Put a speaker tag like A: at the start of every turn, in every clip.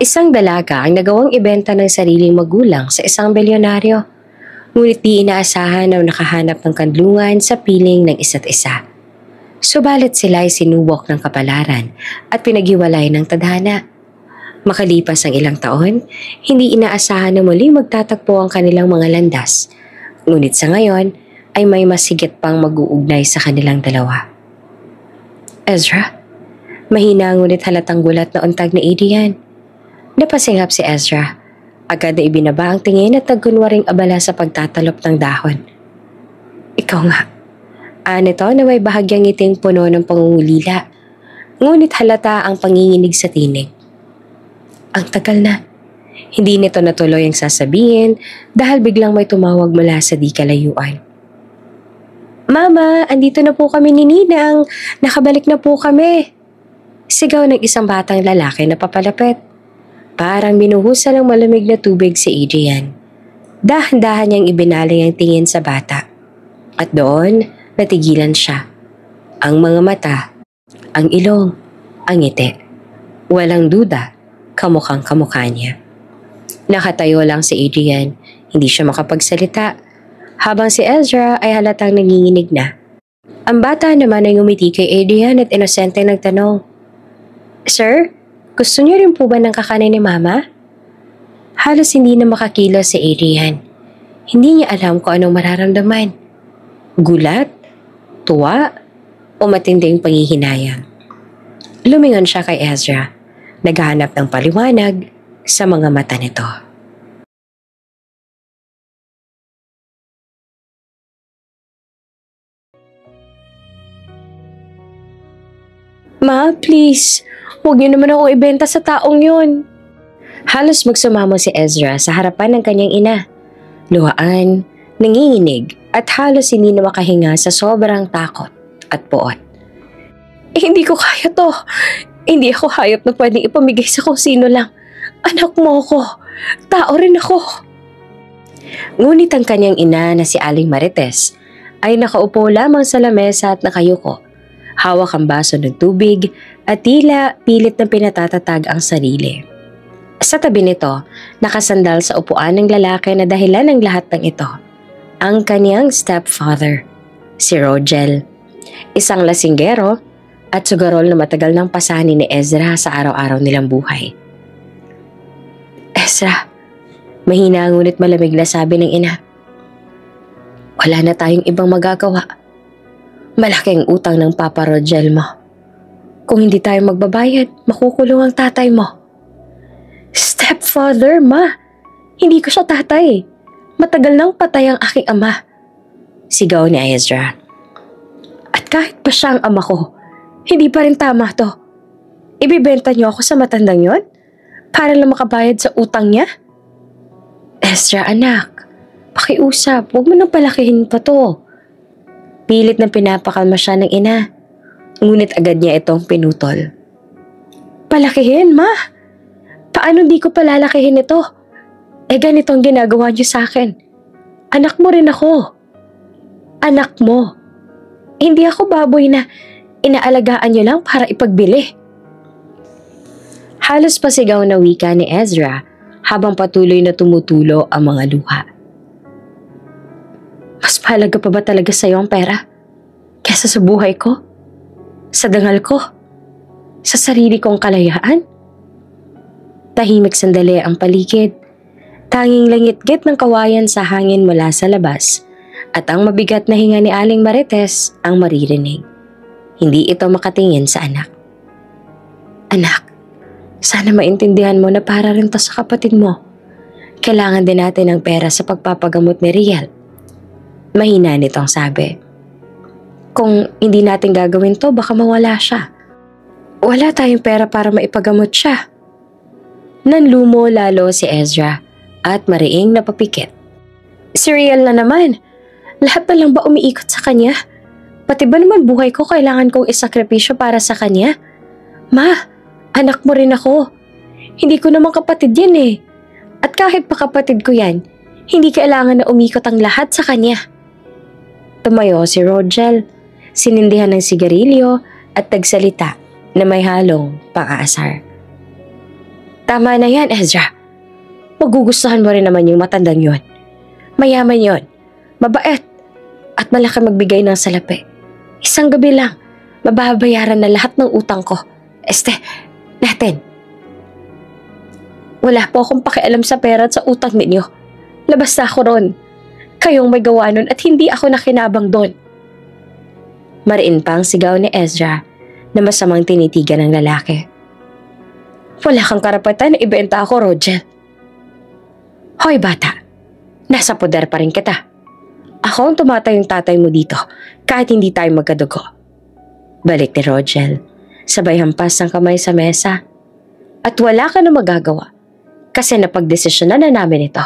A: Isang dalaga ang nagawang ibenta ng sariling magulang sa isang bilyonaryo. Ngunit di inaasahan na nakahanap ng kanlungan sa piling ng isa't isa. Subalit sila ay sinubok ng kapalaran at pinaghiwalay ng tadhana. Makalipas ang ilang taon, hindi inaasahan na muli magtatagpo ang kanilang mga landas. Ngunit sa ngayon ay may mas higit pang mag-uugnay sa kanilang dalawa. Ezra? Mahina ngunit halatang gulat na untag ni Adrian. Napasingap si Ezra. Agad na ibinaba ang tingin at nagkunwaring abala sa pagtatalop ng dahon. Ikaw nga. Nito na may bahagyang ngiting puno ng pangungulila. Ngunit halata ang panginginig sa tinig. Ang tagal na. Hindi nito natuloy ang sasabihin dahil biglang may tumawag mula sa di kalayuan. Mama, andito na po kami ni Ninang. Nakabalik na po kami. Sigaw ng isang batang lalaki na papalapit. Parang binuhusan ng malamig na tubig si Adrian. Dahan-dahan niyang ibinaling ang tingin sa bata. At doon, natigilan siya. Ang mga mata, ang ilong, ang ngiti. Walang duda, kamukhang kamukha niya. Nakatayo lang si Adrian, hindi siya makapagsalita. Habang si Ezra ay halatang nanginginig na. Ang bata naman ay ngumiti kay Adrian at inosente nagtanong, Sir, gusto niyo rin po ba ng kakanin ni Mama? Halos hindi na makakilos si Adrian. Hindi niya alam kung anong mararamdaman. Gulat? Tuwa? O matinding panghihinayang? Lumingon siya kay Ezra. Naghahanap ng paliwanag sa mga mata nito. Ma, please. Huwag niyo naman ako ibenta sa taong yun. Halos magsumamo si Ezra sa harapan ng kanyang ina. Luhaan, nanginginig at halos hindi na makahinga sa sobrang takot at puot. Hindi ko kaya to. Hindi ako hayop na pwedeng ipamigay sa kung sino lang. Anak mo ako. Tao rin ako. Ngunit ang kanyang ina na si Aling Marites ay nakaupo lamang sa lamesa at nakayuko. Hawak ang baso ng tubig at tila pilit na pinatatatag ang sarili. Sa tabi nito, nakasandal sa upuan ng lalaki na dahilan ng lahat ng ito. Ang kanyang stepfather, si Rogel. Isang lasinggero at sugarol na matagal ng pasanin ni Ezra sa araw-araw nilang buhay. Ezra, mahina ngunit malamig na sabi ng ina. Wala na tayong ibang magagawa. Malaking utang ng Papa Rogel mo. Kung hindi tayo magbabayad, makukulong ang tatay mo. Stepfather, ma. Hindi ko siya tatay. Matagal nang patay ang aking ama. Sigaw ni Ezra. At kahit pa siya ang ama ko, hindi pa rin tama to. Ibibenta niyo ako sa matandang yon? Para lang makabayad sa utang niya? Ezra, anak. Pakiusap, huwag mo nang palakihin pa to. Pilit na pinapakalma siya ng ina. Ngunit agad niya itong pinutol. Palakihin, ma? Paano di ko palalakihin ito? Ganito ang ginagawa niyo sa akin. Anak mo rin ako. Anak mo. Hindi ako baboy na inaalagaan niyo lang para ipagbili. Halos pasigaw na wika ni Ezra habang patuloy na tumutulo ang mga luha. Mas mahalaga pa ba talaga sa'yo ang pera? Kesa sa buhay ko? Sa dangal ko? Sa sarili kong kalayaan? Tahimik sandali ang paligid. Tanging langit-git ng kawayan sa hangin mula sa labas at ang mabigat na hinga ni Aling Marites ang maririnig. Hindi ito makatingin sa anak. Anak, sana maintindihan mo na para rin to sa kapatid mo. Kailangan din natin ng pera sa pagpapagamot ni Riel. Mahina nitong sabi. Kung hindi natin gagawin to, baka mawala siya. Wala tayong pera para maipagamot siya. Nanlumo lalo si Ezra at mariing napapikit. Si Riel na naman. Lahat na lang ba umiikot sa kanya? Pati ba naman buhay ko kailangan kong isakripisyo para sa kanya? Ma, anak mo rin ako. Hindi ko naman kapatid yan eh. At kahit pa kapatid ko yan, hindi kailangan na umikot ang lahat sa kanya. Tumayo si Rogel, sinindihan ng sigarilyo at nagsalita na may halong pang-aasar. Tama na yan, Ezra. Magugustuhan mo rin naman yung matandang yon. Mayaman yon, mabait, at malaki magbigay ng salapi. Isang gabi lang, mababayaran na lahat ng utang ko. Natin. Wala po akong pakialam sa pera at sa utang ninyo. Labas na ako ron. Kayong may gawa nun at hindi ako nakinabang doon. Mariin pa ang sigaw ni Ezra na masamang tinitigan ng lalaki. Wala kang karapatan na ibenta ako, Rogel. Hoy bata, nasa poder pa rin kita. Ako ang tumatayong tatay mo dito kahit hindi tayo magkadugo. Balik ni Rogel, sabay hampas ng kamay sa mesa. At wala ka na magagawa kasi napagdesisyonan na namin ito.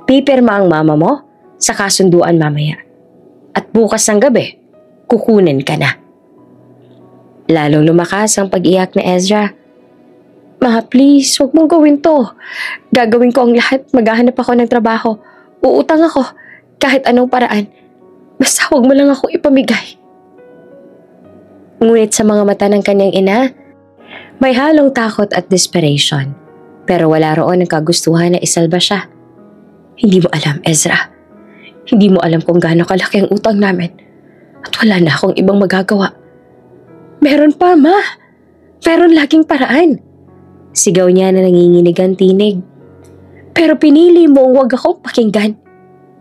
A: Pipirma ang mama mo sa kasunduan mamaya. At bukas ng gabi, kukunin ka na. Lalong lumakas ang pag-iyak ni Ezra. Ma, please, huwag mong gawin to. Gagawin ko ang lahat, maghahanap ako ng trabaho. Uutang ako, kahit anong paraan. Basta huwag mo lang ako ipamigay. Ngunit sa mga mata ng kanyang ina, may halong takot at desperation. Pero wala roon ang kagustuhan na isalba siya. Hindi mo alam, Ezra. Hindi mo alam kung gaano kalaki ang utang namin. At wala na akong ibang magagawa. Meron pa, Ma. Meron laging paraan. Sigaw niya na nanginginig ang tinig. Pero pinili mong wag akong pakinggan.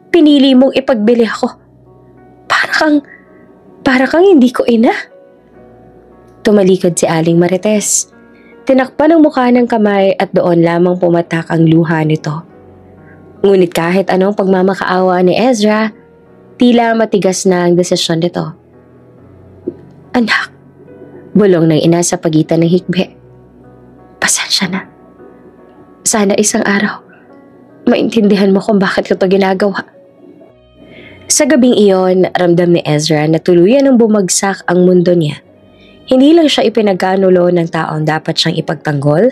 A: Pinili mong ipagbili ako. Para kang hindi ko ina. Tumalikod si Aling Marites. Tinakpan ang mukha ng kamay at doon lamang pumatak ang luha nito. Ngunit kahit anong pagmamakaawa ni Ezra, tila matigas na ang desisyon nito. Anak, bulong ng ina sa pagitan ng hikbi. Pasensya na. Sana isang araw, maintindihan mo kung bakit ko ito ginagawa. Sa gabing iyon, ramdam ni Ezra na tuluyan ng bumagsak ang mundo niya. Hindi lang siya ipinagkanulo ng taong dapat siyang ipagtanggol,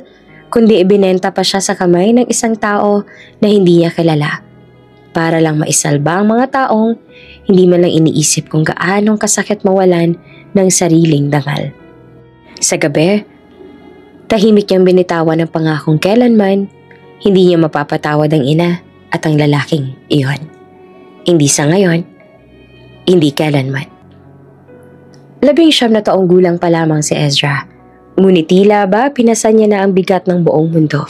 A: kundi ibinenta pa siya sa kamay ng isang tao na hindi niya kilala. Para lang maisalba ang mga taong hindi man lang iniisip kung gaanong kasakit mawalan ng sariling dangal. Sa gabi, tahimik niyang binitawan ng pangakong kailanman, hindi niya mapapatawad ang ina at ang lalaking iyon. Hindi sa ngayon, hindi kailanman. 19 na taong gulang pa lamang si Ezra, ngunit tila ba pinasan niya na ang bigat ng buong mundo.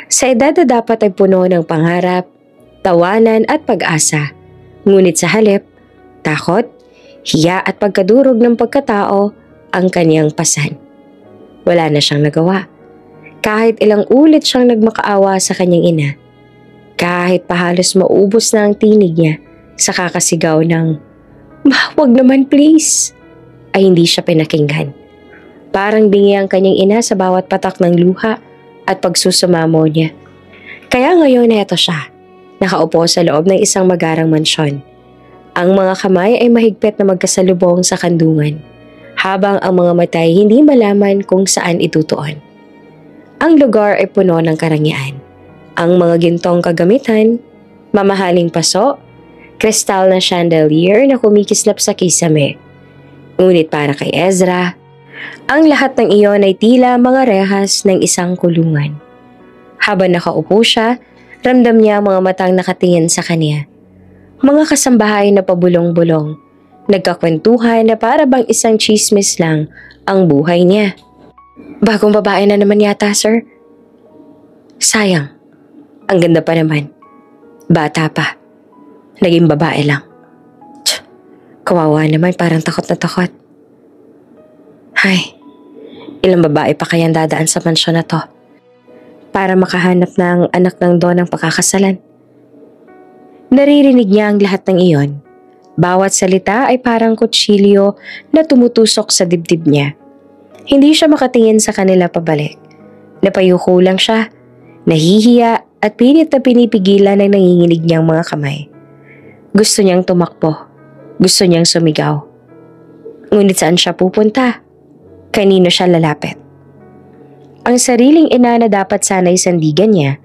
A: Sa edad na dapat ay puno ng pangarap, tawanan at pag-asa, ngunit sa halip, takot, hiya at pagkadurog ng pagkatao ang kanyang pasan. Wala na siyang nagawa. Kahit ilang ulit siyang nagmakaawa sa kanyang ina, kahit pahalos maubos na ang tinig niya sa kakasigaw ng, "Ma, wag naman please," ay hindi siya pinakinggan. Parang bingi ang kanyang ina sa bawat patak ng luha at pagsusumamo niya. Kaya ngayon na ito siya, nakaupo sa loob ng isang magarang mansyon. Ang mga kamay ay mahigpit na magkasalubong sa kandungan, habang ang mga mata ay hindi malaman kung saan itutuon. Ang lugar ay puno ng karangyaan. Ang mga gintong kagamitan, mamahaling paso, kristal na chandelier na kumikislap sa kisame. Ngunit para kay Ezra, ang lahat ng iyon ay tila mga rehas ng isang kulungan. Habang nakaupo siya, ramdam niya ang mga matang nakatingin sa kanya. Mga kasambahay na pabulong-bulong, nagkakwentuhan na para bang isang chismis lang ang buhay niya. Bagong babae na naman yata, sir. Sayang, ang ganda pa naman. Bata pa. Naging babae lang. Kawawa naman, parang takot na takot. Hay, ilang babae pa kayang dadaan sa mansyon na to para makahanap ng anak ng Don ng pakakasalan. Naririnig niya ang lahat ng iyon. Bawat salita ay parang kutsilyo na tumutusok sa dibdib niya. Hindi siya makatingin sa kanila pabalik. Napayuko lang siya, nahihiya at pilit na pinipigilan ng nanginginig niyang mga kamay. Gusto niyang tumakbo. Gusto niyang sumigaw. Ngunit saan siya pupunta? Kanino siya lalapit? Ang sariling ina na dapat sana'y sandigan niya,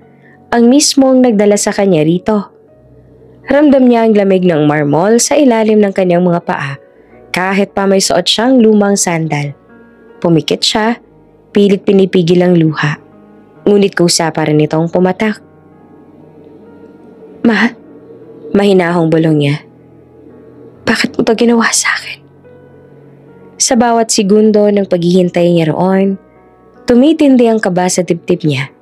A: ang mismong nagdala sa kanya rito. Ramdam niya ang lamig ng marmol sa ilalim ng kanyang mga paa, kahit pa may suot siyang lumang sandal. Pumikit siya, pilit pinipigil ang luha. Ngunit kusa pa rin itong pumatak. Ma, mahinahong bulong niya. Bakit mo ito ginawa sa akin? Sa bawat segundo ng paghihintay niya roon, tumitindi ang kaba sa dibdib niya.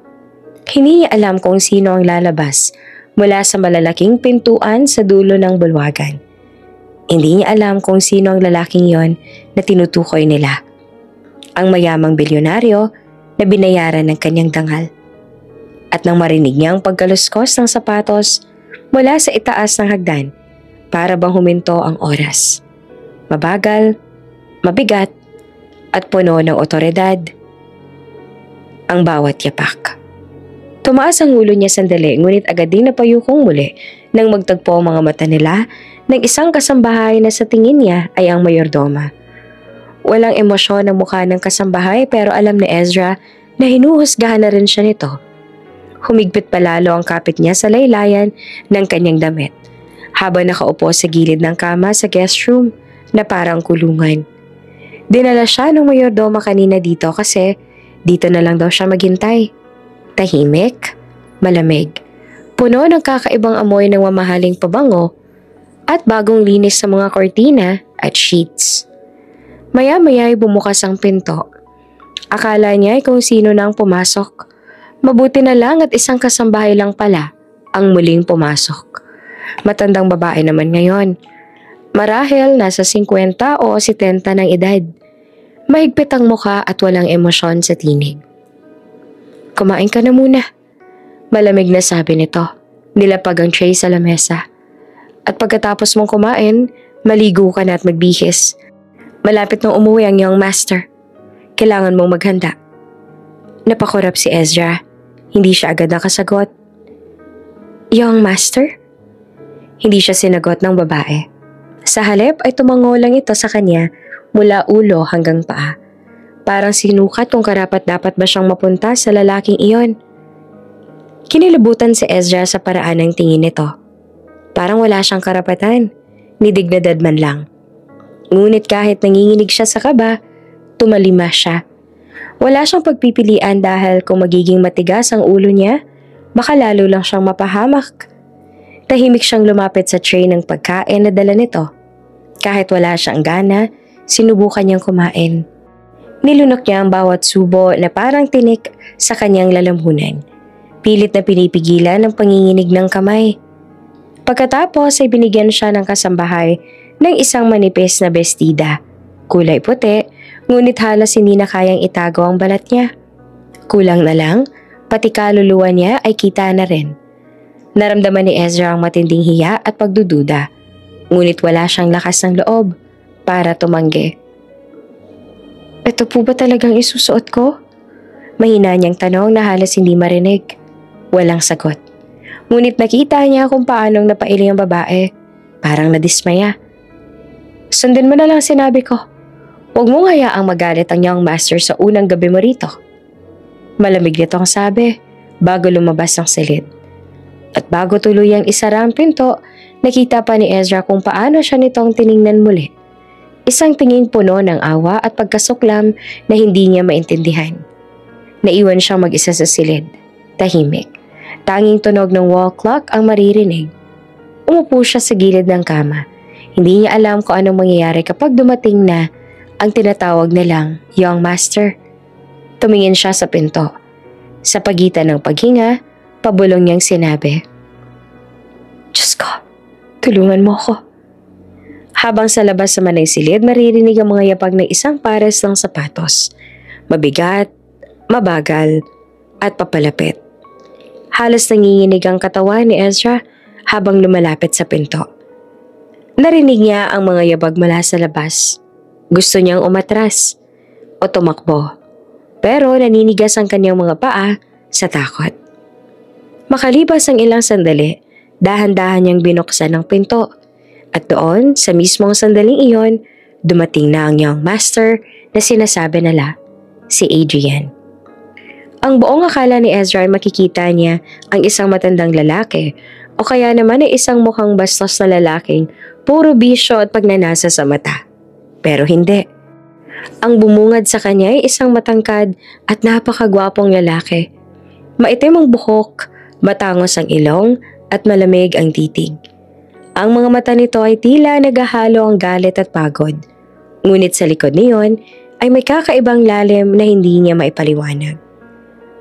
A: Hindi niya alam kung sino ang lalabas mula sa malalaking pintuan sa dulo ng bulwagan. Hindi niya alam kung sino ang lalaking yon na tinutukoy nila. Ang mayamang bilyonaryo na binayaran ng kanyang dangal. At nang marinig niya ang pagkaluskos ng sapatos mula sa itaas ng hagdan, para bang huminto ang oras. Mabagal, mabigat, at puno ng otoridad ang bawat yapak. Tumaas ang ulo niya sandali, ngunit agad din napayukong muli nang magtagpo ang mga mata nila ng isang kasambahay na sa tingin niya ay ang mayordoma. Walang emosyon ang mukha ng kasambahay pero alam ni Ezra na hinuhusgahan na rin siya nito. Humigpit palalo ang kapit niya sa laylayan ng kanyang damit habang nakaupo sa gilid ng kama sa guest room na parang kulungan. Dinala siya ng mayordoma kanina dito kasi dito na lang daw siya maghintay. Tahimik, malamig, puno ng kakaibang amoy ng mamahaling pabango at bagong linis sa mga kortina at sheets. Maya-maya ay bumukas ang pinto. Akala niya ay kung sino na ang pumasok. Mabuti na lang at isang kasambahay lang pala ang muling pumasok. Matandang babae naman ngayon. Marahil nasa 50 o 70 ng edad. Mahigpit ang mukha at walang emosyon sa tinig. Kumain ka na muna. Malamig na sabi nito. Nilapag ang tray sa lamesa. At pagkatapos mong kumain, maligo ka na at magbihis. Malapit nang umuwi ang iyong master. Kailangan mong maghanda. Napakurap si Ezra. Hindi siya agad nakasagot. Iyong master? Hindi siya sinagot ng babae. Sa halip ay tumango lang ito sa kanya mula ulo hanggang paa. Parang sinukat kung karapat-dapat ba siyang mapunta sa lalaking iyon. Kinilabutan si Ezra sa paraan ng tingin nito. Parang wala siyang karapatan, ni dignidad man lang. Ngunit kahit nanginginig siya sa kaba, tumalima siya. Wala siyang pagpipilian dahil kung magiging matigas ang ulo niya, baka lalo lang siyang mapahamak. Tahimik siyang lumapit sa tray ng pagkain na dala nito. Kahit wala siyang gana, sinubukan niyang kumain. Nilunok niya ang bawat subo na parang tinik sa kanyang lalamunan. Pilit na pinipigilan ang panginginig ng kamay. Pagkatapos ay binigyan siya ng kasambahay ng isang manipis na bestida. Kulay puti, ngunit halos hindi na kayang itago ang balat niya. Kulang na lang, pati kaluluwa niya ay kita na rin. Naramdaman ni Ezra ang matinding hiya at pagdududa. Ngunit wala siyang lakas ng loob para tumanggi. Ito po ba talagang isusuot ko? Mahina niyang tanong na halos hindi marinig. Walang sagot. Ngunit nakita niya kung paanong napailing ang babae. Parang nadismaya. Sundin mo na lang sinabi ko. Huwag mong hayaang magalit ang iyong master sa unang gabi mo rito. Malamig nito ang sabi bago lumabas ng silid. At bago tuluyang isara ang pinto, nakita pa ni Ezra kung paano siya nitong tiningnan muli. Isang tingin puno ng awa at pagkasuklam na hindi niya maintindihan. Naiwan siyang mag-isa sa silid. Tahimik. Tanging tunog ng wall clock ang maririnig. Umupo siya sa gilid ng kama. Hindi niya alam kung anong mangyayari kapag dumating na ang tinatawag nilang young master. Tumingin siya sa pinto. Sa pagitan ng paghinga, pabulong niyang sinabi, Diyos ko, tulungan mo ako. Habang sa labas naman ng silid, maririnig ang mga yapag ng isang pares ng sapatos. Mabigat, mabagal, at papalapit. Halos nanginginig ang katawan ni Ezra habang lumalapit sa pinto. Narinig niya ang mga yabag mula sa labas. Gusto niyang umatras o tumakbo. Pero naninigas ang kanyang mga paa sa takot. Makalipas ang ilang sandali, dahan-dahan niyang binuksan ang pinto. At doon, sa mismong sandaling iyon, dumating na ang young master na sinasabi nila, si Adrian. Ang buong akala ni Ezra ay makikita niya ang isang matandang lalaki o kaya naman ay isang mukhang bastos na lalaking puro bisyo at pagnanasa sa mata. Pero hindi. Ang bumungad sa kanya ay isang matangkad at napakagwapong lalaki. Maitim ang buhok, matangos ang ilong, at malamig ang titig. Ang mga mata nito ay tila naghahalo ang galit at pagod. Ngunit sa likod niyon ay may kakaibang lalim na hindi niya maipaliwanag.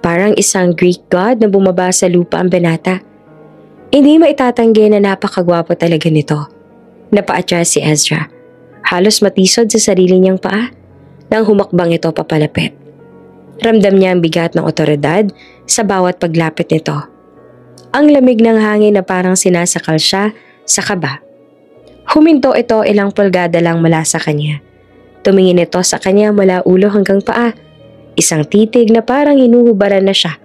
A: Parang isang Greek god na bumaba sa lupa ang binata. Hindi maitatanggi na napakagwapo talaga nito. Napaatyas si Ezra. Halos matisod sa sarili niyang paa nang humakbang ito papalapit. Ramdam niya ang bigat ng otoridad sa bawat paglapit nito. Ang lamig ng hangin na parang sinasakal siya sa kaba. Huminto ito ilang pulgada lang mula sa kanya. Tumingin ito sa kanya mula ulo hanggang paa. Isang titig na parang hinuhubaran na siya.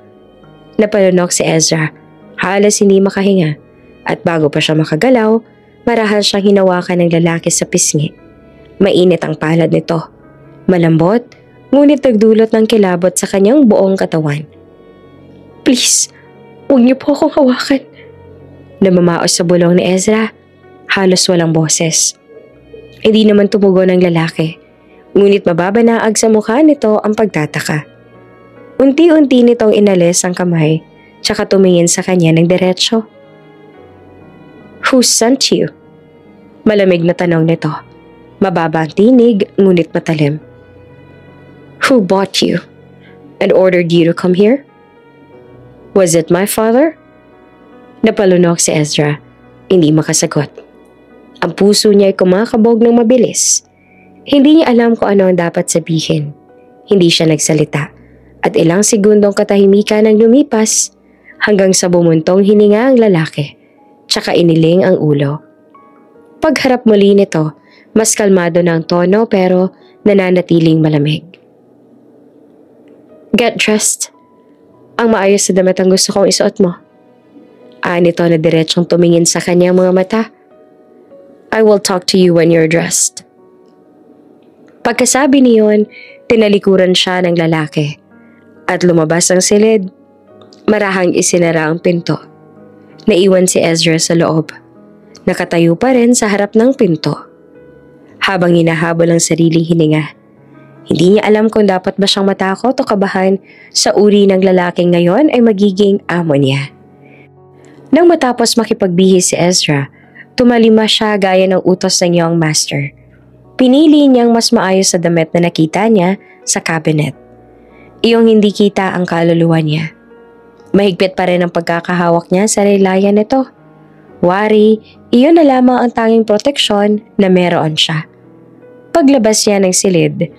A: Napalunok si Ezra. Halos hindi makahinga. At bago pa siya makagalaw, marahas siyang hinawakan ng lalaki sa pisngi. Mainit ang palad nito. Malambot, ngunit nagdulot ng kilabot sa kanyang buong katawan. Please, huwag niyo po akong hawakan. Namamaos sa bulong ni Ezra. Halos walang boses. Hindi naman tumugon ng lalaki. Ngunit mababanaag sa mukha nito ang pagtataka. Unti-unti nitong inalis ang kamay, tsaka tumingin sa kanya ng diretsyo. Who sent you? Malamig na tanong nito. Mababa ang tinig, ngunit matalim. Who bought you and ordered you to come here? Was it my father? Napalunok si Ezra, hindi makasagot. Ang puso niya ay kumakabog ng mabilis. Hindi niya alam kung ano ang dapat sabihin. Hindi siya nagsalita at ilang segundong katahimikan ang lumipas hanggang sa bumuntong hininga ang lalaki, tsaka iniling ang ulo. Pagharap muli nito, mas kalmado na ang tono pero nananatiling malamig. Get dressed. Ang maayos na damit ang gusto kong isuot mo. Nito na diretsong tumingin sa kanyang mga mata. I will talk to you when you're dressed. Pagkasabi niyon, tinalikuran siya ng lalaki at lumabas ang silid. Marahang isinara ang pinto. Naiwan si Ezra sa loob. Nakatayo pa rin sa harap ng pinto. Habang hinahabol ang sariling hininga. Hindi niya alam kung dapat ba siyang matakot o kabahan sa uri ng lalaking ngayon ay magiging amo niya. Nang matapos makipagbihis si Ezra, tumalima siya gaya ng utos ng iyong master. Pinili niyang mas maayos sa damit na nakita niya sa cabinet. Iyong hindi kita ang kaluluwa niya. Mahigpit pa rin ang pagkakahawak niya sa laylayan nito. Wari, iyon na lamang ang tanging proteksyon na meron siya. Paglabas niya ng silid,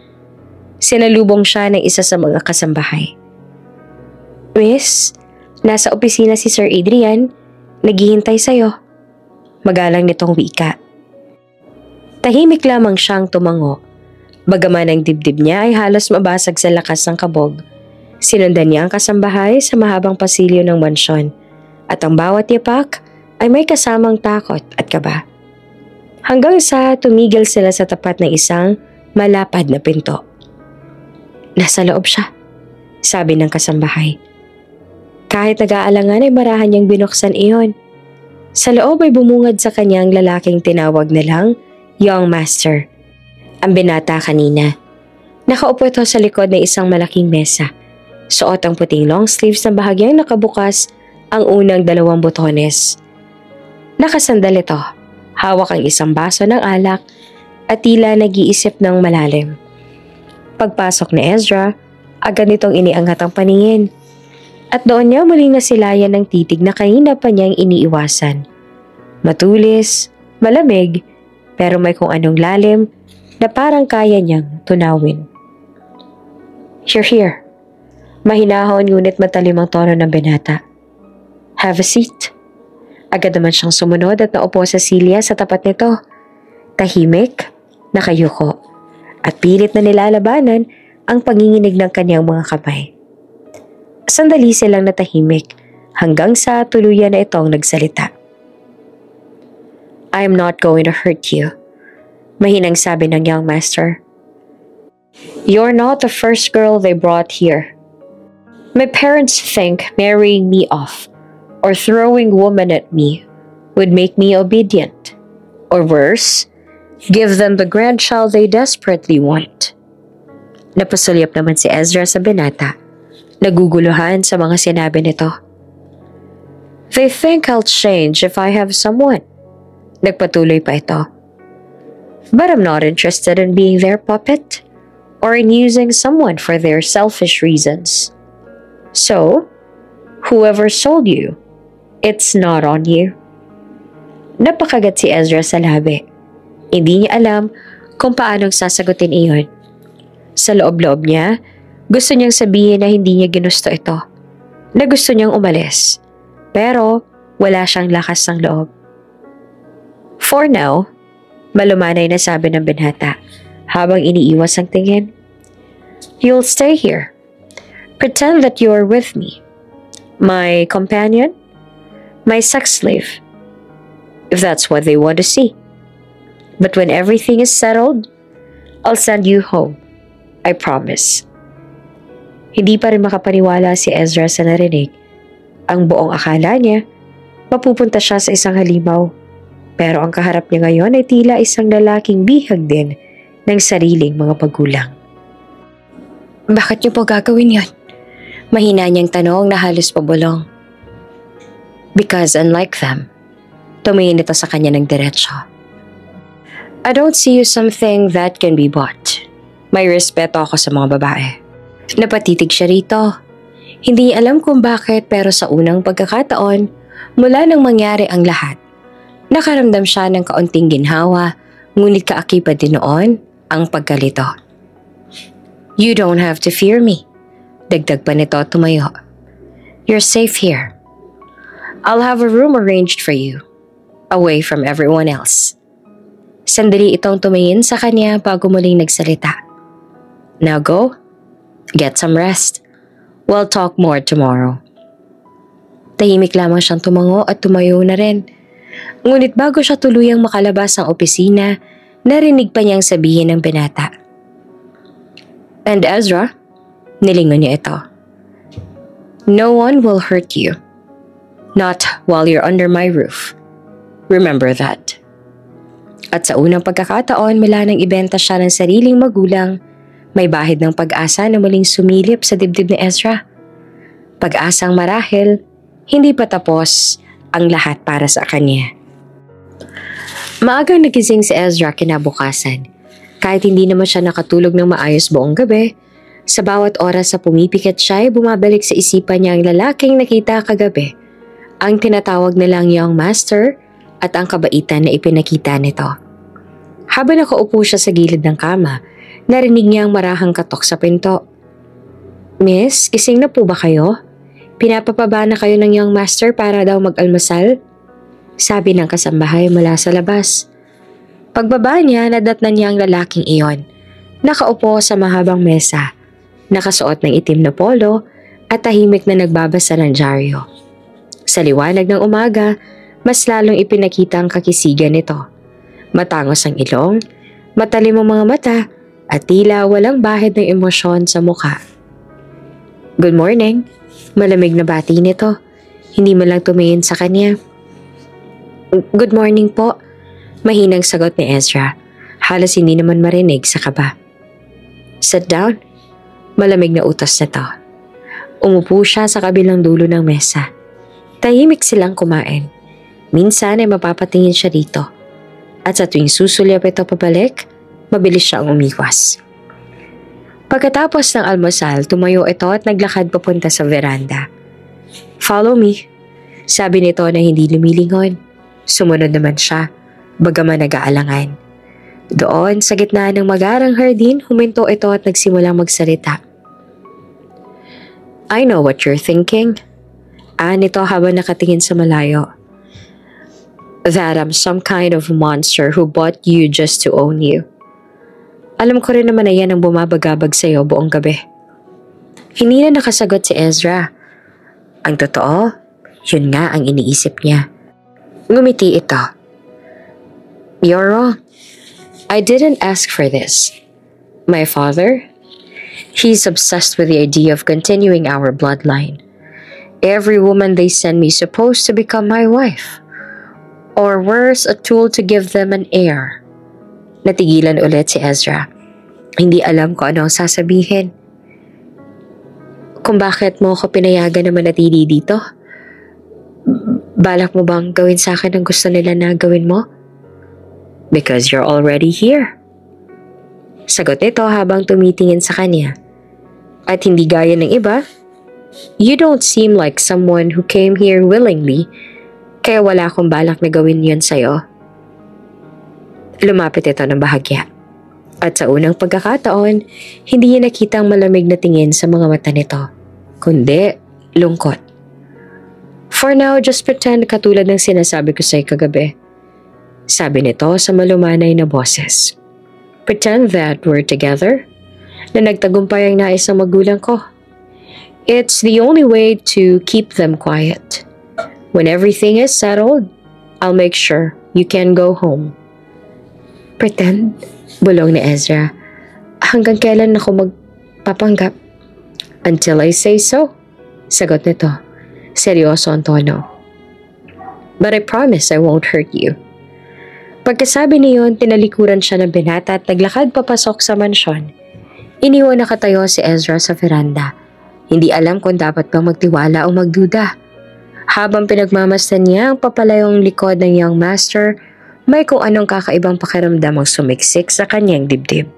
A: sinalubong siya ng isa sa mga kasambahay. Miss, nasa opisina si Sir Adrian, naghihintay sa'yo. Magalang nitong wika. Tahimik lamang siyang tumango. Bagaman ang dibdib niya ay halos mabasag sa lakas ng kabog. Sinundan niya ang kasambahay sa mahabang pasilyo ng mansyon at ang bawat yapak ay may kasamang takot at kaba. Hanggang sa tumigil sila sa tapat ng isang malapad na pinto. Nasa loob siya, sabi ng kasambahay. Kahit nag-aalangan ay marahan niyang binuksan iyon. Sa loob ay bumungad sa kanyang lalaking tinawag na lang young master. Ang binata kanina. Nakaupo ito sa likod ng isang malaking mesa. Suot ang puting long sleeves na bahagyang nakabukas ang unang 2 botones. Nakasandal ito. Hawak ang isang baso ng alak at tila nag-iisip ng malalim. Pagpasok ni Ezra, agad nitong iniangat ang paningin. At doon niya muling nasilayan ng titig na kanina pa niyang iniiwasan. Matulis, malamig, pero may kung anong lalim na parang kaya niyang tunawin. You're here. Mahinahon ngunit matalim ang tono ng binata. Have a seat. Agad naman siyang sumunod at naupo sa silya sa tapat nito. Tahimik, nakayuko, at pilit na nilalabanan ang panginginig ng kanyang mga kamay. Sandali silang natahimik hanggang sa tuluyan na itong nagsalita. I am not going to hurt you, mahinang sabi ng young master. You're not the first girl they brought here. My parents think marrying me off or throwing women at me would make me obedient. Or worse, give them the grandchild they desperately want. Napasulyap naman si Ezra sa binata. naguguluhan sa mga sinabi nito. They think I'll change if I have someone. Nagpatuloy pa ito. But I'm not interested in being their puppet or in using someone for their selfish reasons. So, whoever sold you, it's not on you. Napakagat si Ezra sa labi. Hindi niya alam kung paanong sasagutin iyon. Sa loob-loob niya, gusto niyang sabihin na hindi niya ginusto ito. Na gusto niyang umalis. Pero wala siyang lakas ng loob. For now, malumanay na sabi ng binata habang iniiwas ang tingin. You'll stay here. Pretend that you are with me. My companion? My sex slave. If that's what they want to see. But when everything is settled, I'll send you home. I promise. Hindi pa rin makapaniwala si Ezra sa narinig. Ang buong akala niya, mapupunta siya sa isang halimaw. Pero ang kaharap niya ngayon ay tila isang lalaking bihag din ng sariling mga magulang. Bakit niyo po gagawin yon? Mahina niyang tanong na halos pabulong. Because unlike them, tumingin ito sa kanya ng diretsyo. I don't see you something that can be bought. May respeto ako sa mga babae. Napatitig siya rito. Hindi alam kung bakit pero sa unang pagkakataon, mula nang mangyari ang lahat, nakaramdam siya ng kaunting ginhawa, ngunit kaakibat din noon ang pagkalito. You don't have to fear me. Dagdag pa nito tumayo. You're safe here. I'll have a room arranged for you, away from everyone else. Sandali itong tumingin sa kanya bago muling nagsalita. Now go, get some rest. We'll talk more tomorrow. Tahimik lamang siyang tumango at tumayo na rin. Ngunit bago siya tuluyang makalabas ng opisina, narinig pa niyang sabihin ng binata. And Ezra, nilingon niya ito. No one will hurt you. Not while you're under my roof. Remember that. At sa unang pagkakataon mula nang ibenta siya ng sariling magulang, may bahid ng pag-asa na muling sumilip sa dibdib ni Ezra. Pag-asang marahil, hindi pa tapos ang lahat para sa kanya. Maagang nagising si Ezra kinabukasan. Kahit hindi naman siya nakatulog ng maayos buong gabi, sa bawat oras na pumipikit siya ay bumabalik sa isipan niya ang lalaking nakita kagabi, ang tinatawag nilang young master at ang kabaitan na ipinakita nito. Habang nakaupo siya sa gilid ng kama, narinig niya ang marahang katok sa pinto. Miss, gising na po ba kayo? Pinapapaba na kayo ng young master para daw mag-almusal? Sabi ng kasambahay mula sa labas. Pagbaba niya, nadatnan niya ang lalaking iyon. Nakaupo sa mahabang mesa, nakasuot ng itim na polo at tahimik na nagbabasa ng dyaryo. Sa liwanag ng umaga, mas lalong ipinakita ang kakisigan nito. Matangos ang ilong, matalim ang mga mata at tila walang bahid ng emosyon sa mukha. Good morning, malamig na bati nito. Hindi man lang tumingin sa kanya. Good morning po. Mahinang sagot ni Ezra. Halos hindi naman marinig sa kaba. Sit down. Malamig na utos na to. Umupo siya sa kabilang dulo ng mesa. Tahimik silang kumain. Minsan ay mapapatingin siya dito. At sa tuwing susulyap ito pabalik, mabilis siyang umiwas. Pagkatapos ng almusal, tumayo ito at naglakad papunta sa veranda. Follow me. Sabi nito na hindi lumilingon. Sumunod naman siya. Bagaman nag-aalangan. Doon, sa gitna ng magarang hardin, huminto ito at nagsimulang magsalita. I know what you're thinking. Nito habang nakatingin sa malayo. That I'm some kind of monster who bought you just to own you. Alam ko rin naman na yan ang bumabagabag sa'yo buong gabi. Hindi na nakasagot si Ezra. Ang totoo, yun nga ang iniisip niya. Ngumiti ito. You're wrong. I didn't ask for this. My father? He's obsessed with the idea of continuing our bloodline. Every woman they send me is supposed to become my wife. Or worse, a tool to give them an heir. Natigilan ulit si Ezra. Hindi alam ko ano ang sasabihin. kung bakit mo ako pinayagan na manatili dito. Balak mo bang gawin sa akin ang gusto nila na gawin mo? Because you're already here. Sagot nito habang tumitingin sa kanya. At hindi gaya ng iba, you don't seem like someone who came here willingly, kaya wala akong balak na gawin yun sa'yo. Lumapit ito ng bahagya. At sa unang pagkakataon, hindi niya nakitang malamig na tingin sa mga mata nito, kundi lungkot. For now, just pretend katulad ng sinasabi ko sa'yo kagabi. Sabi nito sa malumanay na boses. Pretend that we're together, na nagtagumpay ang nais ng magulang ko. It's the only way to keep them quiet. When everything is settled, I'll make sure you can go home. Pretend? Bulong ni Ezra. Hanggang kailan ako magpapanggap? Until I say so. Sagot nito. Seryoso ang tono. But I promise I won't hurt you. Pagkasabi niyon, tinalikuran siya ng binata at naglakad papasok sa mansyon. Iniwan nakatayo si Ezra sa veranda. Hindi alam kung dapat bang magtiwala o magduda. Habang pinagmamasdan niya ang papalayong likod ng young master, may kung anong kakaibang pakiramdam ang sumiksik sa kanyang dibdib.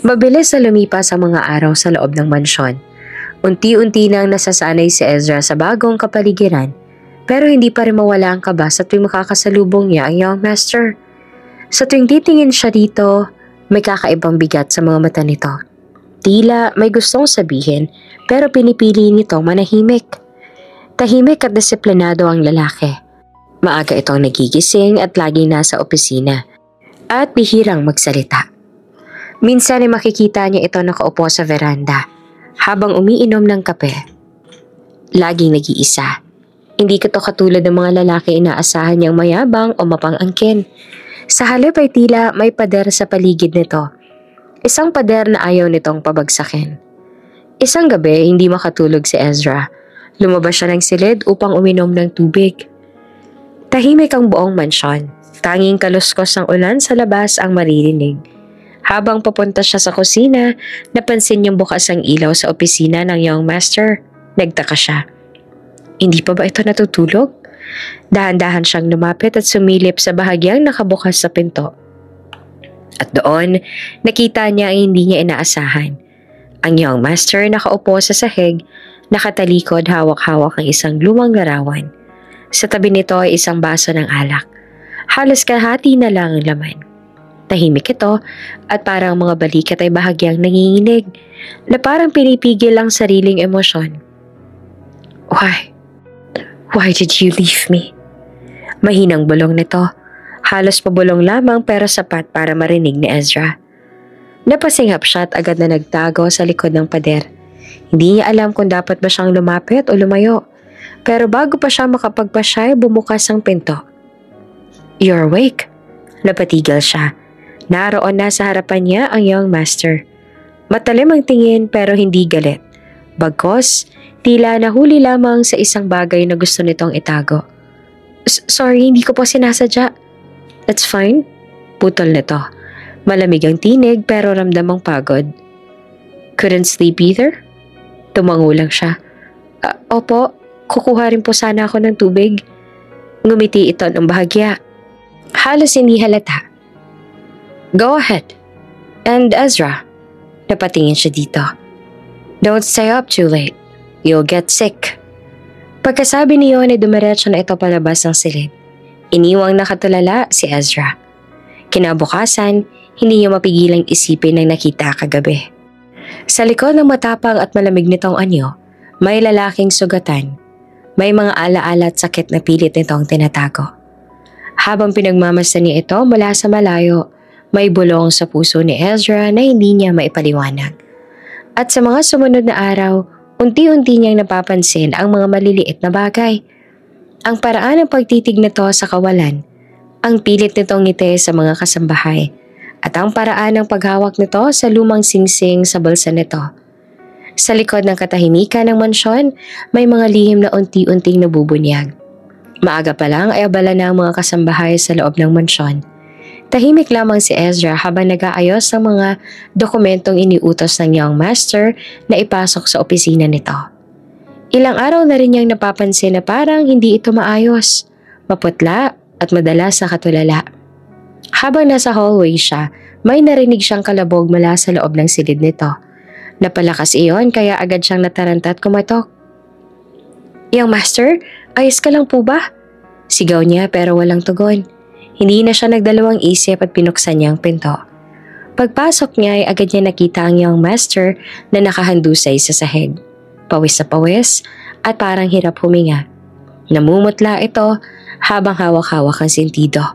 A: Mabilis na lumipas ang mga araw sa loob ng mansyon. Unti-unti nang nasasanay si Ezra sa bagong kapaligiran, pero hindi pa rin mawala ang kaba sa tuwing makakasalubong niya ang young master. Sa tuwing titingin siya dito, may kakaibang bigat sa mga mata nito. Tila may gustong sabihin, pero pinipili nitong manahimik. Tahimik at disiplinado ang lalaki. Maaga itong nagigising at laging nasa opisina at bihirang magsalita. Minsan ay makikita niya ito nakaupo sa veranda habang umiinom ng kape. Laging nag-iisa. Hindi ito katulad ng mga lalaki inaasahan niyang mayabang o mapang-angkin. Sa halip ay tila may pader sa paligid nito. Isang pader na ayaw nitong pabagsakin. Isang gabi hindi makatulog si Ezra. Lumabas siya ng silid upang uminom ng tubig. Tahimik ang buong mansyon. Tanging kaluskos ng ulan sa labas ang maririnig. Habang papunta siya sa kusina, napansin niyang bukas ang ilaw sa opisina ng young master. Nagtaka siya. Hindi pa ba ito natutulog? Dahan-dahan siyang lumapit at sumilip sa bahagyang nakabukas sa pinto. At doon, nakita niya ang hindi niya inaasahan. Ang young master nakaupo sa sahig, nakatalikod hawak-hawak ang isang lumang larawan. Sa tabi nito ay isang baso ng alak. Halos kalahati na lang ang laman. Tahimik ito at parang mga balikat ay bahagyang nanginginig na parang pinipigil ang sariling emosyon. Why? Why did you leave me? Mahinang bulong nito. Halos pabulong lamang pero sapat para marinig ni Ezra. Napasinghap siya at agad na nagtago sa likod ng pader. Hindi niya alam kung dapat ba siyang lumapit o lumayo. Pero bago pa siya makapagpasyay, bumukas ang pinto. You're awake. Napatigil siya. Naroon na sa harapan niya ang young master. Matalim ang tingin pero hindi galit. Bagkos, tila nahuli lamang sa isang bagay na gusto nitong itago. Sorry, hindi ko po sinasadya. That's fine. Putol nito. Malamig ang tinig pero ramdamang pagod. Couldn't sleep either? Tumango lang siya. Opo, kukuha rin po sana ako ng tubig. Ngumiti ito ng bahagya. Halos hindi halata. Go ahead. And Ezra, napatingin siya dito. Don't stay up too late. You'll get sick. Pagkasabi niyo ay dumiretso na ito palabas ng silid. Iniwang nakatulala si Ezra. Kinabukasan, hindi niya mapigilang isipin ang nakita kagabi. Sa likod ng matapang at malamig nitong anyo, may lalaking sugatan. May mga alaala at sakit na pilit nitong tinatago. Habang pinagmamasdan niya ito mula sa malayo, may bulong sa puso ni Ezra na hindi niya maipaliwanag. At sa mga sumunod na araw, unti-unti niyang napapansin ang mga maliliit na bagay. Ang paraan ng pagtitig nito sa kawalan, ang pilit nitong ngiti sa mga kasambahay, at ang paraan ng paghawak nito sa lumang singsing sa bulsa nito. Sa likod ng katahimikan ng mansyon, may mga lihim na unti-unting nabubunyag. Maaga pa lang ay abala na ang mga kasambahay sa loob ng mansyon. Tahimik lamang si Ezra habang nag-aayos ng mga dokumentong iniutos ng young master na ipasok sa opisina nito. Ilang araw na rin niyang napapansin na parang hindi ito maayos, maputla at madalas nakatulala. Habang nasa hallway siya, may narinig siyang kalabog mula sa loob ng silid nito. Napalakas iyon kaya agad siyang nataranta at kumatok. "Young master, ayos ka lang po ba?" Sigaw niya pero walang tugon. Hindi na siya nagdalawang isip at pinuksan niya ang pinto. Pagpasok niya ay agad niya nakita ang young master na nakahandusay sa sahig. Pawis na pawis at parang hirap huminga. Namumutla ito habang hawak-hawak ang sentido.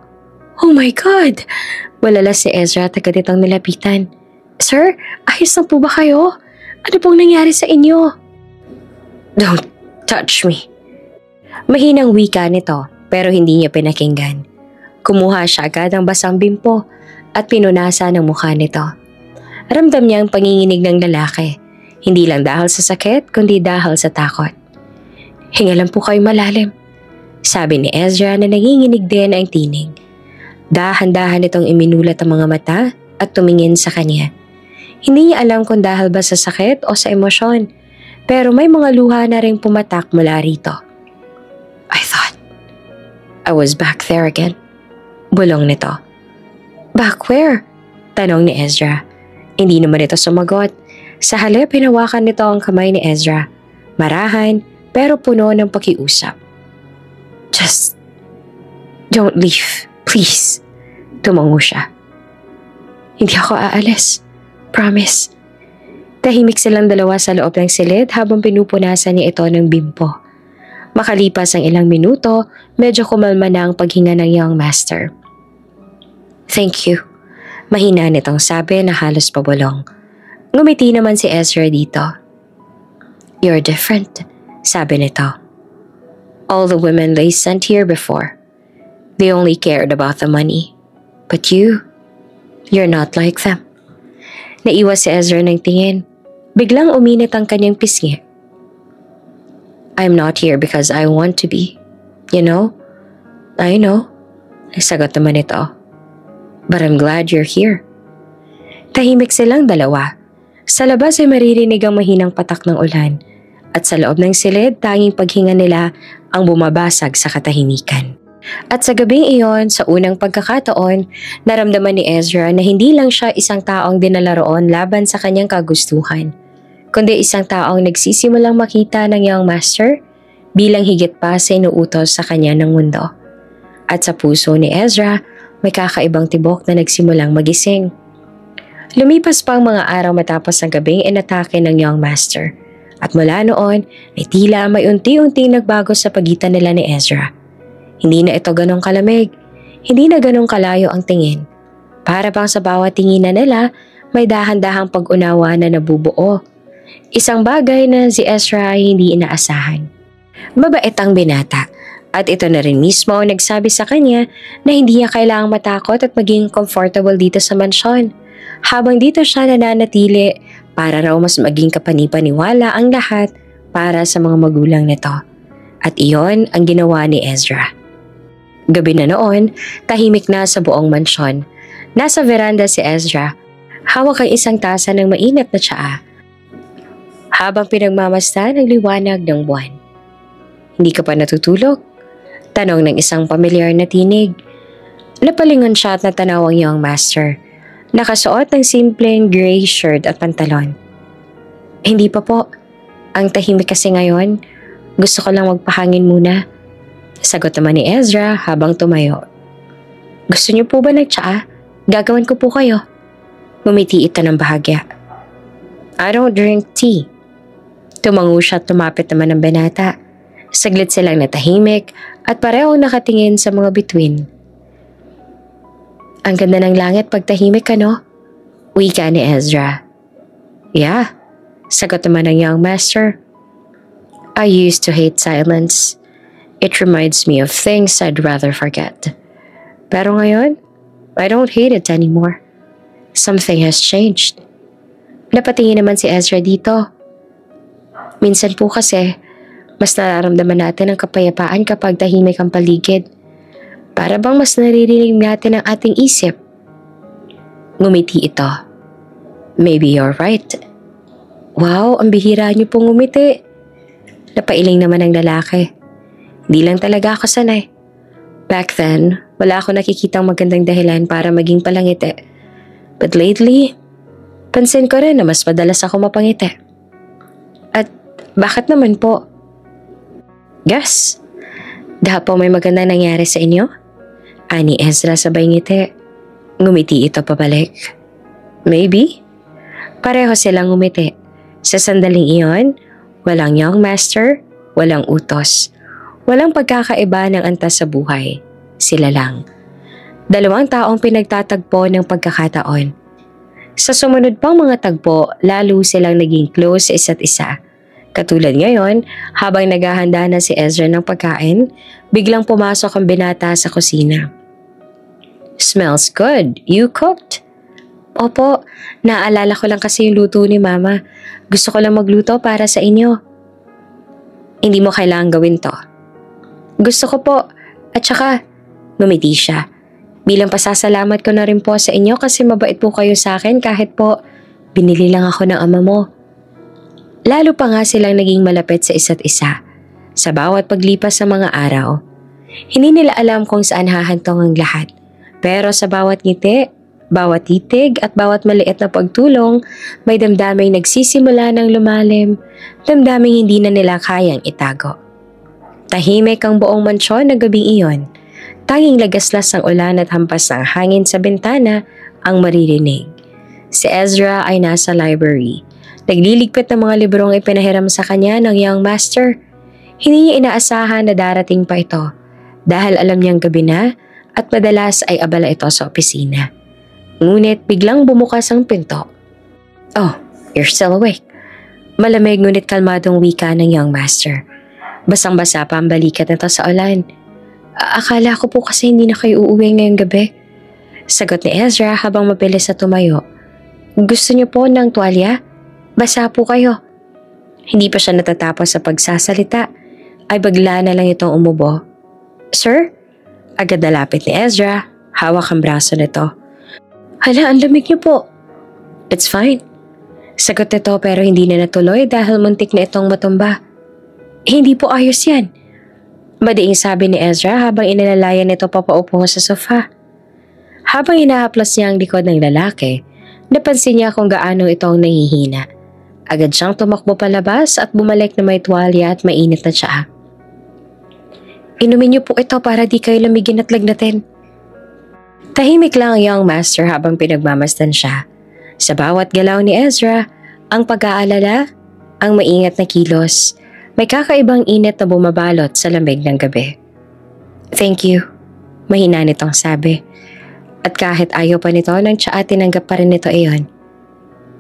A: "Oh my God!" Walala si Ezra at agad itong nilapitan. "Sir, ayos lang po ba kayo? Ano pong nangyari sa inyo?" "Don't touch me." Mahinang wika nito pero hindi niya pinakinggan. Kumuha siya agad ng basang bimpo at pinunasa ng mukha nito. Ramdam niya ang panginginig ng lalaki, hindi lang dahil sa sakit kundi dahil sa takot. "Hinga lang po kayo malalim," sabi ni Ezra na nanginginig din ang tinig. Dahan-dahan itong iminulat ang mga mata at tumingin sa kanya. Hindi niya alam kung dahil ba sa sakit o sa emosyon, pero may mga luha na ring pumatak mula rito. "I thought I was back there again." Bulong nito. "Back where?" tanong ni Ezra. Hindi naman ito sumagot. Sa halip, hinawakan nito ang kamay ni Ezra. Marahan pero puno ng pakiusap. "Just don't leave, please." Tumango siya. "Hindi ako aalis. Promise." Tahimik silang dalawa sa loob ng silid habang pinupunasan niya ito ng bimpo. Makalipas ang ilang minuto, medyo kumalma na ang paghinga ng young master. "Thank you." Mahina nitong sabi na halos pabulong. Ngumiti naman si Ezra dito. "You're different," sabi nito. "All the women they sent here before, they only cared about the money. But you're not like them." Naiwas si Ezra ng tingin. Biglang uminit ang kanyang pisngi. "I'm not here because I want to be. You know?" "I know," sagot naman ito. "But I'm glad you're here." Tahimik silang dalawa. Sa labas ay maririnig ang mahinang patak ng ulan. At sa loob ng silid, tanging paghinga nila ang bumabasag sa katahimikan. At sa gabing iyon, sa unang pagkakataon, naramdaman ni Ezra na hindi lang siya isang taong dinala roon laban sa kanyang kagustuhan, kundi isang taong nagsisimulang makita ng young master bilang higit pa sa inuutos sa kanya ng mundo. At sa puso ni Ezra, may kakaibang tibok na nagsimulang magising. Lumipas pa ang mga araw matapos ang gabing inatake ng young master. At mula noon, ay tila may unti-unting nagbago sa pagitan nila ni Ezra. Hindi na ito ganong kalamig, hindi na ganong kalayo ang tingin. Para bang sa bawat tinginan nila, may dahan-dahang pag-unawa na nabubuo. Isang bagay na si Ezra ay hindi inaasahan. Mabait ang binata, at ito na rin mismo ang nagsabi sa kanya na hindi niya kailangang matakot at maging comfortable dito sa mansyon. Habang dito siya nananatili para raw mas maging kapanipaniwala ang lahat para sa mga magulang nito. At iyon ang ginawa ni Ezra. Gabi na noon, tahimik na sa buong mansyon. Nasa veranda si Ezra, hawak ang isang tasa ng mainit na tsaa. Habang pinagmamasdan ang liwanag ng buwan. "Hindi ka pa natutulog?" tanong ng isang pamilyar na tinig. Napalingon siya at natanaw ang young master. Nakasuot ng simpleng gray shirt at pantalon. "Hindi pa po. Ang tahimik kasi ngayon. Gusto ko lang magpahangin muna." Sagot naman ni Ezra habang tumayo. "Gusto niyo po ba ng tsaa? Gagawin ko po kayo." Ngumiti ito ng bahagya. "I don't drink tea." Tumango siya at tumapit naman ng binata. Saglit silang natahimik at parehong nakatingin sa mga bituin. "Ang ganda ng langit pag tahimik, ano?" Wika ni Ezra. "Yeah," sagot naman ng young master. "I used to hate silence. It reminds me of things I'd rather forget. Pero ngayon, I don't hate it anymore. Something has changed." Napatingin naman si Ezra dito. "Minsan po kasi, mas nararamdaman natin ang kapayapaan kapag tahimik ang paligid. Para bang mas naririnig natin ang ating isip Ngumiti ito. Maybe you're right. Wow, ang bihira niyo pong ngumiti. Napailing naman ang lalaki. Hindi lang talaga ako sanay. Back then, wala ako nakikitang magandang dahilan para maging palangiti. But lately, pansin ko rin na mas madalas ako mapangiti. At bakit naman po? Guess, dahil po may magandang nangyari sa inyo? Ani Ezra sabay ngiti. Ngumiti ito pabalik. Maybe. Pareho silang ngumiti. Sa sandaling iyon, walang young master, walang utos. Walang pagkakaiba ng antas sa buhay. Sila lang. Dalawang taong pinagtatagpo ng pagkakataon. Sa sumunod pang mga tagpo, lalo silang naging close sa isa't isa. Katulad ngayon, habang naghahanda na si Ezra ng pagkain, biglang pumasok ang binata sa kusina. Smells good. You cooked? Opo, naalala ko lang kasi yung luto ni Mama. Gusto ko lang magluto para sa inyo. Hindi mo kailangan gawin to. Gusto ko po. At saka, ngumiti siya. Bilang pasasalamat ko na rin po sa inyo kasi mabait po kayo sa akin kahit po binili lang ako ng ama mo. Lalo pa nga silang naging malapit sa isa't isa. Sa bawat paglipas sa mga araw, hindi nila alam kung saan hahantong ang lahat. Pero sa bawat ngiti, bawat titig at bawat maliit na pagtulong, may damdaming nagsisimula ng lumalim, damdaming hindi na nila kayang itago. Tahimik ang buong mansyon na gabing iyon. Tanging lagaslas ng ulan at hampas ng hangin sa bintana ang maririnig. Si Ezra ay nasa library. Nagliligpit ng mga librong ipinahiram sa kanya ng young master. Hindi niya inaasahan na darating pa ito dahil alam niyang gabi na at madalas ay abala ito sa opisina. Ngunit biglang bumukas ang pinto. Oh, you're still awake. Malamig ngunit kalmadong wika ng young master. Basang-basa pa ang balikat nito sa ulan. Akala ko po kasi hindi na kayo uuwi ngayong gabi. Sagot ni Ezra habang mabilis na tumayo. Gusto niyo po ng tuwalya? Basa po kayo. Hindi pa siya natatapos sa pagsasalita ay bagla na lang itong umubo. Sir? Agad nalapit ni Ezra. Hawak ang braso nito. Hala, ang lamig niyo po. It's fine. Sagot nito pero hindi na natuloy dahil muntik na itong matumba. Hindi po ayos yan. Madiing sabi ni Ezra habang inalalayan nito papaupo sa sofa. Habang inahaplas niya ang likod ng lalaki, napansin niya kung gaano itong nahihina. Agad siyang tumakbo palabas at bumalik na may tuwalya at mainit na tsaa. Inumin niyo po ito para di kayo lamigin at lagnatin. Tahimik lang ang young master habang pinagmamasdan siya. Sa bawat galaw ni Ezra, ang pag-aalala, ang maingat na kilos, may kakaibang init na bumabalot sa lamig ng gabi. Thank you, mahina nitong sabi. At kahit ayaw pa nito ng tsaa, tinanggap pa rin nito iyon.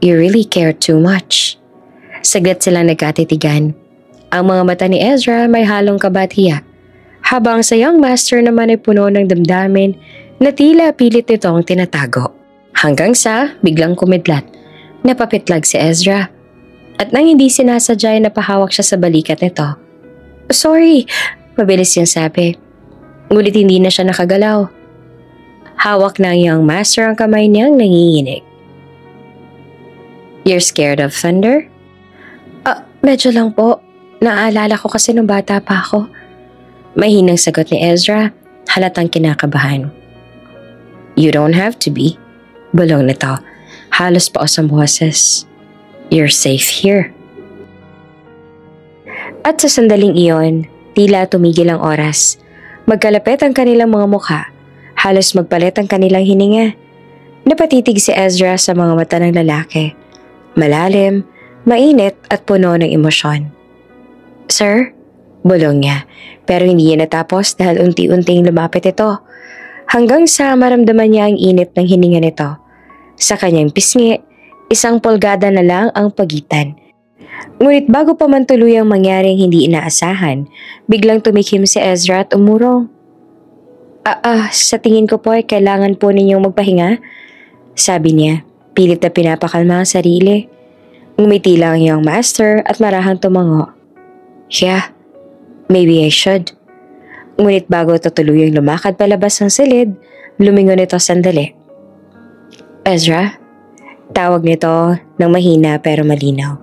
A: You really care too much. Saglit silang nagkatitigan. Ang mga mata ni Ezra may halong kabatiya, habang sa young master naman ay puno ng damdamin na tila pilit nitong tinatago. Hanggang sa biglang kumidlat, napapitlag si Ezra. At nang hindi sinasadya ay napahawak siya sa balikat nito. Sorry, mabilis niyang sabi. Ngunit hindi na siya nakagalaw. Hawak ng young master ang kamay niyang nanginginig. You're scared of thunder? Medyo lang po. Naaalala ko kasi nung bata pa ako. Mahinang sagot ni Ezra, halatang kinakabahan. You don't have to be. Bulong nito, halos paos ang boses. You're safe here. At sa sandaling iyon, tila tumigil ang oras. Magkalapit ang kanilang mga mukha. Halos magpalit ang kanilang hininga. Napatitig si Ezra sa mga mata ng lalaki. Malalim, mainit at puno ng emosyon. Sir? Bulong niya, pero hindi niya natapos dahil unti-unting lumapit ito. Hanggang sa maramdaman niya ang init ng hininga nito. Sa kanyang pisngi, 1 pulgada na lang ang pagitan. Ngunit bago pa man tuluyang mangyaring hindi inaasahan, biglang tumikim si Ezra at umurong. Sa tingin ko po ay kailangan po ninyong magpahinga. Sabi niya, pilit na pinapakalma ang sarili. Ngumiti lang ang young master at marahang tumango. Yeah, maybe I should. Ngunit bago ito tuluyang lumakad palabas ng silid, lumingon ito sandali. Ezra, tawag nito ng mahina pero malinaw.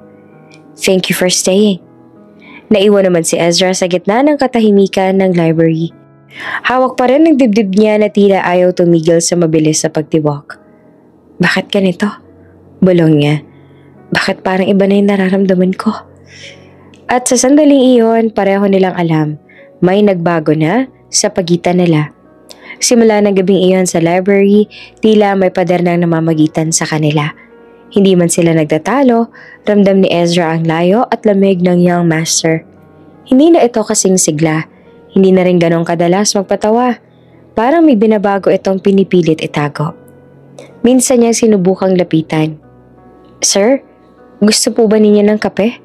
A: Thank you for staying. Naiwan naman si Ezra sa gitna ng katahimikan ng library. Hawak pa rin ng dibdib niya na tila ayaw tumigil sa mabilis sa pagtibok. Bakit ganito? Bulong niya. Bakit parang iba na yung nararamdaman ko? At sa sandaling iyon, pareho nilang alam, may nagbago na sa pagitan nila. Simula ng gabing iyon sa library, tila may pader nang namamagitan sa kanila. Hindi man sila nagtatalo, ramdam ni Ezra ang layo at lamig ng young master. Hindi na ito kasing sigla, hindi na rin ganong kadalas magpatawa. Parang may binabago itong pinipilit itago. Minsan niyang sinubukang lapitan. Sir, gusto po ba ninyo ng kape?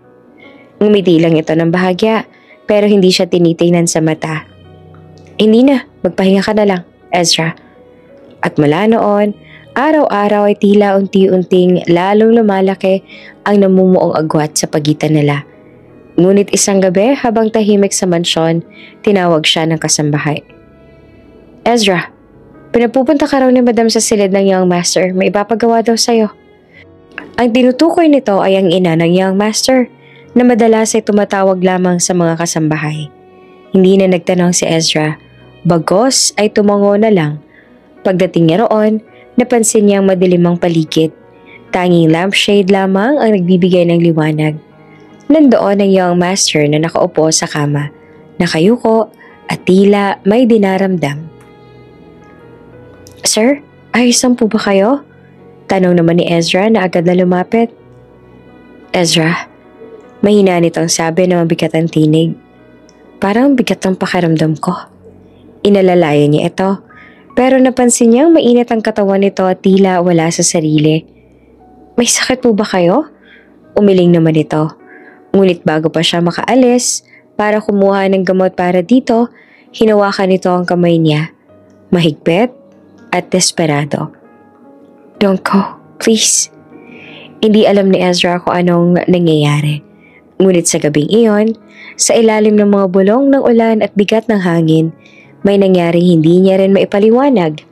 A: Ngumiti lang ito ng bahagya, pero hindi siya tinitingnan sa mata. Hindi na, magpahinga ka na lang, Ezra. At mula noon, araw-araw ay tila unti-unting lalong lumalaki ang namumuong agwat sa pagitan nila. Ngunit isang gabi habang tahimik sa mansyon, tinawag siya ng kasambahay. Ezra, pinapupunta ka raw ni Madam sa silid ng young master, may ipapagawa daw sa'yo. Ang tinutukoy nito ay ang ina ng young master na madalas ay tumatawag lamang sa mga kasambahay. Hindi na nagtanong si Ezra, bagos ay tumango na lang. Pagdating niya roon, napansin niyang madilim ang paligid. Tanging lampshade lamang ang nagbibigay ng liwanag. Nandoon ang young master na nakaupo sa kama, nakayuko at tila may dinaramdam. Sir, ayos lang po ba kayo? Tanong naman ni Ezra na agad na lumapit. Ezra, mahina nitong sabi na mabigat ang tinig. Parang bigat ang pakiramdam ko. Inalalayan niya ito, pero napansin niyang mainit ang katawan nito at tila wala sa sarili. May sakit po ba kayo? Umiling naman ito. Ngunit bago pa siya makaalis para kumuha ng gamot para dito, hinawakan nito ang kamay niya. Mahigpit at desperado. Don't go, please. Hindi alam ni Ezra kung anong nangyayari. Ngunit sa gabing iyon, sa ilalim ng mga bulong ng ulan at bigat ng hangin, may nangyaring hindi niya rin maipaliwanag.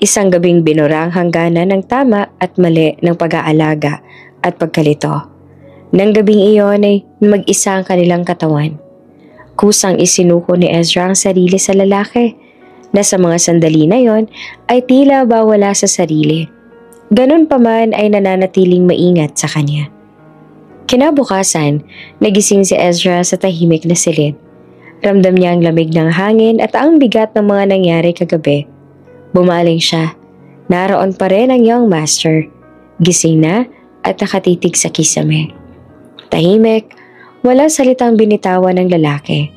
A: Isang gabing binura ang hangganan ng tama at mali ng pag-aalaga at pagkalito. Nang gabing iyon ay mag-isa ang kanilang katawan. Kusang isinuko ni Ezra ang sarili sa lalaki, na sa mga sandali na yon ay tila ba wala sa sarili. Ganun pa man ay nananatiling maingat sa kanya. Kinabukasan, nagising si Ezra sa tahimik na silid. Ramdam niya ang lamig ng hangin at ang bigat ng mga nangyari kagabi. Bumaling siya. Naroon pa rin ang young master. Gising na at nakatitig sa kisame. Tahimik, walang salitang binitawan ng lalaki.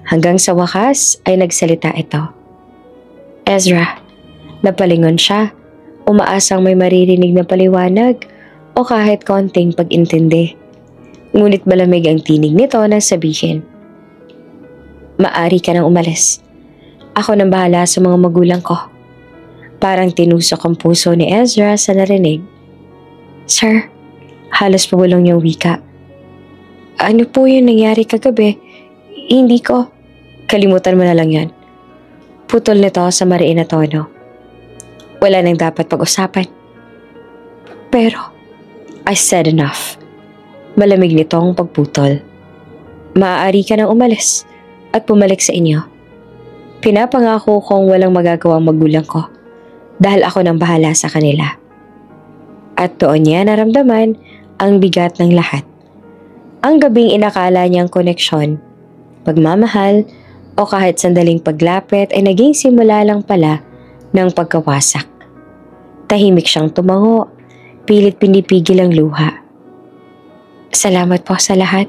A: Hanggang sa wakas ay nagsalita ito. Ezra, napalingon siya. Umaasang may maririnig na paliwanag o kahit konting pag-intindi. Ngunit malamig ang tinig nito nang sabihin. Maari ka nang umalis. Ako nang bahala sa mga magulang ko. Parang tinusok ang puso ni Ezra sa narinig. Sir, halos pabulong niyang wika. Ano po yung nangyari kagabi? Hindi ko. Kalimutan mo na lang yan. Putol nito sa mariin na tono. Wala nang dapat pag-usapan. Pero, I said enough. Malamig nitong pagputol. Maaari ka nang umalis at bumalik sa inyo. Pinapangako kong walang magagawang magulang ko dahil ako nang bahala sa kanila. At doon niya naramdaman ang bigat ng lahat. Ang gabing inakala niyang koneksyon, pagmamahal o kahit sandaling paglapit ay naging simula lang pala ng pagkawasak. Tahimik siyang tumango, pilit pinipigil ang luha. Salamat po sa lahat.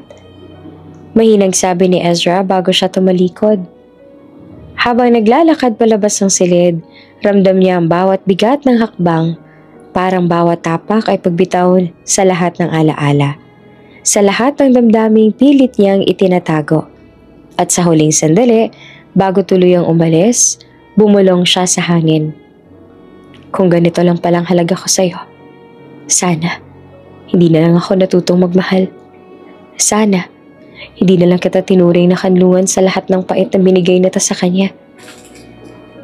A: Mahinang sabi ni Ezra bago siya tumalikod. Habang naglalakad palabas ng silid, ramdam niya ang bawat bigat ng hakbang, parang bawat tapak ay pagbitaw sa lahat ng alaala. Sa lahat ng damdaming pilit niyang itinatago. At sa huling sandali, bago tuluyang umalis, bumulong siya sa hangin. Kung ganito lang palang halaga ko sa'yo, sana, hindi na lang ako natutong magmahal. Sana, hindi na lang kita tinuring na kanlungan sa lahat ng pait na binigay nito sa kanya.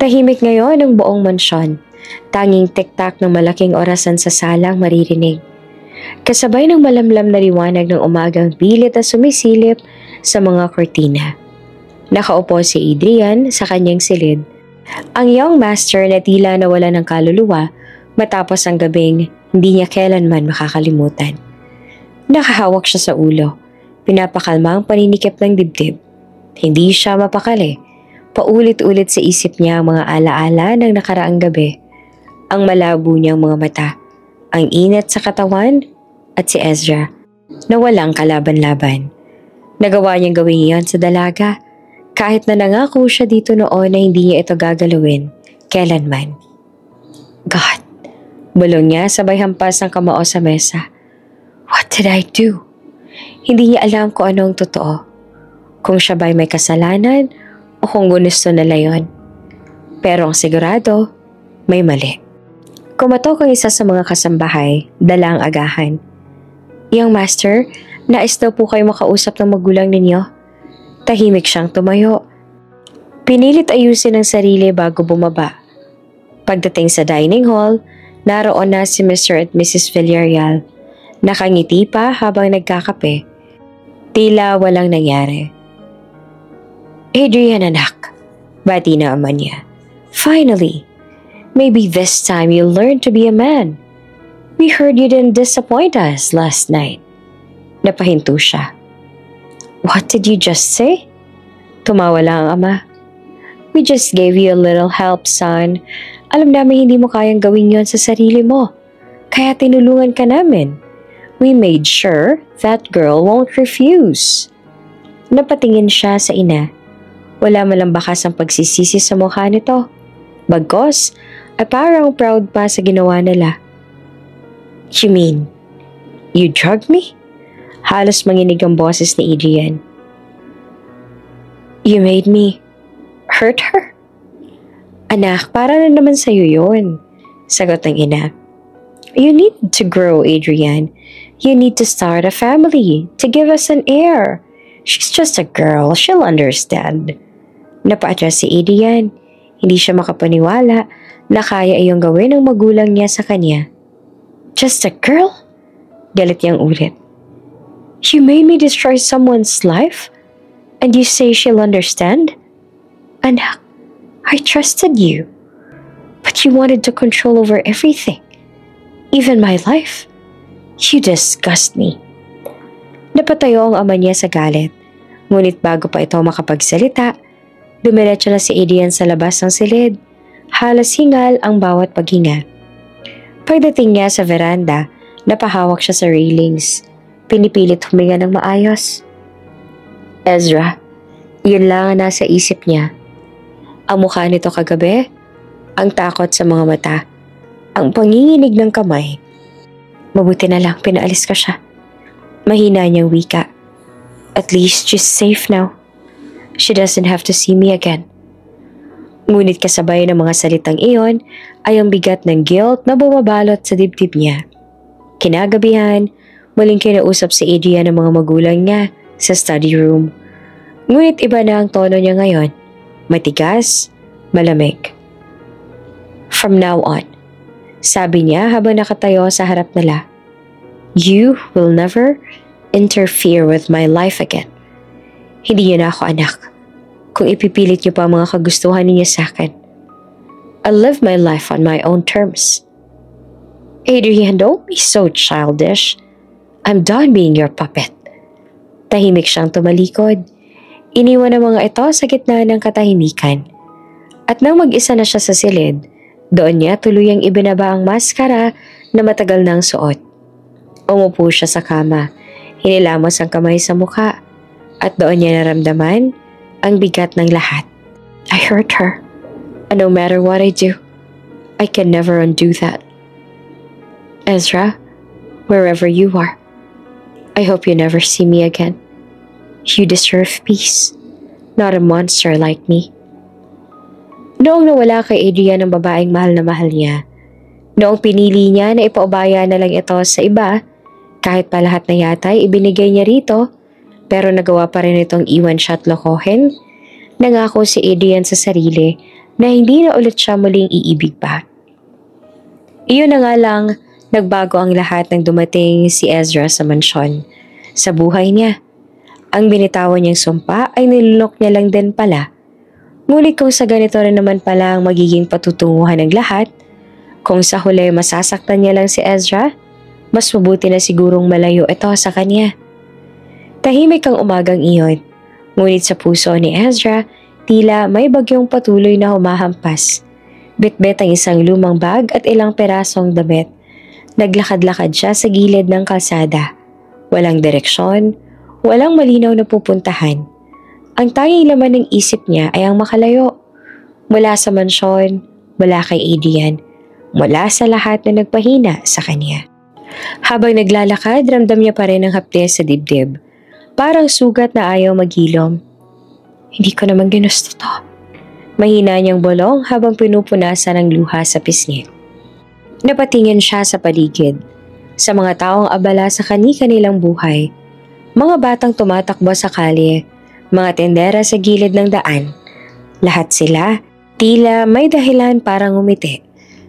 A: Tahimik ngayon ang buong mansyon Tanging tiktak ng malaking orasan sa salang maririnig. Kasabay ng malamlam na liwanag ng umagang pilit at sumisilip sa mga kortina. Nakaupo si Adrian sa kanyang silid. Ang young master na tila nawala ng kaluluwa matapos ang gabing hindi niya kailanman makakalimutan. Nakahawak siya sa ulo. Pinapakalma ang paninikip ng dibdib. Hindi siya mapakali. Paulit-ulit sa isip niya ang mga alaala ng nakaraang gabi. Ang malabo niyang mga mata. Ang init sa katawan at si Ezra na walang kalaban-laban. Nagawa niyang gawin iyon sa dalaga kahit na nangako siya dito noon na hindi niya ito gagalawin kailanman. God, bulong niya sabay hampas ng kamao sa mesa. What did I do? Hindi niya alam kung anong totoo. Kung siya ba'y may kasalanan o kung gusto nila yon. Pero ang sigurado, may mali. Kumatok ang isa sa mga kasambahay, dala ang agahan. Young master, nais daw po kayo makausap ng magulang ninyo. Tahimik siyang tumayo. Pinilit ayusin ang sarili bago bumaba. Pagdating sa dining hall, naroon na si Mr. at Mrs. Villarreal. Nakangiti pa habang nagkakape. Tila walang nangyari. Adrian anak, bati na ama niya. Finally, maybe this time you'll learn to be a man. We heard you didn't disappoint us last night. Napahinto siya. What did you just say? Tumawa lang ang ama. We just gave you a little help, son. Alam namin hindi mo kayang gawin yon sa sarili mo. Kaya tinulungan ka namin. We made sure that girl won't refuse. Napatingin siya sa ina. Wala malang bakas ang pagsisisi sa mukha nito. Bagkos, ay parang proud pa sa ginawa nila. You mean, you drugged me? Halos manginig ang boses ni Adrian. You made me hurt her? Anak, para na naman sa'yo yun. Sagot ng ina. You need to grow, Adrian. You need to start a family to give us an heir. She's just a girl. She'll understand. Napa-adjust si Adrian. Hindi siya makapaniwala na kaya iyong gawin ng magulang niya sa kanya. Just a girl? Galit niyang ulit. You made me destroy someone's life? And you say she'll understand? Anak, I trusted you. But you wanted to control over everything. Even my life. You disgust me. Napatayo ang ama niya sa galit. Ngunit bago pa ito makapagsalita, dumiretso na si Adrian sa labas ng silid. Halos hingal ang bawat paghinga. Pagdating niya sa veranda, napahawak siya sa railings. Pinipilit huminga ng maayos. Ezra, yun lang ang nasa isip niya. Ang mukha nito kagabi, ang takot sa mga mata, ang panginginig ng kamay. Mabuti na lang pinaalis ka siya. Mahina niyang wika. At least she's safe now. She doesn't have to see me again. Ngunit kasabay ng mga salitang iyon ay ang bigat ng guilt na bumabalot sa dibdib niya. Kinagabihan, muling kinausap si Adrian ng mga magulang niya sa study room. Ngunit iba na ang tono niya ngayon. Matigas, malamig. From now on, sabi niya habang nakatayo sa harap nila, you will never interfere with my life again. Hindi niyo na ako anak. Kung ipipilit niyo pa ang mga kagustuhan niyo sa akin. I'll live my life on my own terms. Adrian, don't be so childish. I'm done being your puppet. Tahimik siyang tumalikod. Iniwan ang mga ito sa gitna ng katahimikan. At nang mag-isa na siya sa silid, doon niya tuluyang ibinaba ang maskara na matagal nang suot. Umupo siya sa kama, hinilamos ang kamay sa mukha, at doon niya naramdaman ang bigat ng lahat. I hurt her, and no matter what I do, I can never undo that. Ezra, wherever you are, I hope you never see me again. You deserve peace, not a monster like me. Noong nawala kay Adrian ang babaeng mahal na mahal niya, noong pinili niya na ipaubaya na lang ito sa iba, kahit pa lahat na yata ibinigay niya rito, pero nagawa pa rin itong iwan siya at lokohin, nangako si Adrian sa sarili na hindi na ulit siya muling iibig pa. Iyon na nga lang, nagbago ang lahat nang dumating si Ezra sa mansyon. Sa buhay niya, ang binitawan niyang sumpa ay nilunok niya lang din pala. Ngunit kung sa ganito rin naman pala ang magiging patutunguhan ng lahat, kung sa huli masasaktan niya lang si Ezra, mas mabuti na sigurong malayo ito sa kanya. Tahimik ang umagang iyon, ngunit sa puso ni Ezra, tila may bagyong patuloy na humahampas. Bitbit ang isang lumang bag at ilang perasong damit. Naglakad-lakad siya sa gilid ng kalsada. Walang direksyon, walang malinaw na pupuntahan. Ang tanging laman ng isip niya ay ang makalayo. Mula sa mansyon, mula kay Adrian, mula sa lahat na nagpahina sa kanya. Habang naglalakad, ramdam niya pa rin ang hapdes sa dibdib. Parang sugat na ayaw maghilom. Hindi ko naman ginusto to. Mahina niyang bolong habang pinupunasan ang luha sa pisngi. Napatingin siya sa paligid. Sa mga taong abala sa kani-kanilang buhay. Mga batang tumatakbo sa kalye, mga tendera sa gilid ng daan. Lahat sila, tila may dahilan para ngumiti.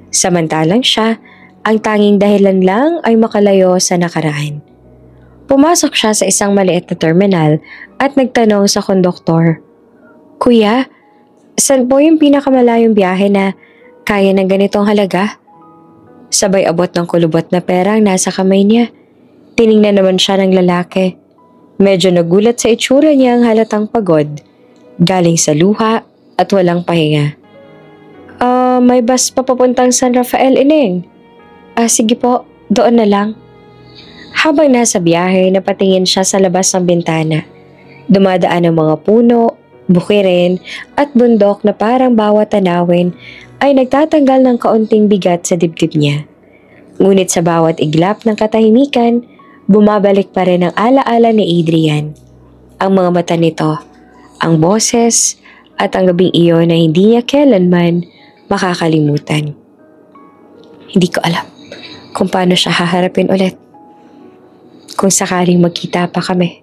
A: Samantalang siya, ang tanging dahilan lang ay makalayo sa nakaraan. Pumasok siya sa isang maliit na terminal at nagtanong sa konduktor, "Kuya, saan po yung pinakamalayong biyahe na kaya ng ganitong halaga?" Sabay abot ng kulubot na pera ang nasa kamay niya. Tiningnan naman siya ng lalaki. Medyo nagulat sa itsura niya ang halatang pagod, galing sa luha at walang pahinga. May bus pa papuntang San Rafael, Ineng." Sige po, doon na lang." Habang nasa biyahe, napatingin siya sa labas ng bintana. Dumadaan ang mga puno, bukirin at bundok na parang bawat tanawin ay nagtatanggal ng kaunting bigat sa dibdib niya. Ngunit sa bawat iglap ng katahimikan, bumabalik pa rin ang alaala ni Adrian. Ang mga mata nito, ang boses at ang gabing iyon na hindi niya kailanman makakalimutan. Hindi ko alam kung paano siya haharapin ulit. Kung sakaling magkita pa kami.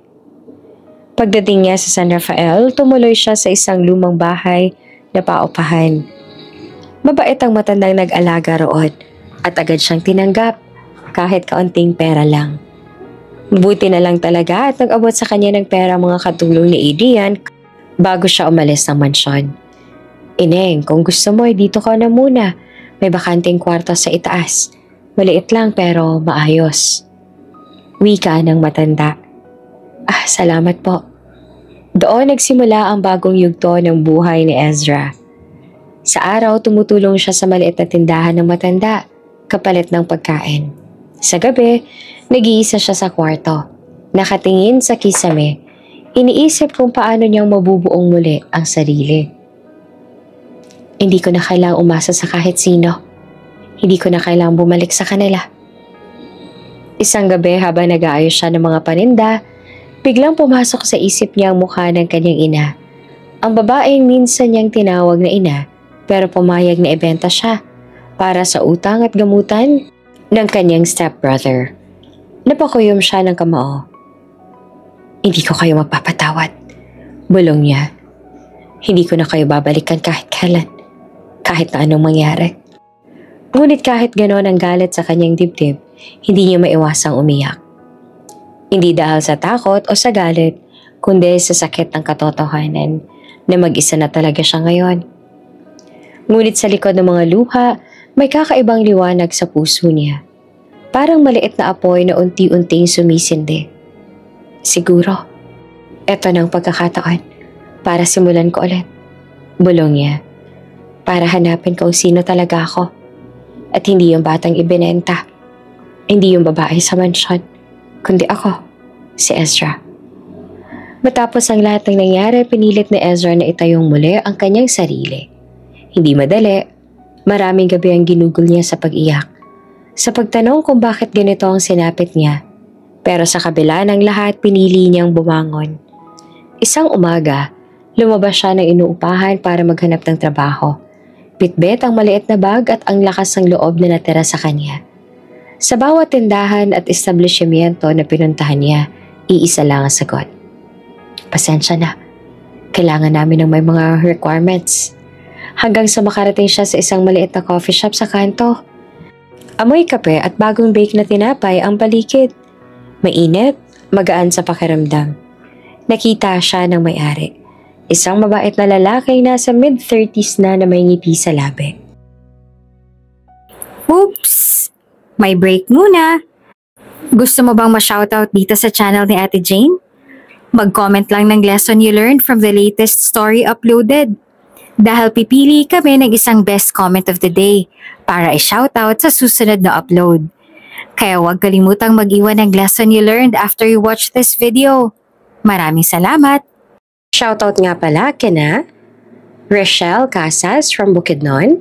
A: Pagdating niya sa San Rafael, tumuloy siya sa isang lumang bahay na paupahan. Mabait ang matandang nag-alaga roon at agad siyang tinanggap kahit kaunting pera lang. Mabuti na lang talaga at nag-abot sa kanya ng pera mga katulong ni Adrian bago siya umalis ng mansyon. "Ineng, kung gusto mo ay dito ka na muna. May bakanting kwarto sa itaas. Maliit lang pero maayos." Wika ng matanda. Salamat po." Doon nagsimula ang bagong yugto ng buhay ni Ezra. Sa araw, tumutulong siya sa maliit na tindahan ng matanda, kapalit ng pagkain. Sa gabi, nag-iisa siya sa kwarto. Nakatingin sa kisame, iniisip kung paano niyang mabubuong muli ang sarili. Hindi ko na kailangang umasa sa kahit sino. Hindi ko na kailangang bumalik sa kanila. Isang gabi habang nag-aayos siya ng mga paninda, biglang pumasok sa isip niya ang mukha ng kanyang ina. Ang babaeng minsan niyang tinawag na ina, pero pumayag na ibenta siya para sa utang at gamutan ng kanyang stepbrother. Napakuyom siya ng kamao. "Hindi ko kayo magpapatawad," bulong niya. "Hindi ko na kayo babalikan kahit kailan, kahit na anong mangyari." Ngunit kahit gano'n ang galit sa kanyang dibdib, hindi niya maiwasang umiyak. Hindi dahil sa takot o sa galit, kundi sa sakit ng katotohanan na mag-isa na talaga siya ngayon. Ngunit sa likod ng mga luha, may kakaibang liwanag sa puso niya. Parang maliit na apoy na unti-unting sumisindi. "Siguro, eto ng pagkakataon para simulan ko ulit," bulong niya. "Para hanapin kung sino talaga ako. At hindi yung batang ibinenta. Hindi yung babae sa mansyon, kundi ako, si Ezra." Matapos ang lahat ng nangyari, pinilit ni Ezra na itayong muli ang kanyang sarili. Hindi madali, maraming gabi ang ginugol niya sa pag-iyak. Sa pagtanong kung bakit ganito ang sinapit niya, pero sa kabila ng lahat pinili niyang bumangon. Isang umaga, lumabas siya ng inuupahan para maghanap ng trabaho. Bitbit ang maliit na bag at ang lakas ng loob na natira sa kanya. Sa bawat tindahan at establishmento na pinuntahan niya, iisa lang ang sagot. "Pasensya na. Kailangan namin ng may mga requirements." Hanggang sa makarating siya sa isang maliit na coffee shop sa kanto. Amoy kape at bagong bake na tinapay ang paligid. Mainit, magaan sa pakiramdam. Nakita siya ng may-ari. Isang mabait na lalaki nasa mid-30s na may ngiti sa labi.
B: Oops! May break muna. Gusto mo bang ma-shoutout dito sa channel ni Ate Jane? Mag-comment lang ng lesson you learned from the latest story uploaded. Dahil pipili kami ng isang best comment of the day para i-shoutout sa susunod na upload. Kaya huwag kalimutang mag-iwan ng lesson you learned after you watch this video. Maraming salamat!
A: Shoutout nga pala kina Rochelle Casas from Bukidnon,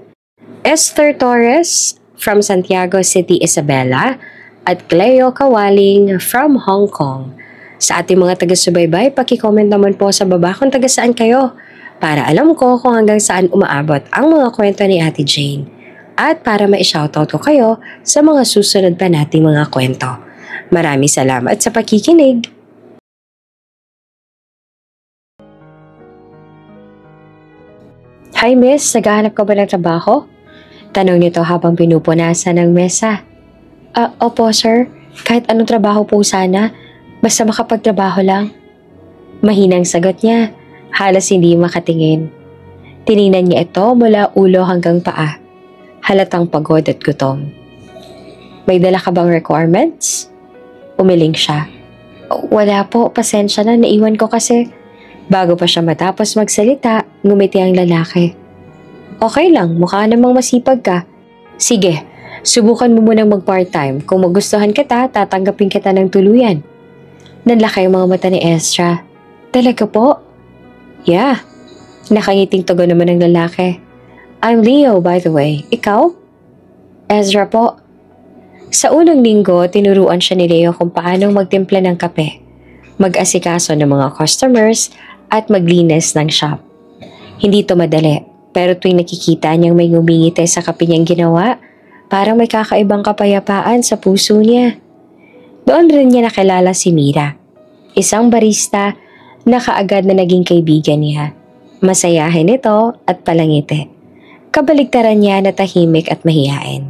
A: Esther Torres from Santiago City, Isabela, at Cleo Kawaling from Hong Kong. Sa ating mga taga-subaybay, paki-comment naman po sa baba kung taga saan kayo para alam ko kung hanggang saan umaabot ang mga kwento ni Ate Jane at para ma-shoutout ko kayo sa mga susunod pa nating mga kwento. Maraming salamat sa pakikinig! Hi miss, naghahanap ka ba ng trabaho? Tanong nito habang pinupunasan ng mesa. Opo sir, kahit anong trabaho po sana, basta makapagtrabaho lang. Mahinang sagot niya, halos hindi makatingin. Tiningnan niya ito mula ulo hanggang paa. Halatang pagod at gutom. May dala ka bang requirements? Umiling siya. Wala po, pasensya na, naiwan ko kasi. Bago pa siya matapos magsalita, ngumiti ang lalaki. Okay lang, mukha namang masipag ka. Sige, subukan mo munang mag-part-time. Kung magustuhan kita, tatanggapin kita ng tuluyan. Nanlaki ang mga mata ni Ezra. Talaga po? Yeah. Nakangiting tugon naman ng lalaki. I'm Leo, by the way. Ikaw? Ezra po. Sa unang linggo, tinuruan siya ni Leo kung paano magtimpla ng kape, mag-asikaso ng mga customers, at maglinis ng shop. Hindi to madali, pero tuwing nakikita niyang may ngumingiti sa kape niyang ginawa, parang may kakaibang kapayapaan sa puso niya. Doon rin niya nakilala si Mira, isang barista na kaagad na naging kaibigan niya. Masayahin ito at palangiti. Kabaligtaran niya na tahimik at mahiyain.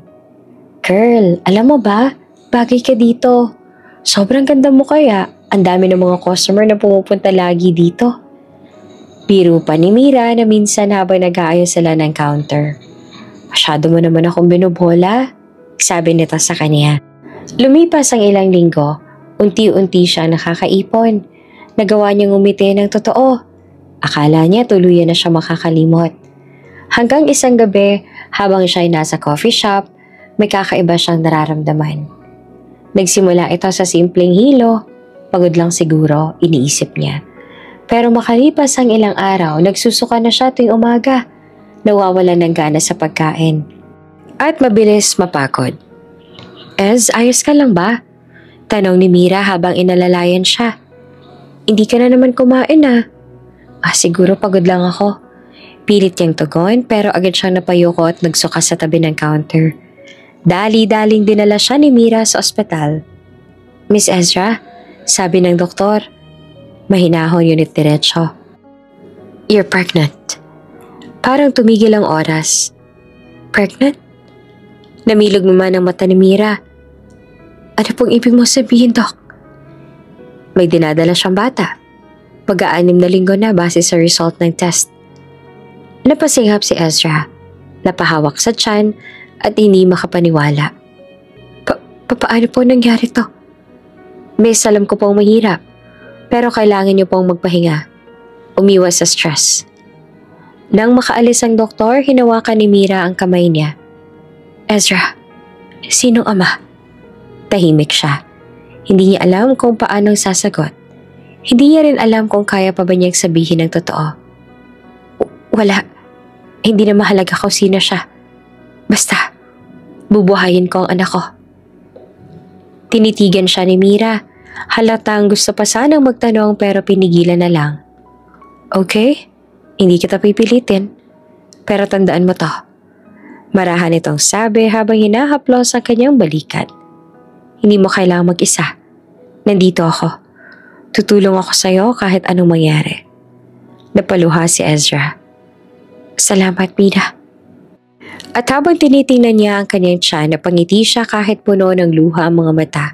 A: Girl, alam mo ba, bagay ka dito. Sobrang ganda mo kaya, ang dami ng mga customer na pumupunta lagi dito. Biro pa ni Mira na minsan habang nag-aayos sila ng counter. Masyado mo naman akong binubola, sabi nito sa kanya. Lumipas ang ilang linggo, unti-unti siya nakakaipon. Nagawa niyang umiti ng totoo. Akala niya tuluyan na siya makakalimot. Hanggang isang gabi, habang siya ay nasa coffee shop, may kakaiba siyang nararamdaman. Nagsimula ito sa simpleng hilo, pagod lang siguro, iniisip niya. Pero makalipas ang ilang araw, nagsusuka na siya tuwing umaga. Nawawalan ng gana sa pagkain. At mabilis mapagod. Ez, ayos ka lang ba? Tanong ni Mira habang inalalayan siya. Hindi ka na naman kumain ah. Siguro pagod lang ako. Pilit niyang tugon pero agad siyang napayuko at nagsuka sa tabi ng counter. Dali-daling dinala siya ni Mira sa ospital. Miss Ezra, sabi ng doktor, mahinahon yunit diretso. You're pregnant. Parang tumigil ang oras. Pregnant? Namilog naman ang mata ni Mira. Ano pong ibig mo sabihin, Doc? May dinadala siyang bata. Mag-6 na linggo na base sa result ng test. Napasinghap si Ezra. Napahawak sa tiyan at hindi makapaniwala. Paano po nangyari to? Miss, alam ko pong mahirap. Pero kailangan niyo pong magpahinga. Umiwas sa stress. Nang makaalis ang doktor, hinawakan ni Mira ang kamay niya. Ezra, sinong ama? Tahimik siya. Hindi niya alam kung paanong sasagot. Hindi niya rin alam kung kaya pa ba niyang sabihin ng totoo. Wala. Hindi na mahalaga kung sino siya. Basta, bubuhayin ko ang anak ko. Tinitigan siya ni Mira. Halatang gusto pa sanang magtanong pero pinigilan na lang. Okay, hindi kita pipilitin. Pero tandaan mo to. Marahan itong sabi habang hinahaplos ang kanyang balikat. Hindi mo kailangang mag-isa. Nandito ako. Tutulong ako sa'yo kahit anong mangyari. Napaluha si Ezra. Salamat, Mira. At habang tinitingnan niya ang kanyang tiyan, napangiti siya kahit puno ng luha ang mga mata.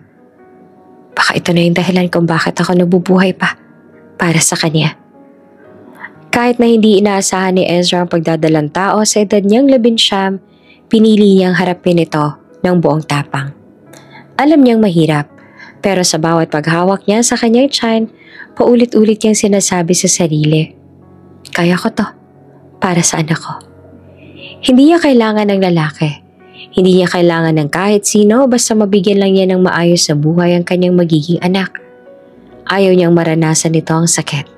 A: Baka ito na yung dahilan kung bakit ako nabubuhay pa para sa kanya. Kahit na hindi inaasahan ni Ezra ang pagdadalang tao sa edad niyang 19, pinili niyang harapin ito ng buong tapang. Alam niyang mahirap, pero sa bawat paghawak niya sa kanyang tiyan, paulit-ulit niyang sinasabi sa sarili, kaya ko to, para sa anak ko. Hindi niya kailangan ng lalaki. Hindi niya kailangan ng kahit sino basta mabigyan lang niya ng maayos na buhay ang kanyang magiging anak. Ayaw niyang maranasan nito ang sakit,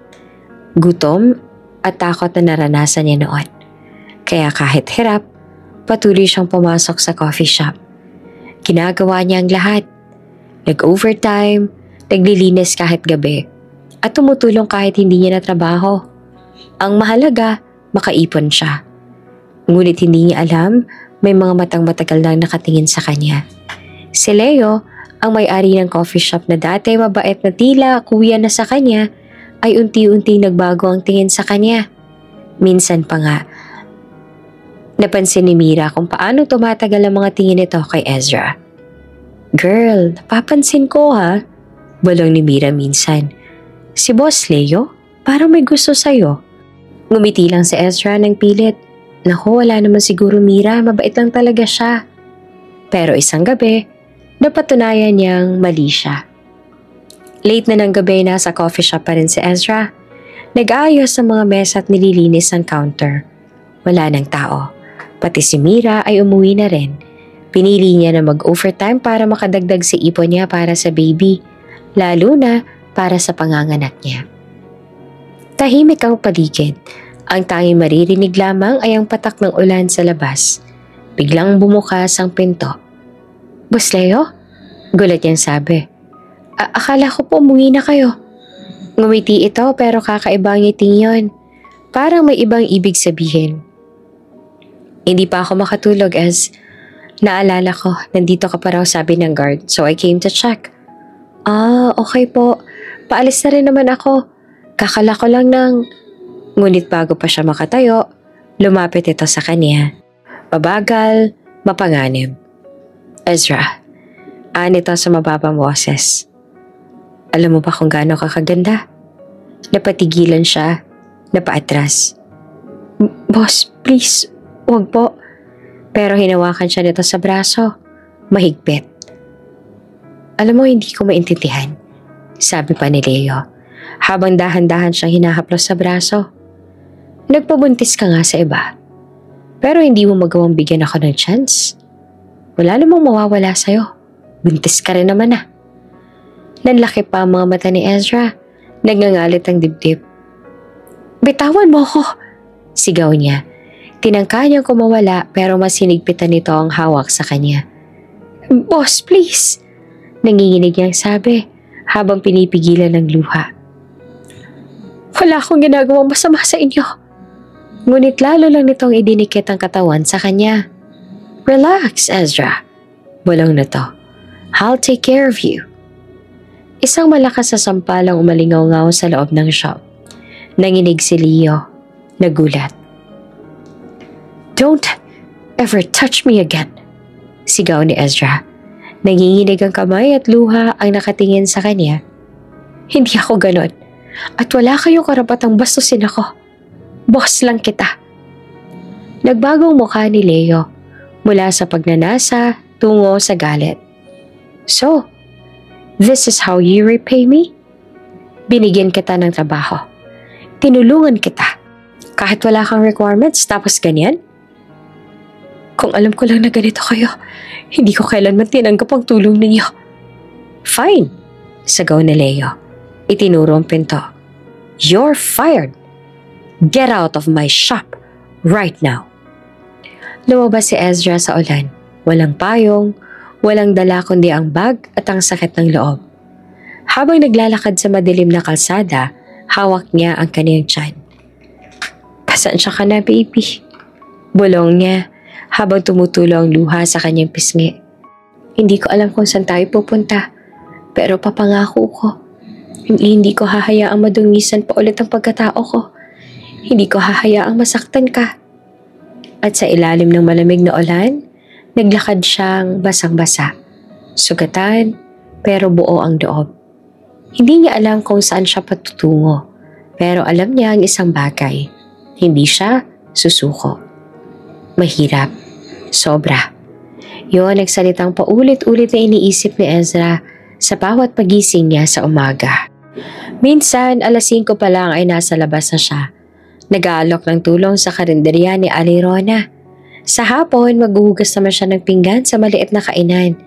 A: gutom at takot na naranasan niya noon. Kaya kahit hirap, patuloy siyang pumasok sa coffee shop. Ginagawa niya ang lahat. Nag-overtime, naglilinis kahit gabi, at tumutulong kahit hindi niya natrabaho. Ang mahalaga, makaipon siya. Ngunit hindi niya alam, may mga matang matagal nang nakatingin sa kanya. Si Leo, ang may-ari ng coffee shop na dati mabait na tila kuya na sa kanya, ay unti-unti nagbago ang tingin sa kanya. Minsan pa nga, napansin ni Mira kung paano tumatagal ang mga tingin nito kay Ezra. Girl, napapansin ko ha, bulong ni Mira minsan. Si Boss Leo, parang may gusto sa'yo. Ngumiti lang si Ezra ng pilit. Naku, wala naman siguro Mira, mabait lang talaga siya. Pero isang gabi, napatunayan niyang mali siya. Late na ng gabi, nasa coffee shop pa rin si Ezra. Nag-aayos sa mga mesa at nililinis ang counter. Wala nang tao. Pati si Mira ay umuwi na rin. Pinili niya na mag-overtime para makadagdag sa ipon niya para sa baby, lalo na para sa panganganak niya. Tahimik ang paligid. Ang tanging maririnig lamang ay ang patak ng ulan sa labas. Biglang bumukas ang pinto. Boss Leo? Gulat niyang sabi. Akala ko po umuwi na kayo. Ngumiti ito pero kakaibang ngiting yon. Parang may ibang ibig sabihin. Hindi pa ako makatulog as naalala ko, nandito ka pa raw sabi ng guard, so I came to check. Okay po. Paalis na rin naman ako. Kakala ko lang ng... Ngunit bago pa siya makatayo, lumapit ito sa kanya. Mabagal, mapanganib. Ezra, ito sa mababang boses. Alam mo ba kung gaano ka kaganda? Napatigilan siya, napaatras. Boss, please, huwag po. Pero hinawakan siya nito sa braso, mahigpit. Alam mo, hindi ko maintindihan, sabi pa ni Leo, habang dahan-dahan siyang hinahaplos sa braso. Nagpabuntis ka nga sa iba, pero hindi mo magawang bigyan ako ng chance. Wala namang mawawala sa'yo. Buntis ka rin naman ah. Nanlaki pa ang mga mata ni Ezra. Nagngangalit ang dibdib. Bitawan mo ako! Sigaw niya. Tinangka niyang kumawala pero mas hinigpitan nito ang hawak sa kanya. Boss, please! Nanginginig niyang sabi habang pinipigilan ng luha. Wala akong ginagawang masama sa inyo. Ngunit lalo lang nitong idinikit ang katawan sa kanya. Relax, Ezra. Bulong na to. I'll take care of you. Isang malakas na sampalang umalingaw-ngaw sa loob ng shop. Nanginig si Leo. Nagulat. Don't ever touch me again, sigaw ni Ezra. Nanginginig ang kamay at luha ang nakatingin sa kanya. Hindi ako ganon. At wala kayong karapatang bastusin ako. Boss lang kita. Nagbagong mukha ni Leo mula sa pagnanasa tungo sa galit. So, this is how you repay me? Binigyan kita ng trabaho. Tinulungan kita. Kahit wala kang requirements tapos ganyan? Kung alam ko lang na ganito kayo, hindi ko kailanman tinanggap ang tulong ninyo. Fine, sagaw ni Leo. Itinuro ang pinto. You're fired. Get out of my shop right now. Lumabas si Ezra sa ulan. Walang payong, walang dala kundi ang bag at ang sakit ng loob. Habang naglalakad sa madilim na kalsada, hawak niya ang kaniyang tiyan. Pasensya ka na, baby. Bulong niya habang tumutulo ang luha sa kanyang pisngi. Hindi ko alam kung saan tayo pupunta, pero papangako ko, hindi ko hahayaang madungisan pa ulit ang pagkatao ko. Hindi ko hahayaang masaktan ka. At sa ilalim ng malamig na ulan, naglakad siyang basang-basa. Sugatan, pero buo ang loob. Hindi niya alam kung saan siya patutungo, pero alam niya ang isang bagay. Hindi siya susuko. Mahirap. Sobra. Yun nagsalitang paulit-ulit na iniisip ni Ezra sa bawat pagising niya sa umaga. Minsan, 5:00 pa lang ay nasa labas na siya. Nag-aalok ng tulong sa karinderya ni Ali Rona. Sa hapon, maghuhugas naman siya ng pinggan sa maliit na kainan.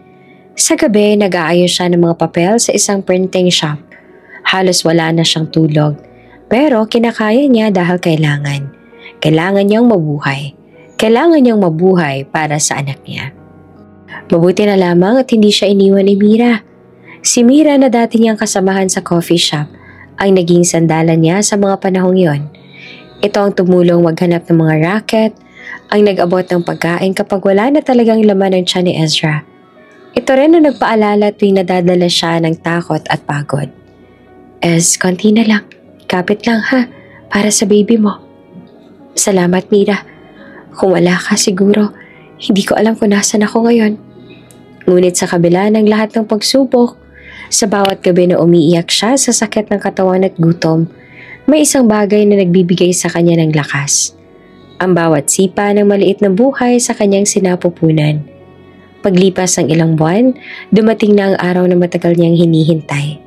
A: Sa gabi, nag-aayos siya ng mga papel sa isang printing shop. Halos wala na siyang tulog. Pero kinakaya niya dahil kailangan. Kailangan niyang mabuhay. Kailangan niyang mabuhay para sa anak niya. Mabuti na lamang at hindi siya iniwan ni Mira. Si Mira na dati niyang kasamahan sa coffee shop ang naging sandalan niya sa mga panahong yon. Ito ang tumulong maghanap ng mga racket, ang nag-abot ng pagkain kapag wala na talagang laman ng tiyan ni Ezra. Ito rin ang nagpaalala tuwing nadadala siya ng takot at pagod. Konti na lang. Kapit lang ha, para sa baby mo. Salamat Mira. Kung wala ka siguro, hindi ko alam kung nasan ako ngayon. Ngunit sa kabila ng lahat ng pagsubok, sa bawat gabi na umiiyak siya sa sakit ng katawan at gutom, may isang bagay na nagbibigay sa kanya ng lakas. Ang bawat sipa ng maliit na buhay sa kanyang sinapupunan. Paglipas ng ilang buwan, dumating na ang araw na matagal niyang hinihintay.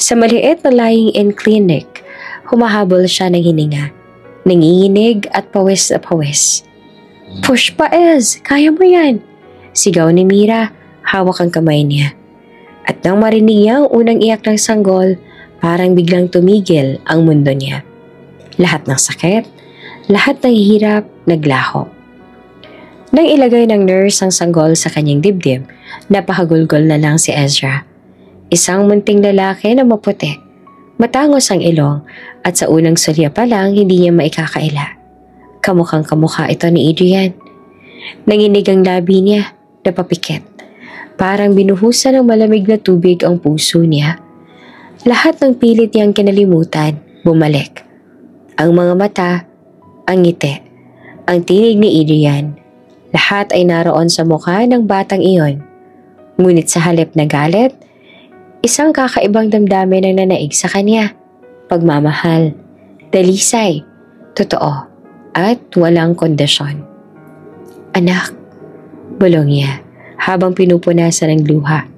A: Sa maliit na lying-in clinic, humahabol siya ng hininga. Nanginginig at pawis na pawis. Push pa Ez! Kaya mo yan! Sigaw ni Mira, hawak ang kamay niya. At nang marinig niya ang unang iyak ng sanggol, parang biglang tumigil ang mundo niya. Lahat ng sakit, lahat ng hirap, naglaho. Nang ilagay ng nurse ang sanggol sa kanyang dibdib, napahagulgol na lang si Ezra. Isang munting lalaki na maputi, matangos ang ilong at sa unang sulya pa lang hindi niya maikakaila. Kamukhang kamukha ito ni Adrian. Nanginig ang labi niya, napapikit. Parang binuhusan ng malamig na tubig ang puso niya. Lahat ng pilit niyang kinalimutan, bumalik. Ang mga mata, ang ngiti, ang tinig ni Adrian, lahat ay naroon sa mukha ng batang iyon. Ngunit sa halip na galit, isang kakaibang damdamin ang nanaig sa kanya. Pagmamahal, dalisay, totoo, at walang kondisyon. Anak, bulong niya habang pinupunasan ng luha.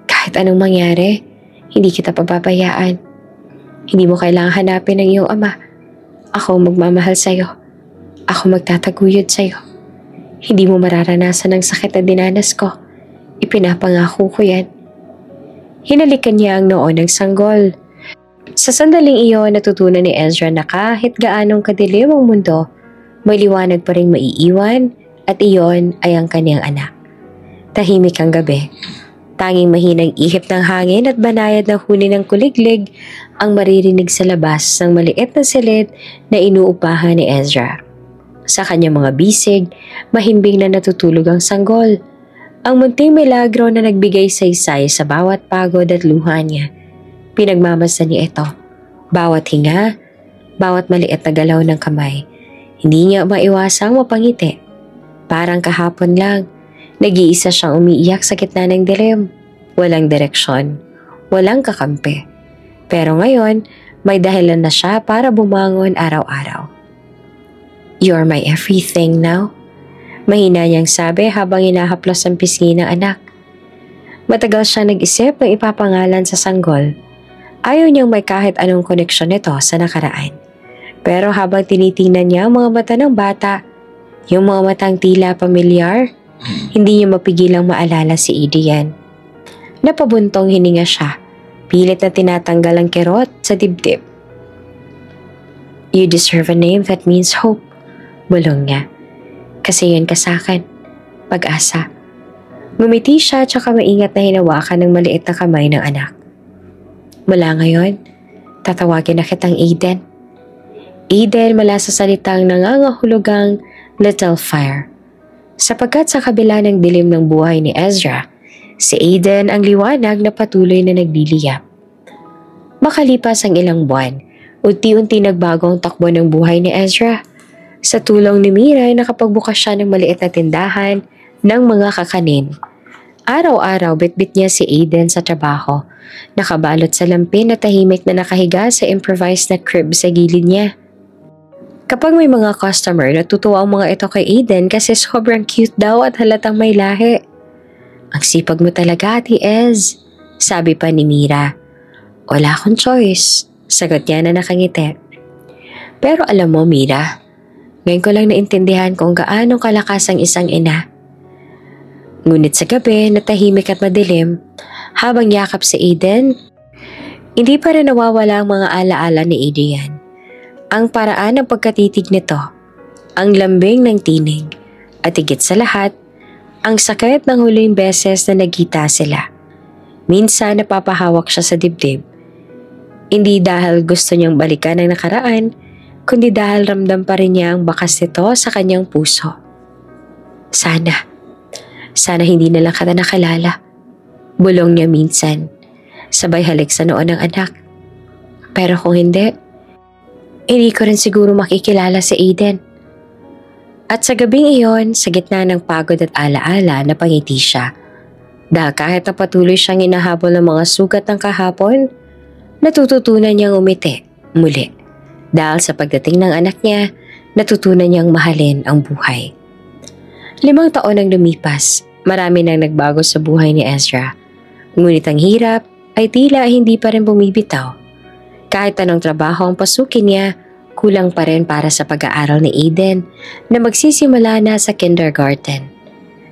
A: Kahit anong mangyari, hindi kita pababayaan. Hindi mo kailangang hanapin ang iyong ama. Ako magmamahal sa'yo. Ako magtataguyod sa'yo. Hindi mo mararanasan ang sakit na dinanas ko. Ipinapangako ko yan. Hinalikan niya ang noo ng sanggol. Sa sandaling iyon, natutunan ni Ezra na kahit gaanong kadilim ang mundo, may liwanag pa rin maiiwan at iyon ay ang kaniyang anak. Tahimik ang gabi. Tanging mahinang ihip ng hangin at banayad na huni ng kuliglig ang maririnig sa labas ng maliit na silid na inuupahan ni Ezra. Sa kanyang mga bisig, mahimbing na natutulog ang sanggol. Ang munting milagro na nagbigay saysay sa bawat pagod at luha niya. Pinagmamasdan niya ito. Bawat hinga, bawat maliit na galaw ng kamay. Hindi niya maiwasang mapangiti. Parang kahapon lang, nag-iisa siyang umiiyak sa gitna ng dilim. Walang direksyon, walang kakampi. Pero ngayon, may dahilan na siya para bumangon araw-araw. You're my everything now. Mahina niyang sabi habang hinahaplos ang pisngi ng anak. Matagal siya nag-isip ng ipapangalan sa sanggol. Ayaw niyang may kahit anong koneksyon nito sa nakaraan. Pero habang tinitingnan niya ang mga mata ng bata, yung mga matang tila pamilyar, hindi niya mapigilang maalala si Adrian. Napabuntong hininga siya, pilit na tinatanggal ang kirot sa dibdib. You deserve a name that means hope, bulong niya. Kasi yun ka sa akin, pag-asa. Ngumiti siya tsaka maingat na hinawakan ng maliit na kamay ng anak. Mula ngayon, tatawagin na kitang Aiden. Aiden mula sa salitang nangangahulugang Little Fire. Sapagkat sa kabila ng dilim ng buhay ni Ezra, si Aiden ang liwanag na patuloy na nagliliyap. Makalipas ang ilang buwan, unti-unti nagbago ang takbo ng buhay ni Ezra. Sa tulong ni Mira ay nakapagbukas siya ng maliit na tindahan ng mga kakanin. Araw-araw bitbit niya si Aiden sa trabaho. Nakabalot sa lampin at tahimik na nakahiga sa improvised na crib sa gilid niya. Kapag may mga customer, natutuwa ang mga ito kay Aiden kasi sobrang cute daw at halatang may lahi. Ang sipag mo talaga, Ate Ez, sabi pa ni Mira. Wala akong choice, sagot niya na nakangiti. Pero alam mo, Mira, ngayon ko lang naintindihan kung gaano kalakas ang isang ina. Ngunit sa gabi na tahimik at madilim, habang yakap si Aiden, hindi pa rin nawawala ang mga alaala ni Adrian. Ang paraan ng pagkatitig nito, ang lambing ng tinig, at higit sa lahat, ang sakit ng huling beses na nagkita sila. Minsan napapahawak siya sa dibdib. Hindi dahil gusto niyang balikan ang nakaraan, kundi dahil ramdam pa rin niya ang bakas nito sa kanyang puso. Sana hindi na lang kita nakalala. Bulong niya minsan, sabay halik sa noo ng anak. Pero kung hindi ko rin siguro makikilala si Aiden. At sa gabing iyon, sa gitna ng pagod at alaala, napangiti siya. Dahil kahit na patuloy siyang inahabol ng mga sugat ng kahapon, natututunan niyang umiti muli. Dahil sa pagdating ng anak niya, natutunan niyang mahalin ang buhay. 5 taon ang lumipas, marami nang nagbago sa buhay ni Ezra. Ngunit ang hirap ay tila hindi pa rin bumibitaw. Kahit anong trabaho ang pasukin niya, kulang pa rin para sa pag-aaral ni Aiden na magsisimula na sa kindergarten.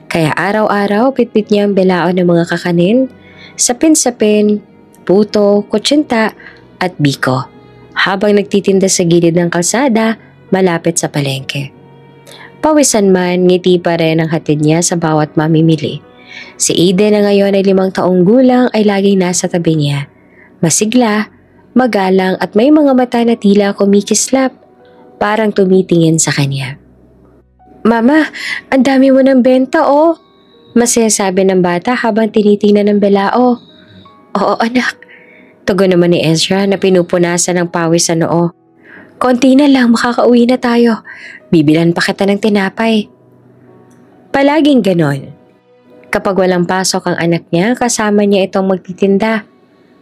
A: Kaya araw-araw pitpit niya ang belaon ng mga kakanin, sapin-sapin, puto, kutsinta at biko habang nagtitinda sa gilid ng kalsada malapit sa palengke. Pawisan man, ngiti pa rin ang hatid niya sa bawat mamimili. Si Aiden na ngayon ay 5 taong gulang ay laging nasa tabi niya. Masigla, magalang at may mga mata na tila kumikislap, parang tumitingin sa kanya. Mama, ang dami mo ng benta oh, masaya sabi ng bata habang tinitingnan ng belao. Oo anak, tugon naman ni Ezra na pinupunasan ng pawis sa noo. Konti na lang, makakauwi na tayo. Bibilan pa kita ng tinapay. Palaging ganon. Kapag walang pasok ang anak niya, kasama niya itong magtitinda.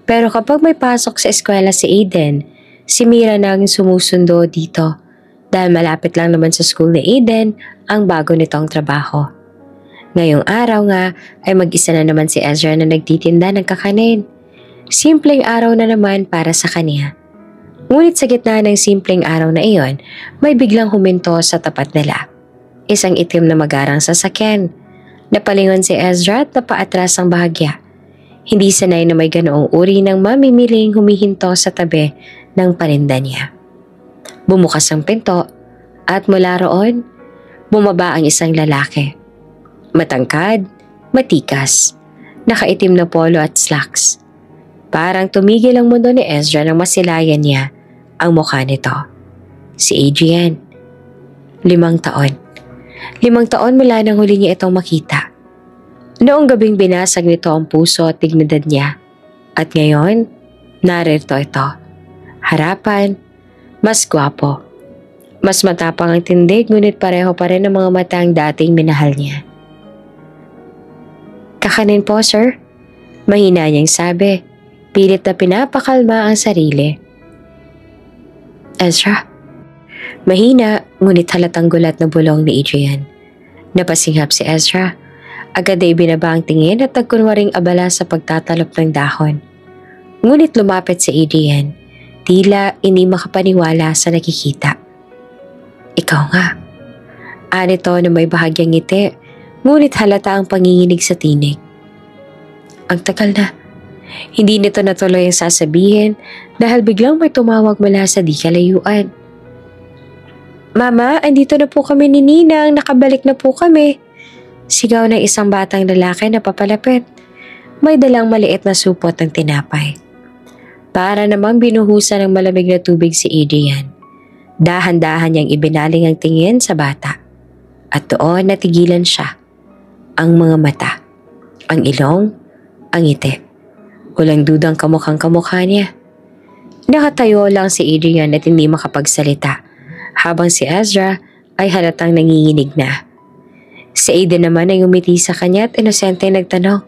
A: Pero kapag may pasok sa eskwela si Aiden, si Mira na ang sumusundo dito dahil malapit lang naman sa school ni Aiden ang bago nitong trabaho. Ngayong araw nga ay mag-isa na naman si Ezra na nagtitinda ng kakanin. Simpleng araw na naman para sa kanya. Ngunit sa gitna ng simpleng araw na iyon, may biglang huminto sa tapat nila. Isang itim na magarang sasakyan. Napalingon si Ezra at napaatras ang bahagya. Hindi sanay na may ganoong uri ng mamimiling humihinto sa tabi ng paninda niya. Bumukas ang pinto at mula roon, bumaba ang isang lalaki. Matangkad, matikas, nakaitim na polo at slacks. Parang tumigil ang mundo ni Ezra nang masilayan niya ang mukha nito. Si Adrian, 5 taon. 5 taon mula nang huli niya itong makita. Noong gabing binasag nito ang puso at dignidad niya. At ngayon, narito ito. Harapan, mas gwapo. Mas matapang ang tindig ngunit pareho pa rin ang mga mata ang dating minahal niya. Kakanin po, sir. Mahina niyang sabi. Pilit na pinapakalma ang sarili. Ezra. Mahina ngunit halatang gulat na bulong ni Adrian. Napasinghap si Ezra. Agad ay binaba ang tingin at nagkunwaring abala sa pagtatalop ng dahon. Ngunit lumapit si Adrian, tila hindi makapaniwala sa nakikita. Ikaw nga. Anito na may bahagyang ngiti, ngunit halata ang panginginig sa tinig. Ang tagal na. Hindi nito natuloy ang sasabihin dahil biglang may tumawag mula sa di kalayuan. Mama, andito na po kami ni Ninang, nakabalik na po kami. Sigaw ng isang batang lalaki na papalapit. May dalang maliit na supot ng tinapay. Para namang binuhusan ng malamig na tubig si Adrian. Dahan-dahan niyang ibinaling ang tingin sa bata. At doon natigilan siya. Ang mga mata, ang ilong, ang ngiti. Walang dudang kamukhang kamukha niya. Nakatayo lang si Adrian at hindi makapagsalita, habang si Ezra ay halatang nanginginig na. Si Aiden naman ay umiti sa kanya at inosente nagtanong,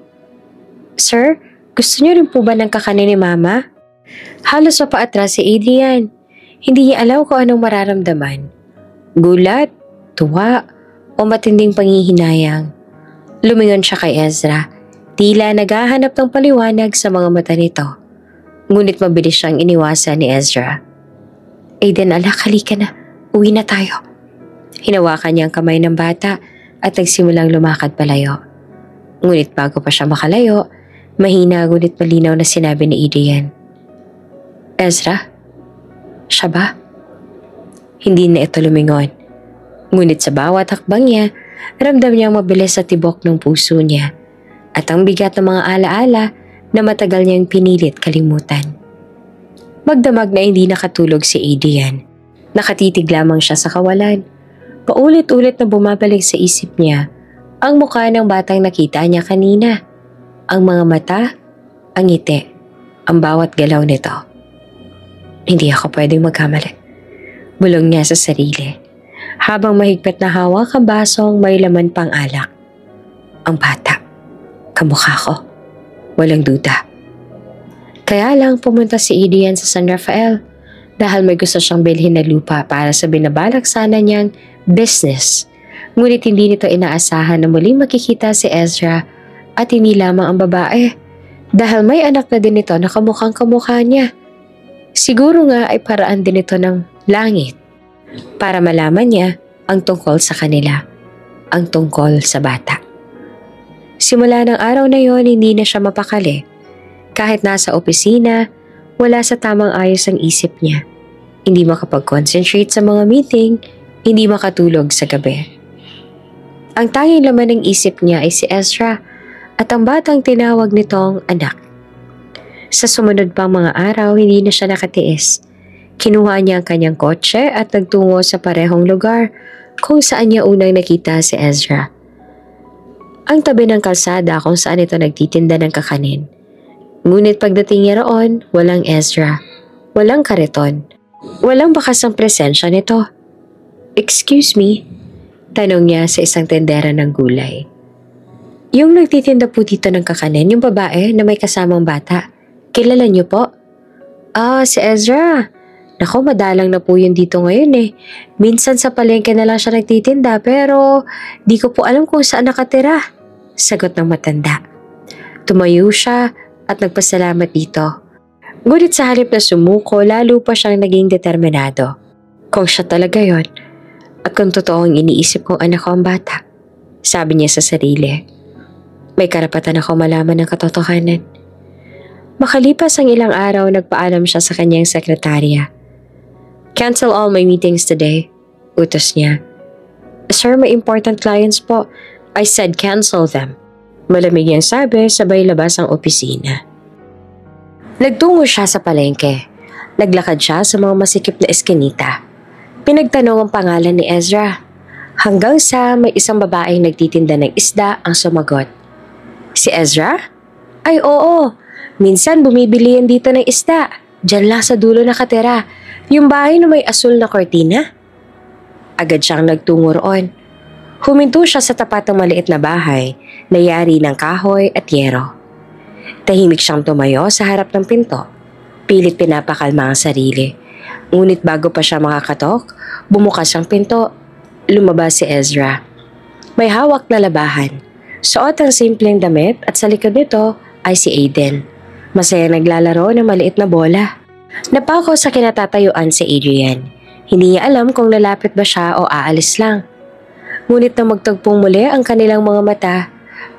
A: "Sir, gusto niyo rin po ba ng kakanin ni Mama?" Halos papaatras si Adrian. Hindi niya alam kung anong mararamdaman. Gulat, tuwa, o matinding panghihinayang. Lumingon siya kay Ezra. Tila naghahanap ng paliwanag sa mga mata nito. Ngunit mabilis siyang iniwasan ni Ezra. "Aiden, alak, halika na. Uwi na tayo." Hinawakan niya ang kamay ng bata at nagsimulang lumakad palayo. Ngunit bago pa siya makalayo, mahina ngunit malinaw na sinabi ni Adrian, "Ezra, siya ba?" Hindi na ito lumingon. Ngunit sa bawat hakbang niya, ramdam niyang mabilis sa tibok ng puso niya at ang bigat ng mga alaala na matagal niyang pinilit kalimutan. Magdamag na hindi nakatulog si Adrian. Nakatitig lamang siya sa kawalan. Paulit-ulit na bumabalik sa isip niya ang mukha ng batang nakita niya kanina. Ang mga mata, ang ngiti, ang bawat galaw nito. Hindi ako pwedeng magkamali. Bulong niya sa sarili, habang mahigpit na hawak ang basong may laman pang alak. Ang bata, kamukha ko, walang duda. Kaya lang pumunta si Adrian sa San Rafael dahil may gusto siyang bilhin na lupa para sa binabalak sana niyang business. Ngunit hindi nito inaasahan na muling makikita si Ezra at hindi lamang ang babae dahil may anak na din ito na kamukhang kamukha niya. Siguro nga ay paraan din ito ng langit para malaman niya ang tungkol sa kanila, ang tungkol sa bata. Simula ng araw na yon, hindi na siya mapakali. Kahit nasa opisina, wala sa tamang ayos ang isip niya. Hindi makapag-concentrate sa mga meeting, hindi makatulog sa gabi. Ang tanging laman ng isip niya ay si Ezra at ang batang tinawag nitong anak. Sa sumunod pang mga araw, hindi na siya nakatiis. Kinuha niya ang kanyang kotse at nagtungo sa parehong lugar kung saan niya unang nakita si Ezra. Ang tabi ng kalsada kung saan ito nagtitinda ng kakanin. Ngunit pagdating niya roon, walang Ezra, walang kariton, walang bakas ang presensya nito. "Excuse me?" tanong niya sa isang tendera ng gulay. "Yung nagtitinda po dito ng kakanin, yung babae na may kasamang bata. Kilala niyo po?" "Ah, si Ezra. Naku, madalang na po yun dito ngayon eh. Minsan sa palengke na lang siya nagtitinda pero di ko po alam kung saan nakatira," sagot ng matanda. Tumayo siya at nagpasalamat dito. Ngunit sa halip na sumuko, lalo pa siyang naging determinado. Kung siya talaga yon at kung totoong iniisip kong anak ko ang bata, sabi niya sa sarili, may karapatan ako malaman ng katotohanan. Makalipas ang ilang araw, nagpaalam siya sa kanyang sekretarya. "Cancel all my meetings today," utos niya. "Sir, may important clients po." "I said cancel them." Malamig niyang sabi, sabay labas ang opisina. Nagtungo siya sa palengke. Naglakad siya sa mga masikip na eskinita. Pinagtanong ang pangalan ni Ezra. Hanggang sa may isang babaeng nagtitinda ng isda ang sumagot. "Si Ezra?" "Ay oo, minsan bumibili yan dito ng isda. Diyan lang sa dulo nakatira. Yung bahay na may asul na kortina?" Agad siyang nagtungo roon. Huminto siya sa tapat ng maliit na bahay na yari ng kahoy at yero. Tahimik siyang tumayo sa harap ng pinto. Pilit pinapakalma ang sarili. Ngunit bago pa siya makakatok, bumukas ang pinto. Lumabas si Ezra. May hawak na labahan. Suot ang simpleng damit at sa likod nito ay si Aiden. Masaya naglalaro ng maliit na bola. Napako sa kinatatayuan si Adrian. Hindi niya alam kung lalapit ba siya o aalis lang. Ngunit nang magtagpong muli ang kanilang mga mata,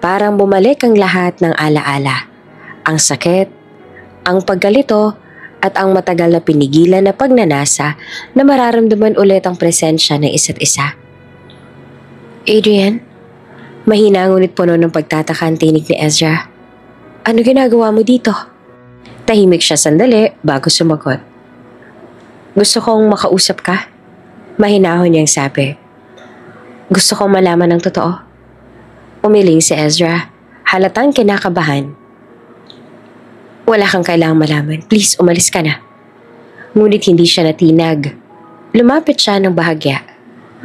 A: parang bumalik ang lahat ng alaala. Ang sakit, ang paggalito, at ang matagal na pinigilan na pagnanasa na mararamdaman ulit ang presensya ng isa't isa. "Adrian?" Mahina ngunit puno ng pagtataka ang tinig ni Ezra. "Ano ginagawa mo dito?" Tahimik siya sandali bago sumagot. "Gusto kong makausap ka." Mahinahon niyang sabi. "Gusto kong malaman ng totoo." Umiling si Ezra, halatang kinakabahan. "Wala kang kailangang malaman. Please, umalis ka na." Ngunit hindi siya natinag. Lumapit siya ng bahagya.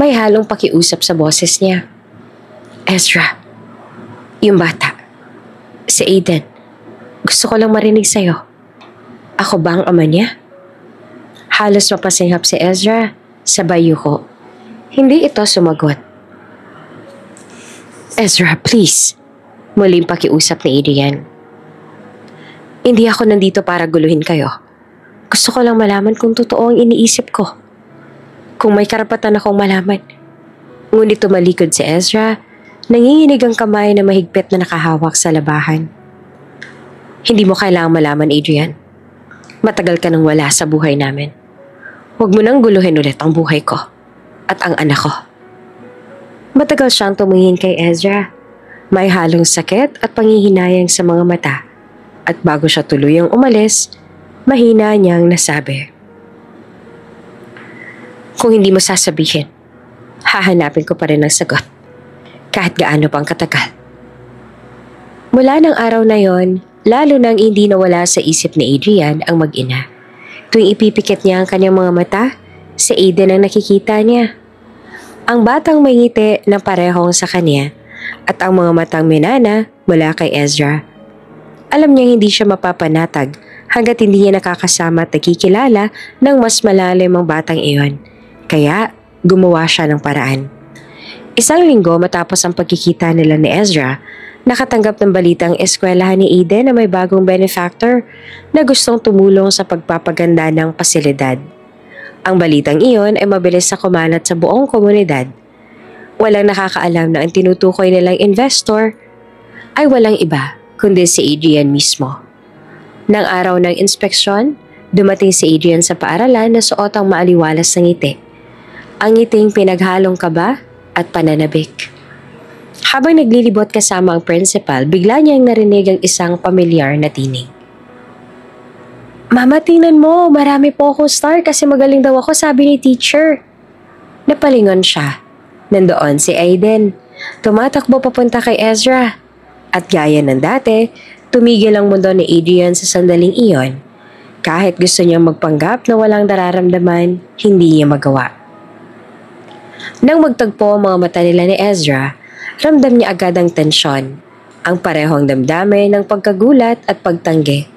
A: May halong pakiusap sa boses niya. Ezra, yung bata, si Aiden, gusto ko lang marinig sa'yo. Ako ba ang ama niya? Halos mapasinghap si Ezra, sabay yuko. Hindi ito sumagot. Ezra, please. Muling pakiusap ni Adrian. Hindi ako nandito para guluhin kayo. Gusto ko lang malaman kung totoo ang iniisip ko. Kung may karapatan akong malaman. Ngunit tumalikod si Ezra, nanginginig ang kamay na mahigpit na nakahawak sa labahan. Hindi mo kailangang malaman, Adrian. Matagal ka nang wala sa buhay namin. Huwag mo nang guluhin ulit ang buhay ko at ang anak ko. Matagal siyang tumingin kay Ezra. May halong sakit at pangihinayang sa mga mata. At bago siya tuluyang umalis, mahina niyang nasabi. Kung hindi mo sasabihin, hahanapin ko pa rin ang sagot. Kahit gaano pang katagal. Mula ng araw na yon, lalo nang hindi nawala sa isip ni Adrian ang mag-ina. Tuwing ipipikit niya ang kanyang mga mata, si Aiden ang nakikita niya. Ang batang may ngiti na parehong sa kanya at ang mga matang minana mula kay Ezra. Alam niyang hindi siya mapapanatag hanggat hindi niya nakakasama at nakikilala ng mas malalim ang batang iyon. Kaya gumawa siya ng paraan. Isang linggo matapos ang pagkikita nila ni Ezra, nakatanggap ng balitang eskwelahan ni Aiden na may bagong benefactor na gustong tumulong sa pagpapaganda ng pasilidad. Ang balitang iyon ay mabilis na kumalat sa buong komunidad. Walang nakakaalam na ang tinutukoy nilang investor ay walang iba kundi si Adrian mismo. Nang araw ng inspeksyon, dumating si Adrian sa paaralan na suot ang maaliwalas na ngiti. Ang ngiting pinaghalong kaba at pananabik. Habang naglilibot kasama ang principal, bigla niyang narinig ang isang pamilyar na tinig. Mama, tingnan mo, marami po akong star kasi magaling daw ako, sabi ni teacher. Napalingon siya. Nandoon si Aiden. Tumatakbo papunta kay Ezra. At gaya ng dati, tumigil ang mundo ni Adrian sa sandaling iyon. Kahit gusto niyang magpanggap na walang nararamdaman, hindi niya magawa. Nang magtagpo ang mga mata nila ni Ezra, ramdam niya agad ang tensyon, ang parehong damdamin ng pagkagulat at pagtanggi.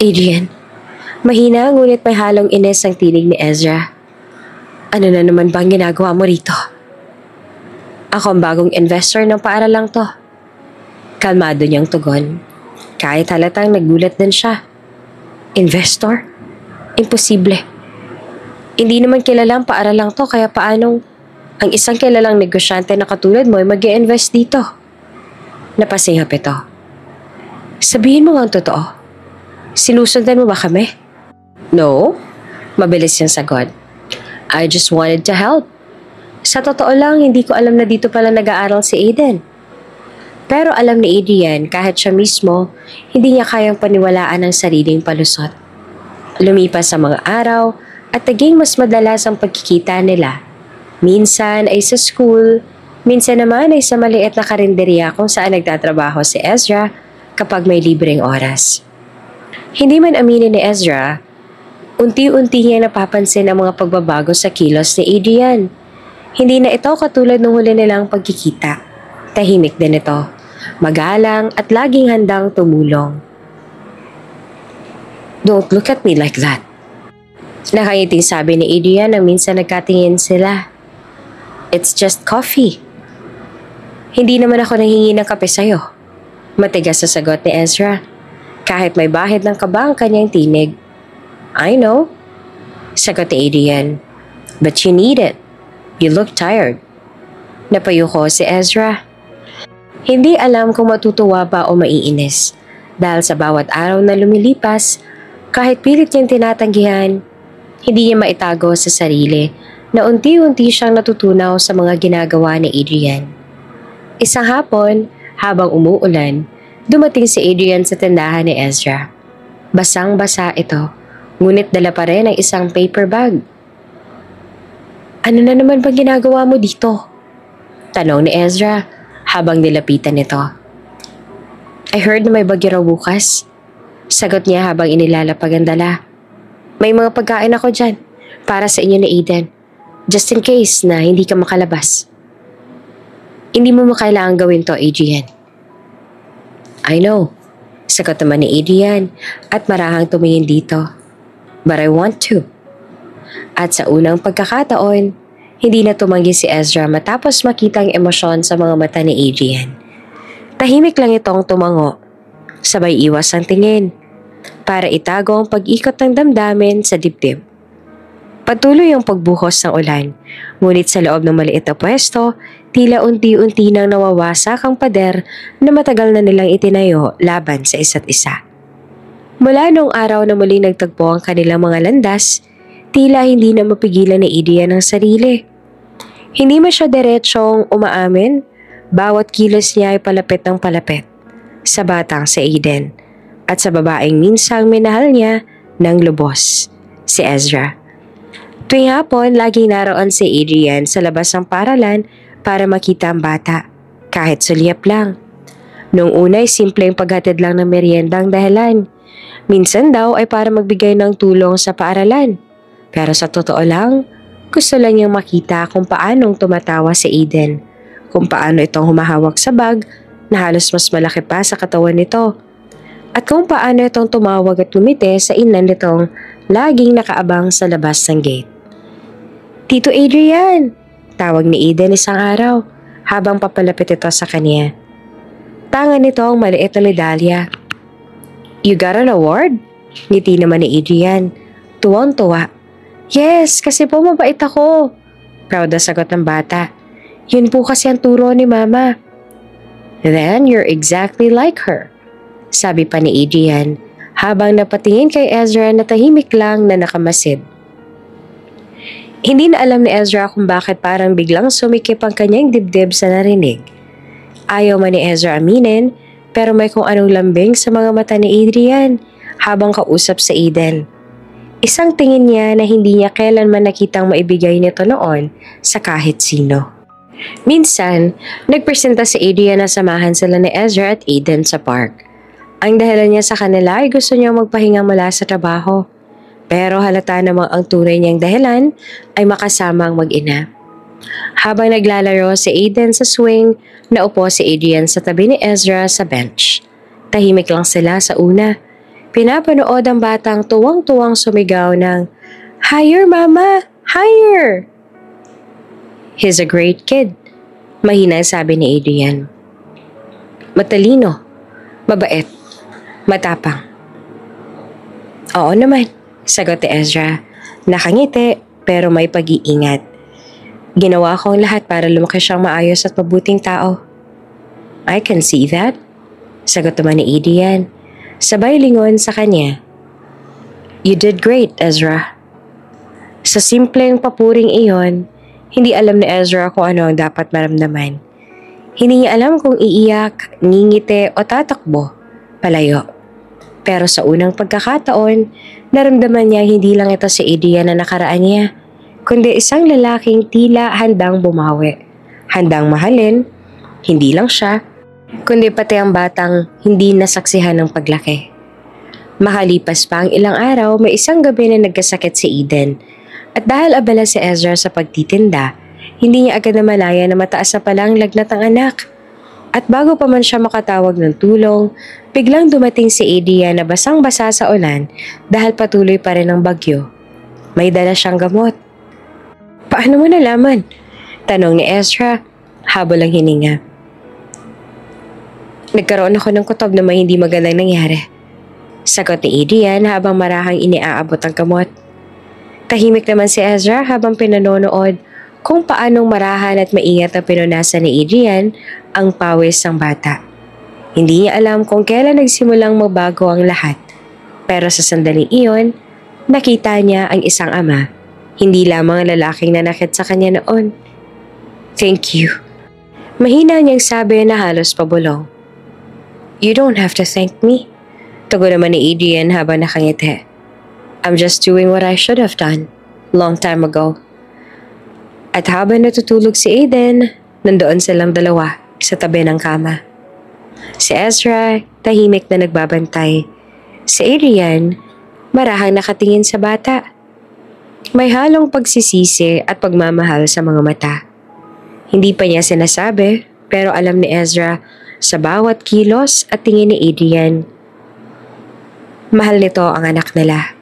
A: Adrian, mahina ngunit may halong inis ang tinig ni Ezra. Ano na naman bang ginagawa mo rito? Ako ang bagong investor ng paaralang to. Kalmado niyang tugon, kahit halatang nagulat din siya. Investor? Imposible. Hindi naman kilala ang paaralang to kaya paanong ang isang kilalang negosyante na katulad mo ay mag-i-invest dito? Napasinghap ito. Sabihin mo nga ang totoo. Sinusundan mo ba kami? No. Mabilis yung sagot. I just wanted to help. Sa totoo lang, hindi ko alam na dito pala nag-aaral si Aiden. Pero alam ni Adrian kahit siya mismo, hindi niya kayang paniwalaan ang sariling palusot. Lumipas sa mga araw at naging mas madalas ang pagkikita nila. Minsan ay sa school, minsan naman ay sa maliit na karinderya kung saan nagtatrabaho si Ezra kapag may libreng oras. Hindi man aminin ni Ezra, unti-unti niya napapansin ang mga pagbabago sa kilos ni Adrian. Hindi na ito katulad ng huli nilang pagkikita. Tahimik din ito, magalang at laging handang tumulong. Don't look at me like that. Nakangiting sabi ni Adrian nang minsan nagkatingin sila. It's just coffee. Hindi naman ako nanghingi ng kape sa'yo. Matigas sa sagot ni Ezra. Kahit may bahid ng kaba ang kanyang tinig. I know. Sagot ni Adrian. But you need it. You look tired. Napayuko si Ezra. Hindi alam kung matutuwa ba o maiinis. Dahil sa bawat araw na lumilipas, kahit pilit niyang tinatanggihan, hindi niya maitago sa sarili na unti-unti siyang natutunaw sa mga ginagawa ni Adrian. Isang hapon, habang umuulan, dumating si Adrian sa tindahan ni Ezra. Basang-basa ito, ngunit dala pa rin ang isang paper bag. Ano na naman bang ginagawa mo dito? Tanong ni Ezra habang nilapitan nito. I heard na may bagyo raw bukas. Sagot niya habang inilalapag ang dala. May mga pagkain ako dyan para sa inyo ni Aiden. Just in case na hindi ka makalabas. Hindi mo kailangan gawin to, Adrian. I know. Sagot naman ni Adrian at marahang tumingin dito. But I want to. At sa unang pagkakataon, hindi na tumanggi si Ezra matapos makita ang emosyon sa mga mata ni Adrian. Tahimik lang itong tumango. Sabay iwas ang tingin para itago ang pag-ikot ng damdamin sa dibdib. Patuloy ang pagbuhos ng ulan, ngunit sa loob ng maliit na pwesto, tila unti-unti nang nawawasak ang pader na matagal na nilang itinayo laban sa isa't isa. Mula noong araw na muling nagtagpo ang kanilang mga landas, tila hindi na mapigilan ni Adrian ang sarili. Hindi man siya diretsyong umaamin, bawat kilos niya ay palapit ng palapit sa batang si Aiden at sa babaeng minsang minahal niya ng lubos, si Ezra. Tuwing hapon, laging naroon si Adrian sa labas ng paralan para makita ang bata, kahit sulyap lang. Noong una ay simpleng paghatid lang ng merienda ang dahilan. Minsan daw ay para magbigay ng tulong sa paaralan. Pero sa totoo lang, gusto lang niyang makita kung paanong tumatawa si Aiden, kung paano itong humahawak sa bag na halos mas malaki pa sa katawan nito, at kung paano itong tumawag at ngumiti sa inan nitong laging nakaabang sa labas ng gate. Tito Adrian! Tawag ni Aiden isang araw habang papalapit ito sa kanya. Tangan nito ang maliit na medalya. You got an award? Ngiti naman ni Adrian. Tuwang-tuwa. Yes, kasi po mabait ako. Proud na sagot ng bata. Yun po kasi ang turo ni Mama. Then you're exactly like her. Sabi pa ni Adrian habang napatingin kay Ezra na tahimik lang na nakamasid. Hindi na alam ni Ezra kung bakit parang biglang sumikip ang kanyang dibdib sa narinig. Ayaw man ni Ezra aminin, pero may kung anong lambing sa mga mata ni Adrian habang kausap sa Aiden. Isang tingin niya na hindi niya kailanman nakitang maibigay nito noon sa kahit sino. Minsan, nagpresenta si Adrian na samahan sila ni Ezra at Aiden sa park. Ang dahilan niya sa kanila ay gusto niya magpahinga mula sa trabaho. Pero halata namang ang tunay niyang dahilan ay makasama ang mag-ina. Habang naglalaro si Aiden sa swing, naupo si Adrian sa tabi ni Ezra sa bench. Tahimik lang sila sa una. Pinapanood ang batang tuwang-tuwang sumigaw ng, "Higher, Mama! Higher!" He's a great kid, mahina sabi ni Adrian. Matalino, mabait, matapang. Oo naman, sagot ni Ezra. Nakangiti pero may pag-iingat. Ginawa ko ang lahat para lumaki siyang maayos at mabuting tao. I can see that, sagot naman ni Adrian. Sabay lingon sa kanya. You did great, Ezra. Sa simpleng papuring iyon, hindi alam ni Ezra kung ano ang dapat maramdaman. Hindi niya alam kung iiyak, ngingiti o tatakbo, palayo. Pero sa unang pagkakataon, naramdaman niya hindi lang ito si Adrian na nakaraan niya, kundi isang lalaking tila handang bumawi, handang mahalin, hindi lang siya, kundi pati ang batang hindi nasaksihan ng paglaki. Makalipas pa ang ilang araw, may isang gabi na nagkasakit si Aiden. At dahil abala si Ezra sa pagtitinda, hindi niya agad namalaya na mataas na palang lagnat ang anak. At bago pa man siya makatawag ng tulong, biglang dumating si Adrian na basang-basa sa ulan dahil patuloy pa rin ang bagyo. May dala siyang gamot. Paano mo nalaman? Tanong ni Ezra, habol ang hininga. Nagkaroon ako ng kutob na may hindi magandang nangyari. Sagot ni Adrian habang marahang iniaabot ang gamot. Tahimik naman si Ezra habang pinanonood kung paanong marahan at maingat ang pinunasan ni Adrian ang pawis ng bata. Hindi niya alam kung kailan nagsimulang mabago ang lahat. Pero sa sandaling iyon, nakita niya ang isang ama, hindi lamang ang lalaking nanakit sa kanya noon. Thank you. Mahina niyang sabi na halos pabulong. You don't have to thank me. Tugon naman ni Adrian habang nakangiti. I'm just doing what I should have done long time ago. At habang natutulog si Aiden, nandoon silang dalawa sa tabi ng kama. Si Ezra, tahimik na nagbabantay. Si Adrian, marahang nakatingin sa bata. May halong pagsisisi at pagmamahal sa mga mata. Hindi pa niya sinasabi, pero alam ni Ezra sa bawat kilos at tingin ni Adrian. Mahal nito ang anak nila.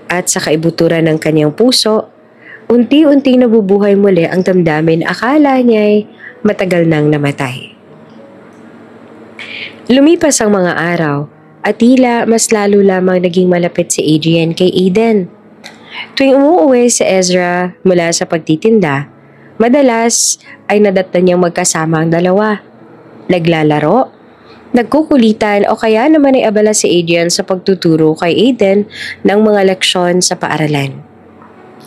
A: At sa kaibuturan ng kanyang puso, unti-unting nabubuhay muli ang damdamin akala niya'y matagal nang namatay. Lumipas ang mga araw at tila mas lalo lamang naging malapit si Adrian kay Aiden. Tuwing umuuwi si Ezra mula sa pagtitinda, madalas ay nadatnan niyang magkasama ang dalawa. Naglalaro, nagkukulitan o kaya naman ay abala si Adrian sa pagtuturo kay Aiden ng mga leksyon sa paaralan.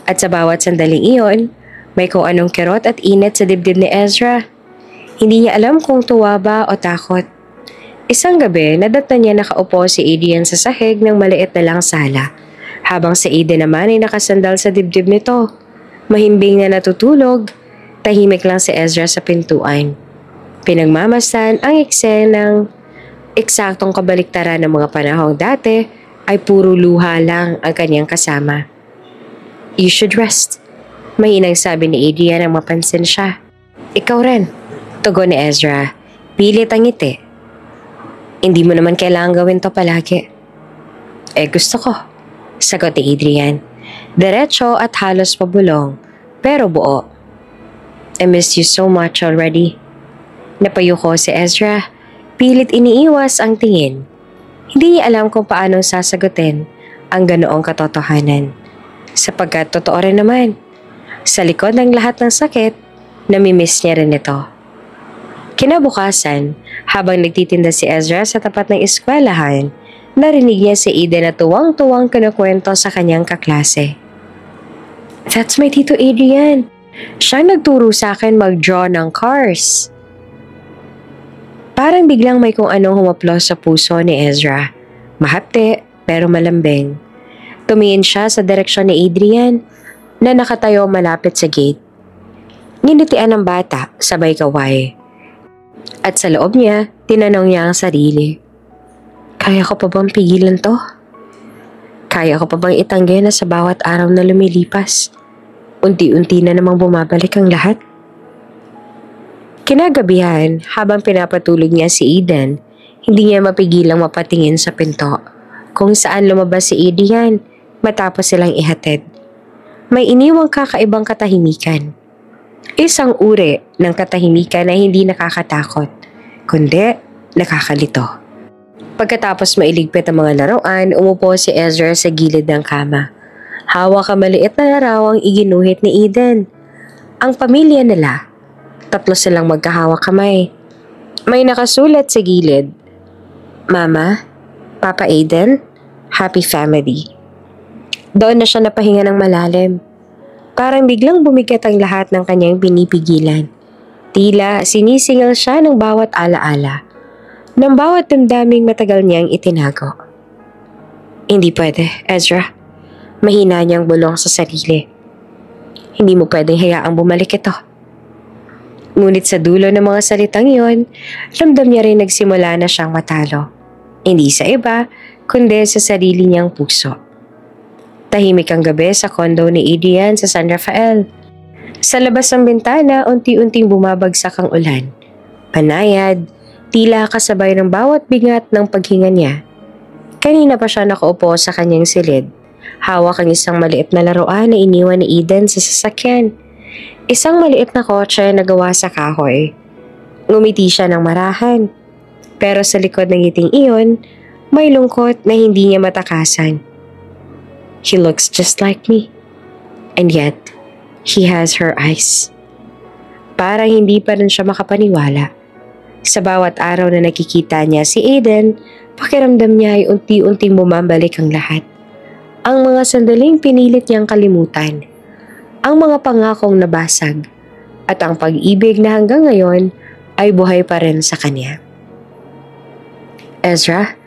A: At sa bawat sandaling iyon, may kung anong kirot at init sa dibdib ni Ezra. Hindi niya alam kung tuwa ba o takot. Isang gabi, nadatnan niya nakaupo si Adrian sa sahig ng maliit na lang sala, habang si Aiden naman ay nakasandal sa dibdib nito. Mahimbing na natutulog, tahimik lang si Ezra sa pintuan. Pinagmamasdan ang eksenang eksaktong kabaliktaran ng mga panahong dati ay puro luha lang ang kanyang kasama. "You should rest," mahinang sabi ni Adrian nang mapansin siya. "Ikaw rin," tugon ni Ezra. Pilit ang ngiti. "Hindi mo naman kailangan gawin to palagi." Gusto ko," sagot ni Adrian. Diretso at halos pabulong, pero buo. "I miss you so much already." Napayuko si Ezra. Pilit iniiwas ang tingin. Hindi niya alam kung paano sasagutin ang ganoong katotohanan. Sapagkat totoo rin naman, sa likod ng lahat ng sakit, namimiss niya rin ito. Kinabukasan, habang nagtitinda si Ezra sa tapat ng eskwelahan, narinig niya si Aiden na tuwang-tuwang kinukwento sa kanyang kaklase. "That's my Tito Adrian. Siya nagturo sa akin mag-draw ng cars." Parang biglang may kung anong humaplos sa puso ni Ezra. Mahapte pero malambing. Tumingin siya sa direksyon ni Adrian na nakatayo malapit sa gate. Nginitian ng bata sabay kaway. At sa loob niya, tinanong niya ang sarili. Kaya ko pa bang pigilan to? Kaya ko pa bang itanggi na sa bawat araw na lumilipas? Unti-unti na namang bumabalik ang lahat? Kinagabihan, habang pinapatulog niya si Aiden, hindi niya mapigilang mapatingin sa pinto kung saan lumabas si Adrian matapos silang ihatid. May iniwang kakaibang katahimikan. Isang uri ng katahimikan na hindi nakakatakot, kundi nakakalito. Pagkatapos mailigpit ang mga laruan, umupo si Ezra sa gilid ng kama. Hawak ang maliit na larawang iginuhit ni Aiden. Ang pamilya nila, 3 silang magkahawak kamay. May nakasulat sa gilid, "Mama, Papa Aiden, Happy Family." Doon na siya napahinga ng malalim. Parang biglang bumigat ang lahat ng kanyang pinipigilan. Tila sinisingal siya ng bawat alaala, ng bawat damdaming matagal niyang itinago. "Hindi pwede, Ezra." Mahina niyang bulong sa sarili. "Hindi mo pwedeng hayaang bumalik ito." Ngunit sa dulo ng mga salitang iyon, ramdam niya rin nagsimula na siyang matalo. Hindi sa iba, kundi sa sarili niyang puso. Tahimik ang gabi sa kondo ni Adrian sa San Rafael. Sa labas ng bintana, unti-unting bumabagsak ang ulan. Panayad, tila kasabay ng bawat bingat ng paghinga niya. Kanina pa siya nakaupo sa kanyang silid. Hawak ang isang maliit na laruan na iniwan ni Aiden sa sasakyan. Isang maliit na kotse na gawa sa kahoy. Ngumiti siya ng marahan. Pero sa likod ng ngiting iyon, may lungkot na hindi niya matakasan. He looks just like me. And yet, he has her eyes. Parang hindi pa rin siya makapaniwala. Sa bawat araw na nakikita niya si Aiden, pakiramdam niya ay unti-unting bumabalik ang lahat. Ang mga sandaling pinilit niyang kalimutan. Ang mga pangakong nabasag. At ang pag-ibig na hanggang ngayon ay buhay pa rin sa kanya. "Ezra,"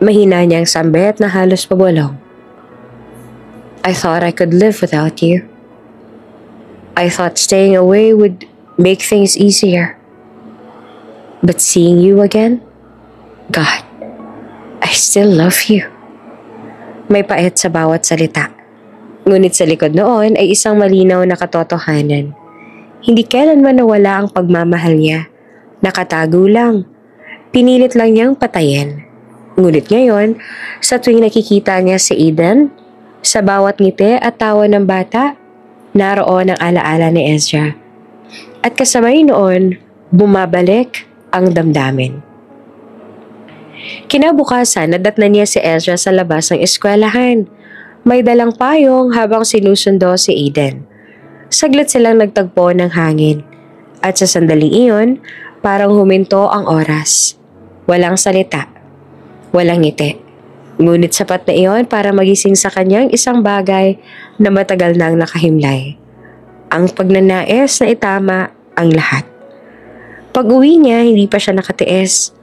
A: mahina niyang sambit na halos pabulong. "I thought I could live without you. I thought staying away would make things easier. But seeing you again, God, I still love you." May pait sa bawat salita. Ngunit sa likod noon ay isang malinaw na katotohanan. Hindi kailanman nawala ang pagmamahal niya. Nakatago lang. Pinilit lang niyang patayin. Ngunit ngayon, sa tuwing nakikita niya si Eden, sa bawat ngiti at tawa ng bata, naroon ang alaala ni Ezra. At kasabay noon, bumabalik ang damdamin. Kinabukasan, nadatnan niya si Ezra sa labas ng eskwelahan. May dalang payong habang sinusundo si Eden. Saglit silang nagtagpo ng hangin. At sa sandaling iyon, parang huminto ang oras. Walang salita. Walang ngiti. Ngunit sapat na iyon para magising sa kanyang isang bagay na matagal nang nakahimlay. Ang pagnanais na itama ang lahat. Pag-uwi niya, hindi pa siya nakatiis.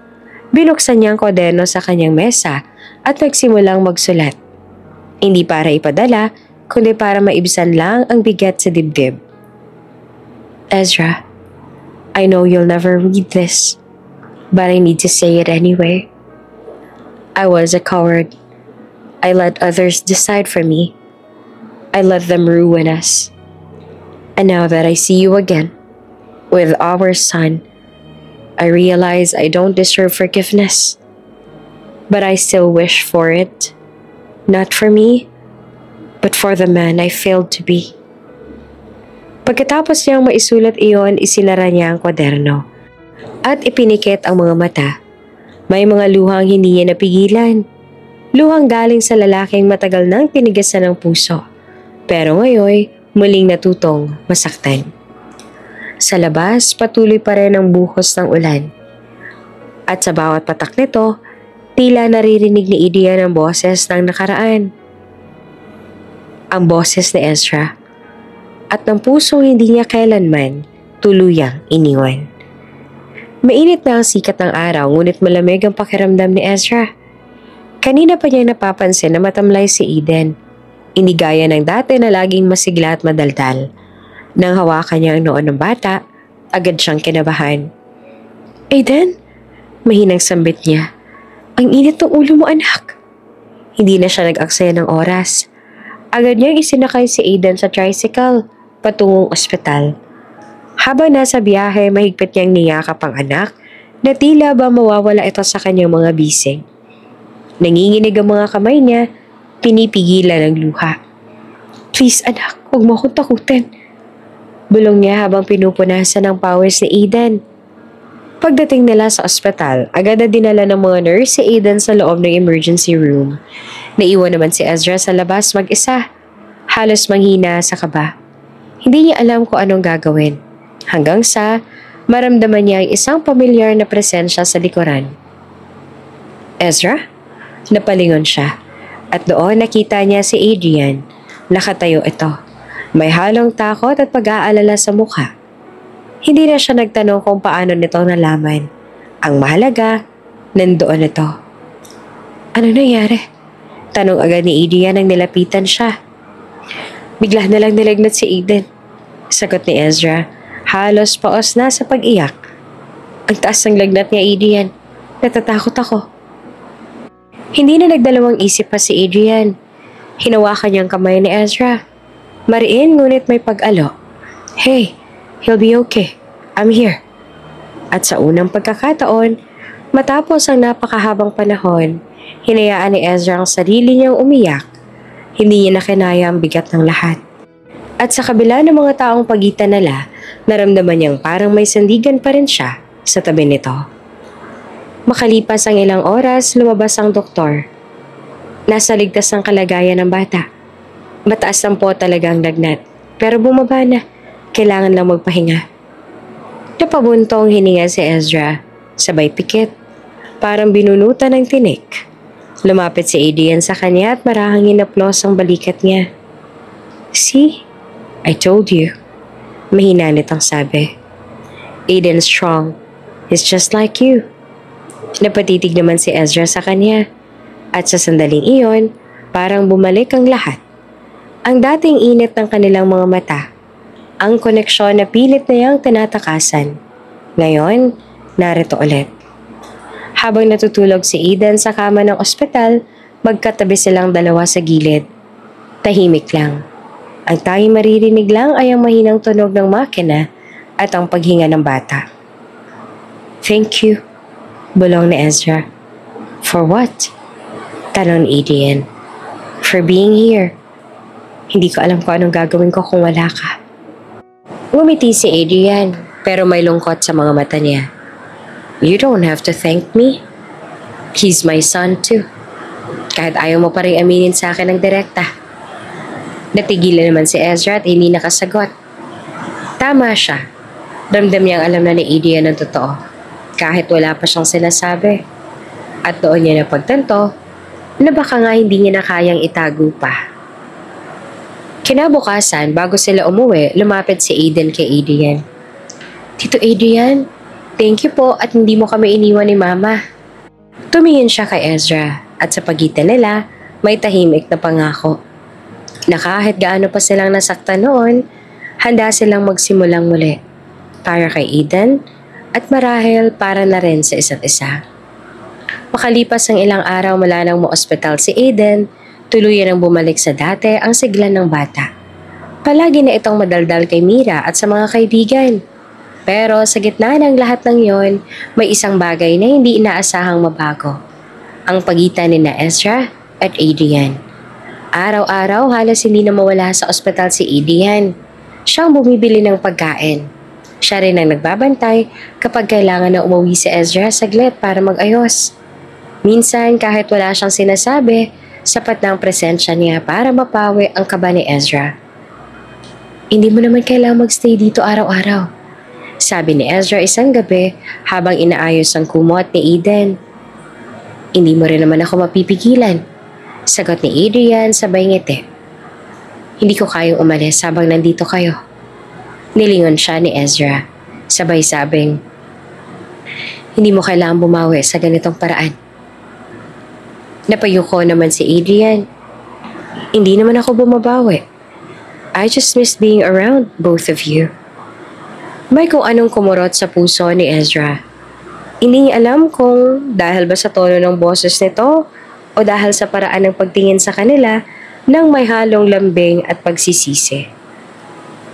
A: Binuksan niya ang kwaderno sa kanyang mesa at nagsimulang magsulat. Hindi para ipadala, kundi para maibsan lang ang bigat sa dibdib. Ezra, I know you'll never read this, but I need to say it anyway. I was a coward. I let others decide for me. I let them ruin us. And now that I see you again, with our son, I realize I don't deserve forgiveness. But I still wish for it. Not for me, but for the man I failed to be. Pagkatapos niyang maisulat iyon, isinara niya ang kwaderno at ipinikit ang mga mata. May mga luhang hindi niya napigilan. Luhang galing sa lalaking matagal nang tinigasan ng puso. Pero ngayon, muling natutong masaktan. Sa labas, patuloy pa rin ang buhos ng ulan. At sa bawat patak nito, tila naririnig ni Idian ang boses ng nakaraan. Ang boses ni Ezra. At ng pusong hindi niya kailanman tuluyang iniwan. Mainit na ang sikat ng araw, ngunit malamig ang pakiramdam ni Ezra. Kanina pa niya napapansin na matamlay si Eden. Hindi gaya ng dati na laging masigla at madaldal. Nang hawakan niya ang noon ng bata, agad siyang kinabahan. Eden? Mahinang sambit niya. Ang init ng ulo mo, anak. Hindi na siya nag-aksaya ng oras. Agad niyang isinakay si Eden sa tricycle patungong ospital. Habang nasa biyahe, mahigpit niyang niyakap ang anak na tila ba mawawala ito sa kanyang mga bisig. Nanginginig ang mga kamay niya, pinipigilan ang luha. Please anak, huwag mo akong takutin. Bulong niya habang pinupunasan ang pawis ni Eden. Pagdating nila sa ospital, agad na dinala ng mga nurse si Eden sa loob ng emergency room. Naiwan naman si Ezra sa labas mag-isa. Halos manghina sa kaba. Hindi niya alam kung anong gagawin. Hanggang sa maramdaman niya ang isang pamilyar na presensya sa likuran. Ezra? Napalingon siya. At doon nakita niya si Adrian. Nakatayo ito. May halong takot at pag-aalala sa mukha. Hindi na siya nagtanong kung paano nito nalaman. Ang mahalaga, nandoon ito. Ano nangyari? Tanong agad ni Adrian nang nilapitan siya. Bigla na lang nilagnat si Eden. Sagot ni Ezra. Halos paos na sa pag-iyak. Ang taas ng lagnat niya, Adrian. Natatakot ako. Hindi na nagdalawang isip pa si Adrian. Hinawakan niyang kamay ni Ezra. Mariin ngunit may pag-alo. Hey, he'll be okay. I'm here. At sa unang pagkakataon, matapos ang napakahabang panahon, hinayaan ni Ezra ang sarili niyang umiyak. Hindi niya nakinaya ang bigat ng lahat. At sa kabila ng mga taong pagitan nila, naramdaman niyang parang may sandigan pa rin siya sa tabi nito. Makalipas ang ilang oras, lumabas ang doktor. Nasa ligtas ang kalagayan ng bata. Mataas ang po talaga ang lagnat, pero bumaba na. Kailangan lang magpahinga. Napabuntong hininga si Ezra, sabay pikit. Parang binunutan ng tinik. Lumapit si Adrian sa kanya at marahang inaplos ang balikat niya. See? I told you. Mahina nitang sabi. Aiden's strong. He's just like you. Napatitig naman si Ezra sa kanya. At sa sandaling iyon, parang bumalik ang lahat. Ang dating init ng kanilang mga mata. Ang koneksyon na pilit na yang tinatakasan. Ngayon, narito ulit. Habang natutulog si Eden sa kama ng ospital, magkatabi silang dalawa sa gilid. Tahimik lang. Ang tanging maririnig lang ay ang mahinang tunog ng makina at ang paghinga ng bata. Thank you, bulong ni Ezra. For what? Tanong ni Adrian. For being here. Hindi ko alam kung anong gagawin ko kung wala ka. Ngumiti si Adrian, pero may lungkot sa mga mata niya. You don't have to thank me. He's my son too. Kahit ayaw mo pa rin aminin sa akin ng direkta. Natigilan naman si Ezra at hindi nakasagot. Tama siya. Ramdam niyang alam na ni Adrian ang totoo. Kahit wala pa siyang sinasabi. At doon niya napagtanto na baka nga hindi niya na kayang itago pa. Kinabukasan, bago sila umuwi, lumapit si Aiden kay Adrian. Tito Adrian, thank you po at hindi mo kami iniwan ni Mama. Tumingin siya kay Ezra at sa pagitan nila, may tahimik na pangako. Na kahit gaano pa silang nasaktan noon, handa silang magsimulang muli. Para kay Aiden at marahil para na rin sa isa't isa. Makalipas ang ilang araw mula nang ma-ospital si Aiden, tuluyan ang bumalik sa dati ang sigla ng bata. Palagi na itong madaldal kay Mira at sa mga kaibigan. Pero sa gitna ng lahat ng yon, may isang bagay na hindi inaasahang mabago. Ang pagitan ni Ezra at Adrian. Araw-araw halos hindi na mawala sa ospital si Adrian. Siyang bumibili ng pagkain. Siya rin ang nagbabantay kapag kailangan na umuwi si Ezra saglit para mag-ayos. Minsan kahit wala siyang sinasabi, sapat na ang presensya niya para mapawi ang kaba ni Ezra. Hindi mo naman kailangang magstay dito araw-araw, sabi ni Ezra isang gabi habang inaayos ang kumot ni Aiden. Hindi mo rin naman ako mapipigilan, sagot ni Adrian sabay ngiti. Hindi ko kayang umalis habang nandito kayo. Nilingon siya ni Ezra, sabay sabing, hindi mo kailangang bumawi sa ganitong paraan. Napayuko naman si Adrian. Hindi naman ako bumabawi. I just miss being around both of you. May kung anong kumurot sa puso ni Ezra. Hindi niya alam kung dahil ba sa tono ng boses nito o dahil sa paraan ng pagtingin sa kanila nang may halong lambing at pagsisisi.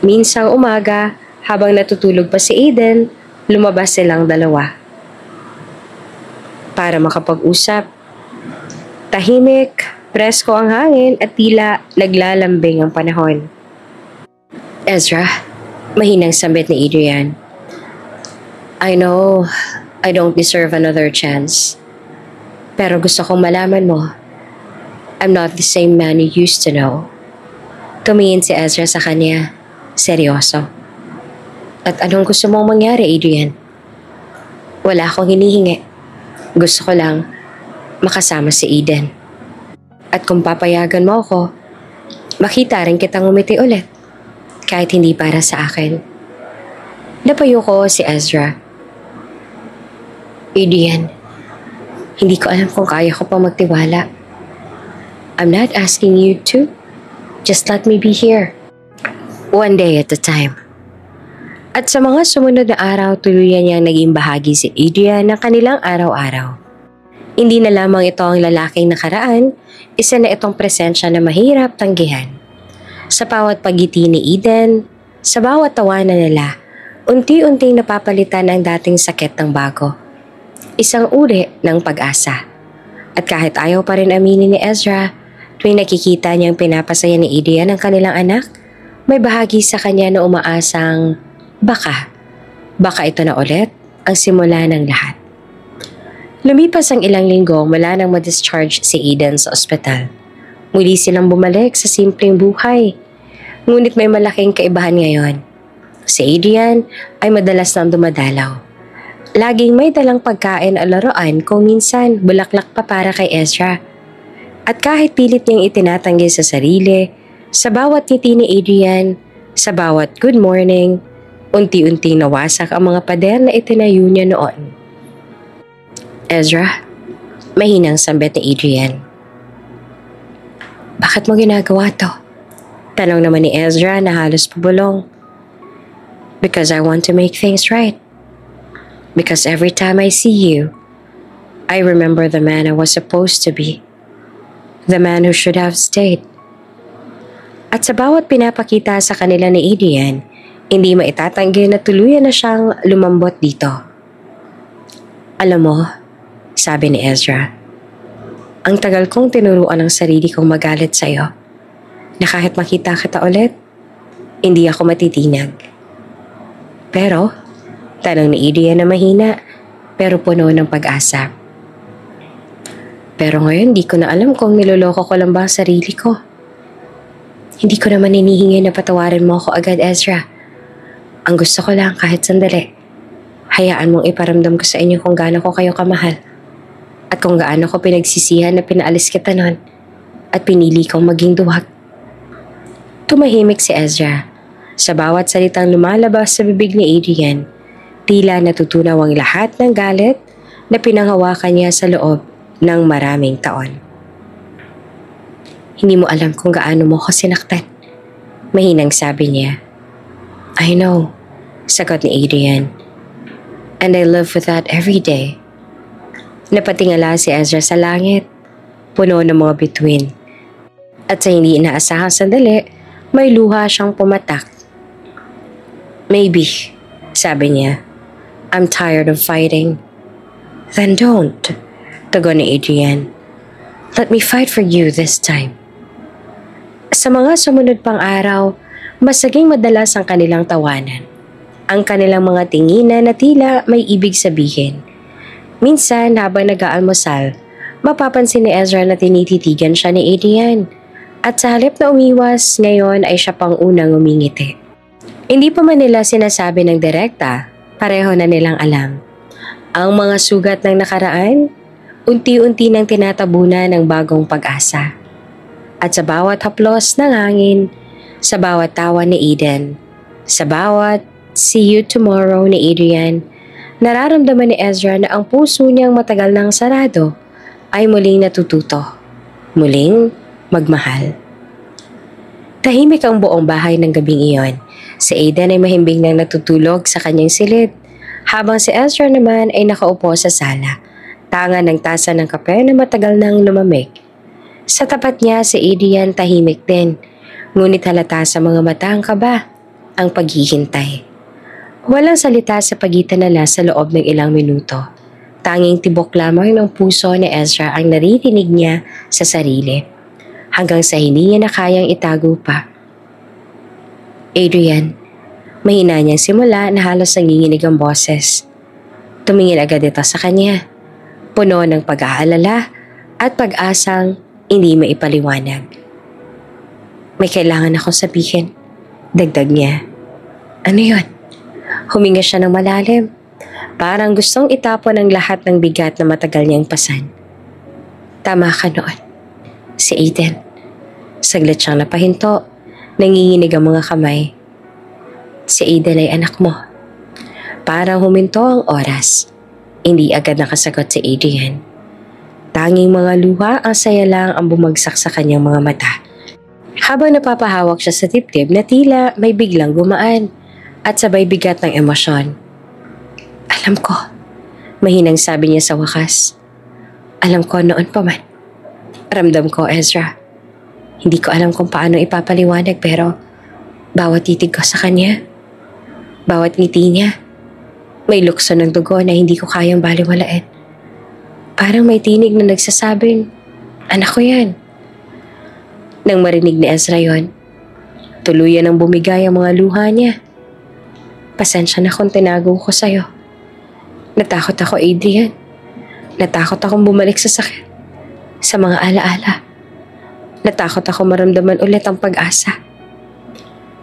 A: Minsang umaga, habang natutulog pa si Aiden, lumabas silang dalawa. Para makapag-usap. Tahimik, presko ang hangin at tila naglalambing ang panahon. Ezra, mahinang sambit ni Adrian. I know I don't deserve another chance. Pero gusto kong malaman mo, I'm not the same man you used to know. Tumingin si Ezra sa kanya, seryoso. At anong gusto mong mangyari, Adrian? Wala akong hinihingi. Gusto ko lang makasama si Aiden. At kung papayagan mo ako, makita rin kitang umiti ulit. Kahit hindi para sa akin. Napayo ko si Ezra. Adrian, hindi ko alam kung kaya ko pa magtiwala. I'm not asking you to. Just let me be here. One day at a time. At sa mga sumunod na araw, tuluyan niyang naging bahagi si Adrian ng kanilang araw-araw. Hindi na lamang ito ang lalaking nakaraan, isa na itong presensya na mahirap tanggihan. Sa bawat pagiti ni Aiden, sa bawat tawanan nila, unti-unting napapalitan ang dating sakit ng bago. Isang uri ng pag-asa. At kahit ayaw pa rin aminin ni Ezra, tuwing nakikita niyang pinapasaya ni Adrian ang kanilang anak, may bahagi sa kanya na umaasang baka ito na ulit ang simula ng lahat. Lumipas ang ilang linggo mula nang ma-discharge si Aiden sa ospital. Muli silang bumalik sa simpleng buhay. Ngunit may malaking kaibahan ngayon. Si Adrian ay madalas nang dumadalaw. Laging may dalang pagkain o laruan kung minsan bulaklak pa para kay Ezra. At kahit pilit niyang itinatanggi sa sarili, sa bawat ngiti ni Adrian, sa bawat good morning, unti-unting nawasak ang mga pader na itinayo niya noon. Ezra, mahinang sambit ni Adrian. Bakit mo ginagawa to? Tanong naman ni Ezra na halos pabulong. Because I want to make things right. Because every time I see you, I remember the man I was supposed to be. The man who should have stayed. At sa bawat pinapakita sa kanila ni Adrian, hindi maitatanggi na tuluyan na siyang lumambot dito. Alam mo, sabi ni Ezra, ang tagal kong tinuruan ng sarili kong magalit sa'yo, na kahit makita kita ulit, hindi ako matitinag. Pero, tanong ni Adrian na mahina, pero puno ng pag-asa. Pero ngayon, di ko na alam kung niloloko ko lang ba ang sarili ko. Hindi ko naman hinihingi na patawarin mo ako agad, Ezra. Ang gusto ko lang kahit sandali, hayaan mong iparamdam ko sa inyo kung gaano ko kayo kamahal at kung gaano ko pinagsisihan na pinaalis kita nun at pinili kong maging duwag. Tumahimik si Ezra. Sa bawat salitang lumalabas sa bibig ni Adrian, tila natutunaw ang lahat ng galit na pinanghawakan niya sa loob ng maraming taon. Hindi mo alam kung gaano mo ko sinaktan. Mahinang sabi niya. I know, sagot ni Adrian. And I live with that every day. Napatingala si Ezra sa langit, puno ng mga bituin. At sa hindi inaasahang sandali, may luha siyang pumatak. Maybe, sabi niya, I'm tired of fighting. Then don't, tugon ni Adrian. Let me fight for you this time. Sa mga sumunod pang araw, mas naging madalas ang kanilang tawanan. Ang kanilang mga tinginan na tila may ibig sabihin. Minsan habang nag-aalmusal, mapapansin ni Ezra na tinititigan siya ni Adrian. At sa halip na umiwas, ngayon ay siya pang unang umingiti. Hindi pa man nila sinasabi ng direkta, pareho na nilang alam. Ang mga sugat ng nakaraan, unti-unti nang tinatabunan ng bagong pag-asa. At sa bawat haplos ng hangin, sa bawat tawa ni Eden, sa bawat see you tomorrow ni Adrian, nararamdaman ni Ezra na ang puso niyang matagal nang sarado ay muling natututo, muling magmahal. Tahimik ang buong bahay ng gabing iyon. Si Eden ay mahimbing nang natutulog sa kanyang silid, habang si Ezra naman ay nakaupo sa sala, tanga ng tasa ng kape na matagal nang lumamig. Sa tapat niya si Adrian tahimik din, ngunit halata sa mga mata ang kaba, ang paghihintay. Walang salita sa pagitan nila sa loob ng ilang minuto. Tanging tibok lamang ng puso ni Ezra ang naririnig niya sa sarili, hanggang sa hindi niya na kayang itago pa. Adrian, mahina niyang simula na halos nanginginig ang boses. Tumingin agad ito sa kanya, puno ng pag-aalala at pag-asang hindi maipaliwanag. May kailangan akong sabihin, dagdag niya. Ano yun? Huminga siya ng malalim. Parang gustong itapon ang lahat ng bigat na matagal niyang pasan. Tama ka noon. Si Eden. Saglit siyang napahinto. Nanginginig ang mga kamay. Si Eden ay anak mo. Parang huminto ang oras. Hindi agad nakasagot si Adrian. Tanging mga luha ang saya lang ang bumagsak sa kanyang mga mata. Habang napapahawak siya sa dibdib na tila may biglang gumaan at sabay bigat ng emosyon. Alam ko, mahinang sabi niya sa wakas. Alam ko noon pa man. Ramdam ko, Ezra. Hindi ko alam kung paano ipapaliwanag pero bawat titig ko sa kanya, bawat ngiti niya, may lukso ng dugo na hindi ko kayang baliwalain. Parang may tinig na nagsasabing, anak ko yan. Nang marinig ni Ezra yon, tuluyan ang bumigay ang mga luha niya. Pasensya na kung tinago ko sa'yo. Natakot ako, Adrian. Natakot akong bumalik sa sakit, sa mga alaala. Natakot ako maramdaman ulit ang pag-asa.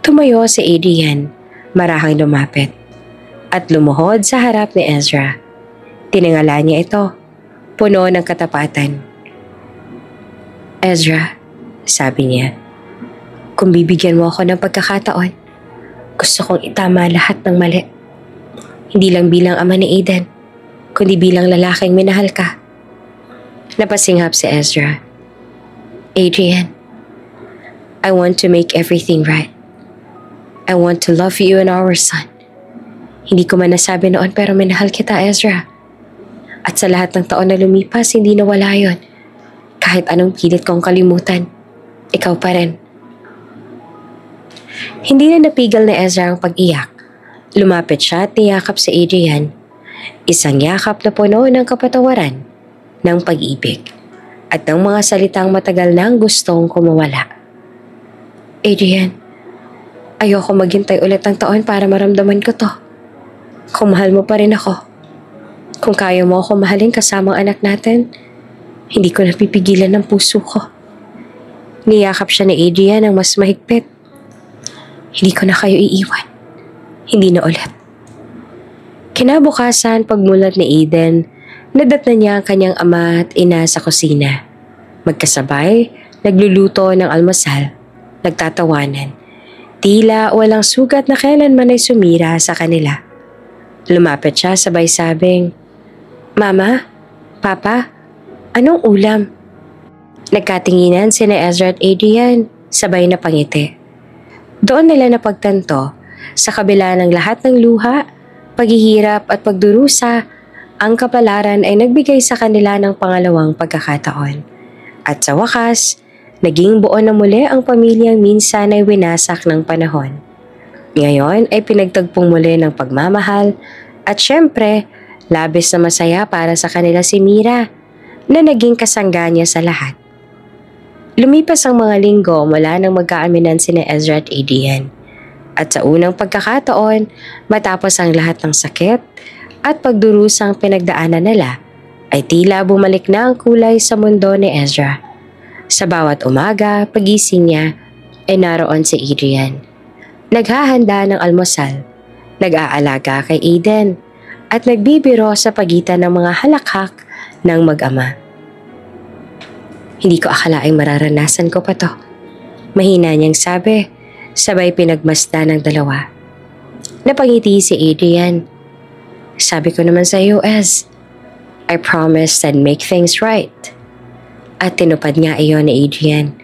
A: Tumayo si Adrian, marahang lumapit, at lumuhod sa harap ni Ezra. Tiningala niya ito, puno ng katapatan. Ezra, sabi niya, kung bibigyan mo ako ng pagkakataon, gusto kong itama lahat ng mali. Hindi lang bilang ama ni Eden, kundi bilang lalaking minahal ka. Napasinghap si Ezra. Adrian, I want to make everything right. I want to love you and our son. Hindi ko man nasabi noon pero minahal kita, Ezra. At sa lahat ng taon na lumipas, hindi nawala yon. Kahit anong pilit kong kalimutan, ikaw pa rin. Hindi na napigil ni Ezra ang pag-iyak. Lumapit siya at niyakap si Adrian. Isang yakap na puno ng kapatawaran, ng pag-ibig, at ng mga salitang matagal nang gustong kumawala. Adrian, ayoko maghintay ulit ng taon para maramdaman ko to. Kung mahal mo pa rin ako, kung kaya mo ako mahalin kasamang anak natin, hindi ko napipigilan ng puso ko. Niyakap siya ni Adrian ng mas mahigpit. Hindi ko na kayo iiwan. Hindi na ulit. Kinabukasan, pagmulat ni Aiden, nadatnan niya ang kanyang ama at ina sa kusina. Magkasabay, nagluluto ng almusal, nagtatawanan. Tila walang sugat na kailanman ay sumira sa kanila. Lumapit siya sabay sabing, "Mama, Papa, anong ulam?" Nagkatinginan sina Ezra at Adrian, sabay na pangiti. Doon nila napagtanto, sa kabila ng lahat ng luha, paghihirap at pagdurusa, ang kapalaran ay nagbigay sa kanila ng pangalawang pagkakataon. At sa wakas, naging buo na muli ang pamilyang minsan ay winasak ng panahon. Ngayon ay pinagtagpong muli ng pagmamahal at syempre, labis na masaya para sa kanila si Mira na naging kasangga niya sa lahat. Lumipas ang mga linggo mula nang magkaaminan sina Ezra at Adrian. At sa unang pagkakataon, matapos ang lahat ng sakit at pagdurusang pinagdaanan nila, ay tila bumalik na ang kulay sa mundo ni Ezra. Sa bawat umaga, pagising niya, ay naroon si Adrian. Naghahanda ng almusal, nag-aalaga kay Aiden, at nagbibiro sa pagitan ng mga halakhak ng mag-ama. Hindi ko akalaing mararanasan ko pa to. Mahina niyang sabi, sabay pinagmasdan ng dalawa. Napangiti si Adrian. Sabi ko naman sa iyo, Ez, I promised I'd make things right. At tinupad nga iyon ni Adrian.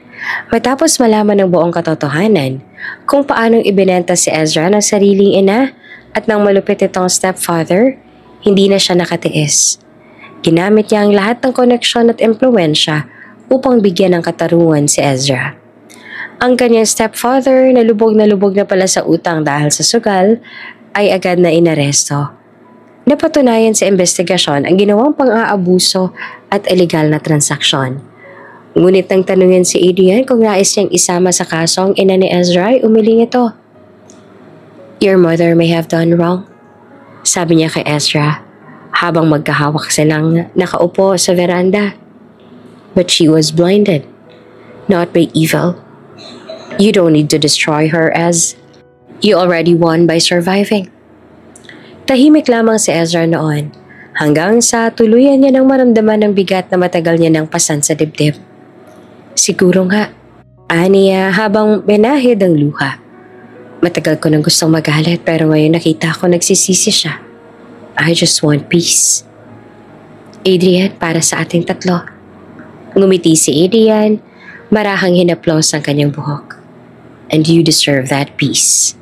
A: Matapos malaman ng buong katotohanan kung paanong ibinenta si Ezra ng sariling ina at ng malupit itong stepfather, hindi na siya nakatiis. Ginamit niya ang lahat ng koneksyon at impluensya upang bigyan ng katarungan si Ezra. Ang kanyang stepfather na lubog na pala sa utang dahil sa sugal ay agad na inaresto. Napatunayan sa investigasyon ang ginawang pang-aabuso at illegal na transaksyon. Ngunit nang tanungin si Adrian kung nais niyang isama sa kasong ina ni Ezra ay umiling ito. "Your mother may have done wrong," sabi niya kay Ezra habang magkahawak silang nakaupo sa veranda. "But she was blinded, not by evil. You don't need to destroy her, as you already won by surviving." Tahimik lamang si Ezra noon, hanggang sa tuluyan niya nang maramdaman ng bigat na matagal niya nang pasan sa dibdib. "Siguro nga," aniya habang binahid ang luha. "Matagal ko nang gustong magalit pero ngayon nakita ko nagsisisi siya. I just want peace." "Adrian, para sa ating tatlo." Ngumiti si Adrian, marahang hinaplos ang kanyang buhok. "And you deserve that peace."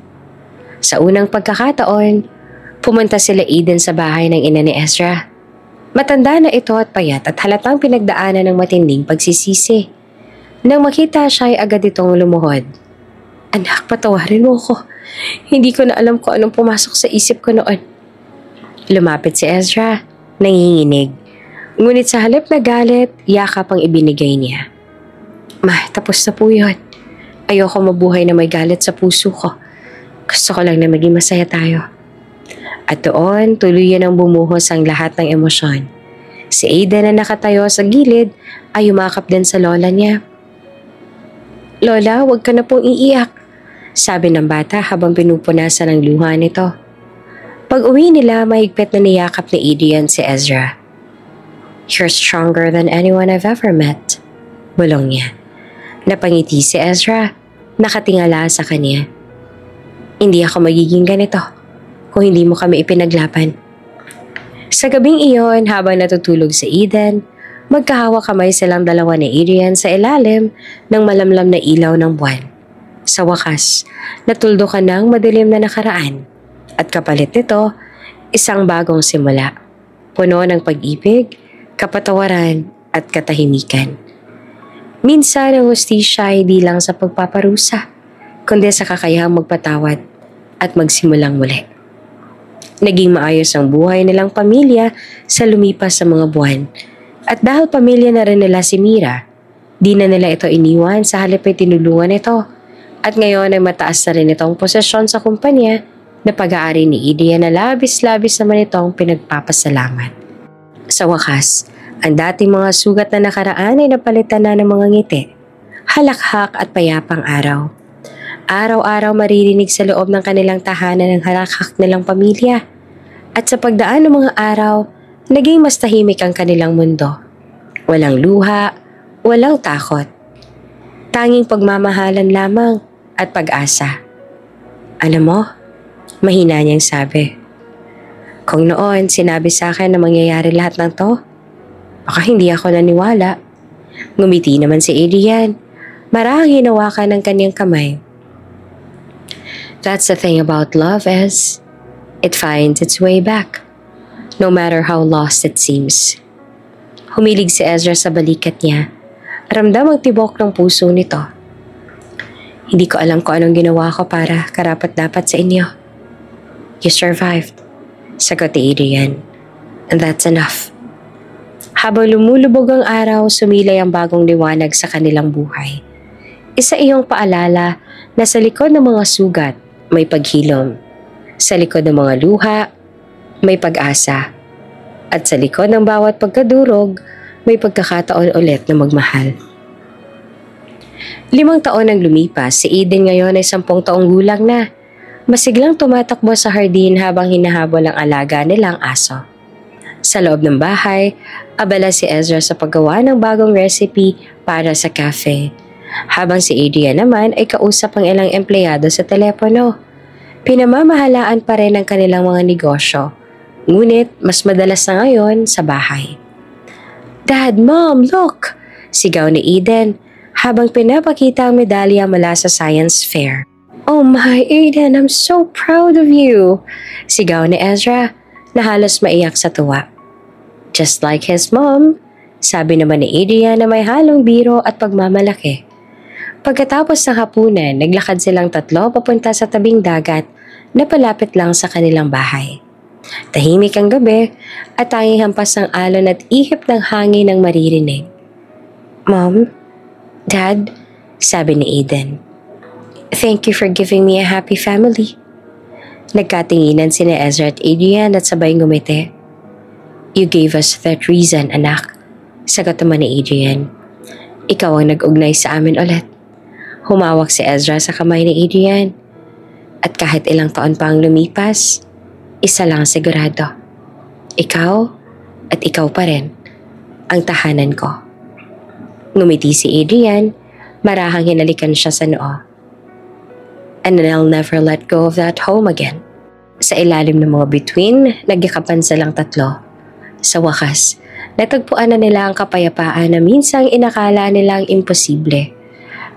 A: Sa unang pagkakataon, pumunta sila Aiden sa bahay ng ina ni Ezra. Matanda na ito at payat at halatang pinagdaanan ng matinding pagsisisi. Nang makita siya ay agad itong lumuhod. "Anak, patawarin mo ko. Hindi ko na alam kung anong pumasok sa isip ko noon." Lumapit si Ezra, nanginginig. Ngunit sa halip na galit, yakap ang ibinigay niya. "Ma, tapos na po yun. Ayoko mabuhay na may galit sa puso ko. Gusto ko lang na maging masaya tayo." At doon, tuluyan ang bumuhos ang lahat ng emosyon. Si Aiden na nakatayo sa gilid ay yumakap din sa lola niya. "Lola, huwag ka na pong iiyak," sabi ng bata habang pinupunasan ang luha nito. Pag uwi nila, mahigpit na niyakap ni Adrian si Ezra. "You're stronger than anyone I've ever met," bulong niya. Napangiti si Ezra, nakatingala sa kanya. "Hindi ako magiging ganito kung hindi mo kami ipinaglaban." Sa gabing iyon, habang natutulog si Aiden, magkahawak kamay silang dalawa ni Adrian sa ilalim ng malamlam na ilaw ng buwan. Sa wakas, natuldukan ng madilim na nakaraan at kapalit nito, isang bagong simula, puno ng pag-ibig, kapatawaran at katahimikan. Minsan ang hustisya ay di lang sa pagpaparusa, kundi sa kakayahang magpatawad at magsimulang muli. Naging maayos ang buhay nilang pamilya sa lumipas sa mga buwan. At dahil pamilya na rin nila si Mira, di na nila ito iniwan, sa halip ay tinulungan ito. At ngayon ay mataas na rin itong posisyon sa kumpanya na pag-aari ni Idia na labis-labis naman itong pinagpapasalamat. Sa wakas, ang dating mga sugat na nakaraan ay napalitan na ng mga ngiti, halakhak at payapang araw. Araw-araw maririnig sa loob ng kanilang tahanan ng halakhak nilang pamilya. At sa pagdaan ng mga araw, naging mas tahimik ang kanilang mundo. Walang luha, walang takot. Tanging pagmamahalan lamang at pag-asa. Alam mo, mahina niyang sabi. Kung noon sinabi sa akin na mangyayari lahat ng to, baka hindi ako naniwala. Ngumiti naman si Adrian. Marahang hinawakan ng kanyang kamay. That's the thing about love, is it finds its way back, no matter how lost it seems. Humilig si Ezra sa balikat niya. Ramdam ang tibok ng puso nito. Hindi ko alam kung anong ginawa ko para karapat-dapat sa inyo. You survived, sagot ni Adrian. And that's enough. Habang lumulubog ang araw, sumilay ang bagong liwanag sa kanilang buhay. Isa iyong paalala na sa likod ng mga sugat, may paghilom. Sa likod ng mga luha, may pag-asa. At sa likod ng bawat pagkadurog, may pagkakataon ulit na magmahal. 5 taon ang lumipas, si Eden ngayon ay 10 taong gulang na. Masiglang tumatakbo sa hardin habang hinahabol ang alaga nilang aso. Sa loob ng bahay, abala si Ezra sa paggawa ng bagong recipe para sa cafe. Habang si Adrian naman ay kausap ang ilang empleyado sa telepono. Pinamamahalaan pa rin ang kanilang mga negosyo, ngunit mas madalas na ngayon sa bahay. Dad, Mom, look! Sigaw ni Eden habang pinapakita ang medalya mula sa science fair. Oh my, Eden, I'm so proud of you! Sigaw ni Ezra na halos maiyak sa tuwa. Just like his mom, sabi naman ni Adrian na may halong biro at pagmamalaki. Pagkatapos ng hapunan, naglakad silang 3 papunta sa tabing dagat na palapit lang sa kanilang bahay. Tahimik ang gabi at tanging hampas ng alon at ihip ng hangin ang maririnig. Mom, Dad, sabi ni Eden. Thank you for giving me a happy family. Nagkatinginan sina Ezra at Adrian at sabay ngumiti. You gave us that reason, anak. Sagot naman ni Adrian. Ikaw ang nag-ugnay sa amin ulit. Humawak si Ezra sa kamay ni Adrian. At kahit ilang taon pa ang lumipas, isa lang sigurado. Ikaw at ikaw pa rin ang tahanan ko. Ngumiti si Adrian, marahang hinalikan siya sa noo. And I'll never let go of that home again. Sa ilalim ng mga bituin, nagyakapan silang 3. Sa wakas, natagpuan na nila ang kapayapaan na minsang inakala nilang imposible.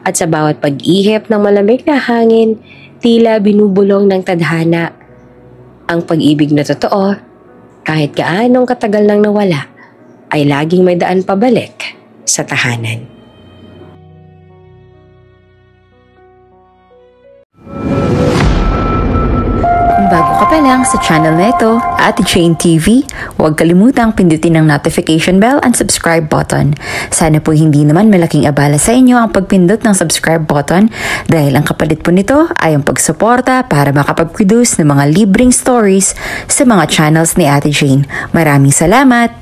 A: At sa bawat pag-ihip ng malamig na hangin, tila binubulong ng tadhana. Ang pag-ibig na totoo, kahit gaanong katagal nang nawala, ay laging may daan pabalik sa tahanan.
C: Bago ka pa lang sa channel na ito, Ate Jane TV, huwag kalimutang pindutin ang notification bell and subscribe button. Sana po hindi naman malaking abala sa inyo ang pagpindot ng subscribe button dahil ang kapalit po nito ay ang pagsuporta para makapag-produce ng mga libreng stories sa mga channels ni Ate Jane. Maraming salamat!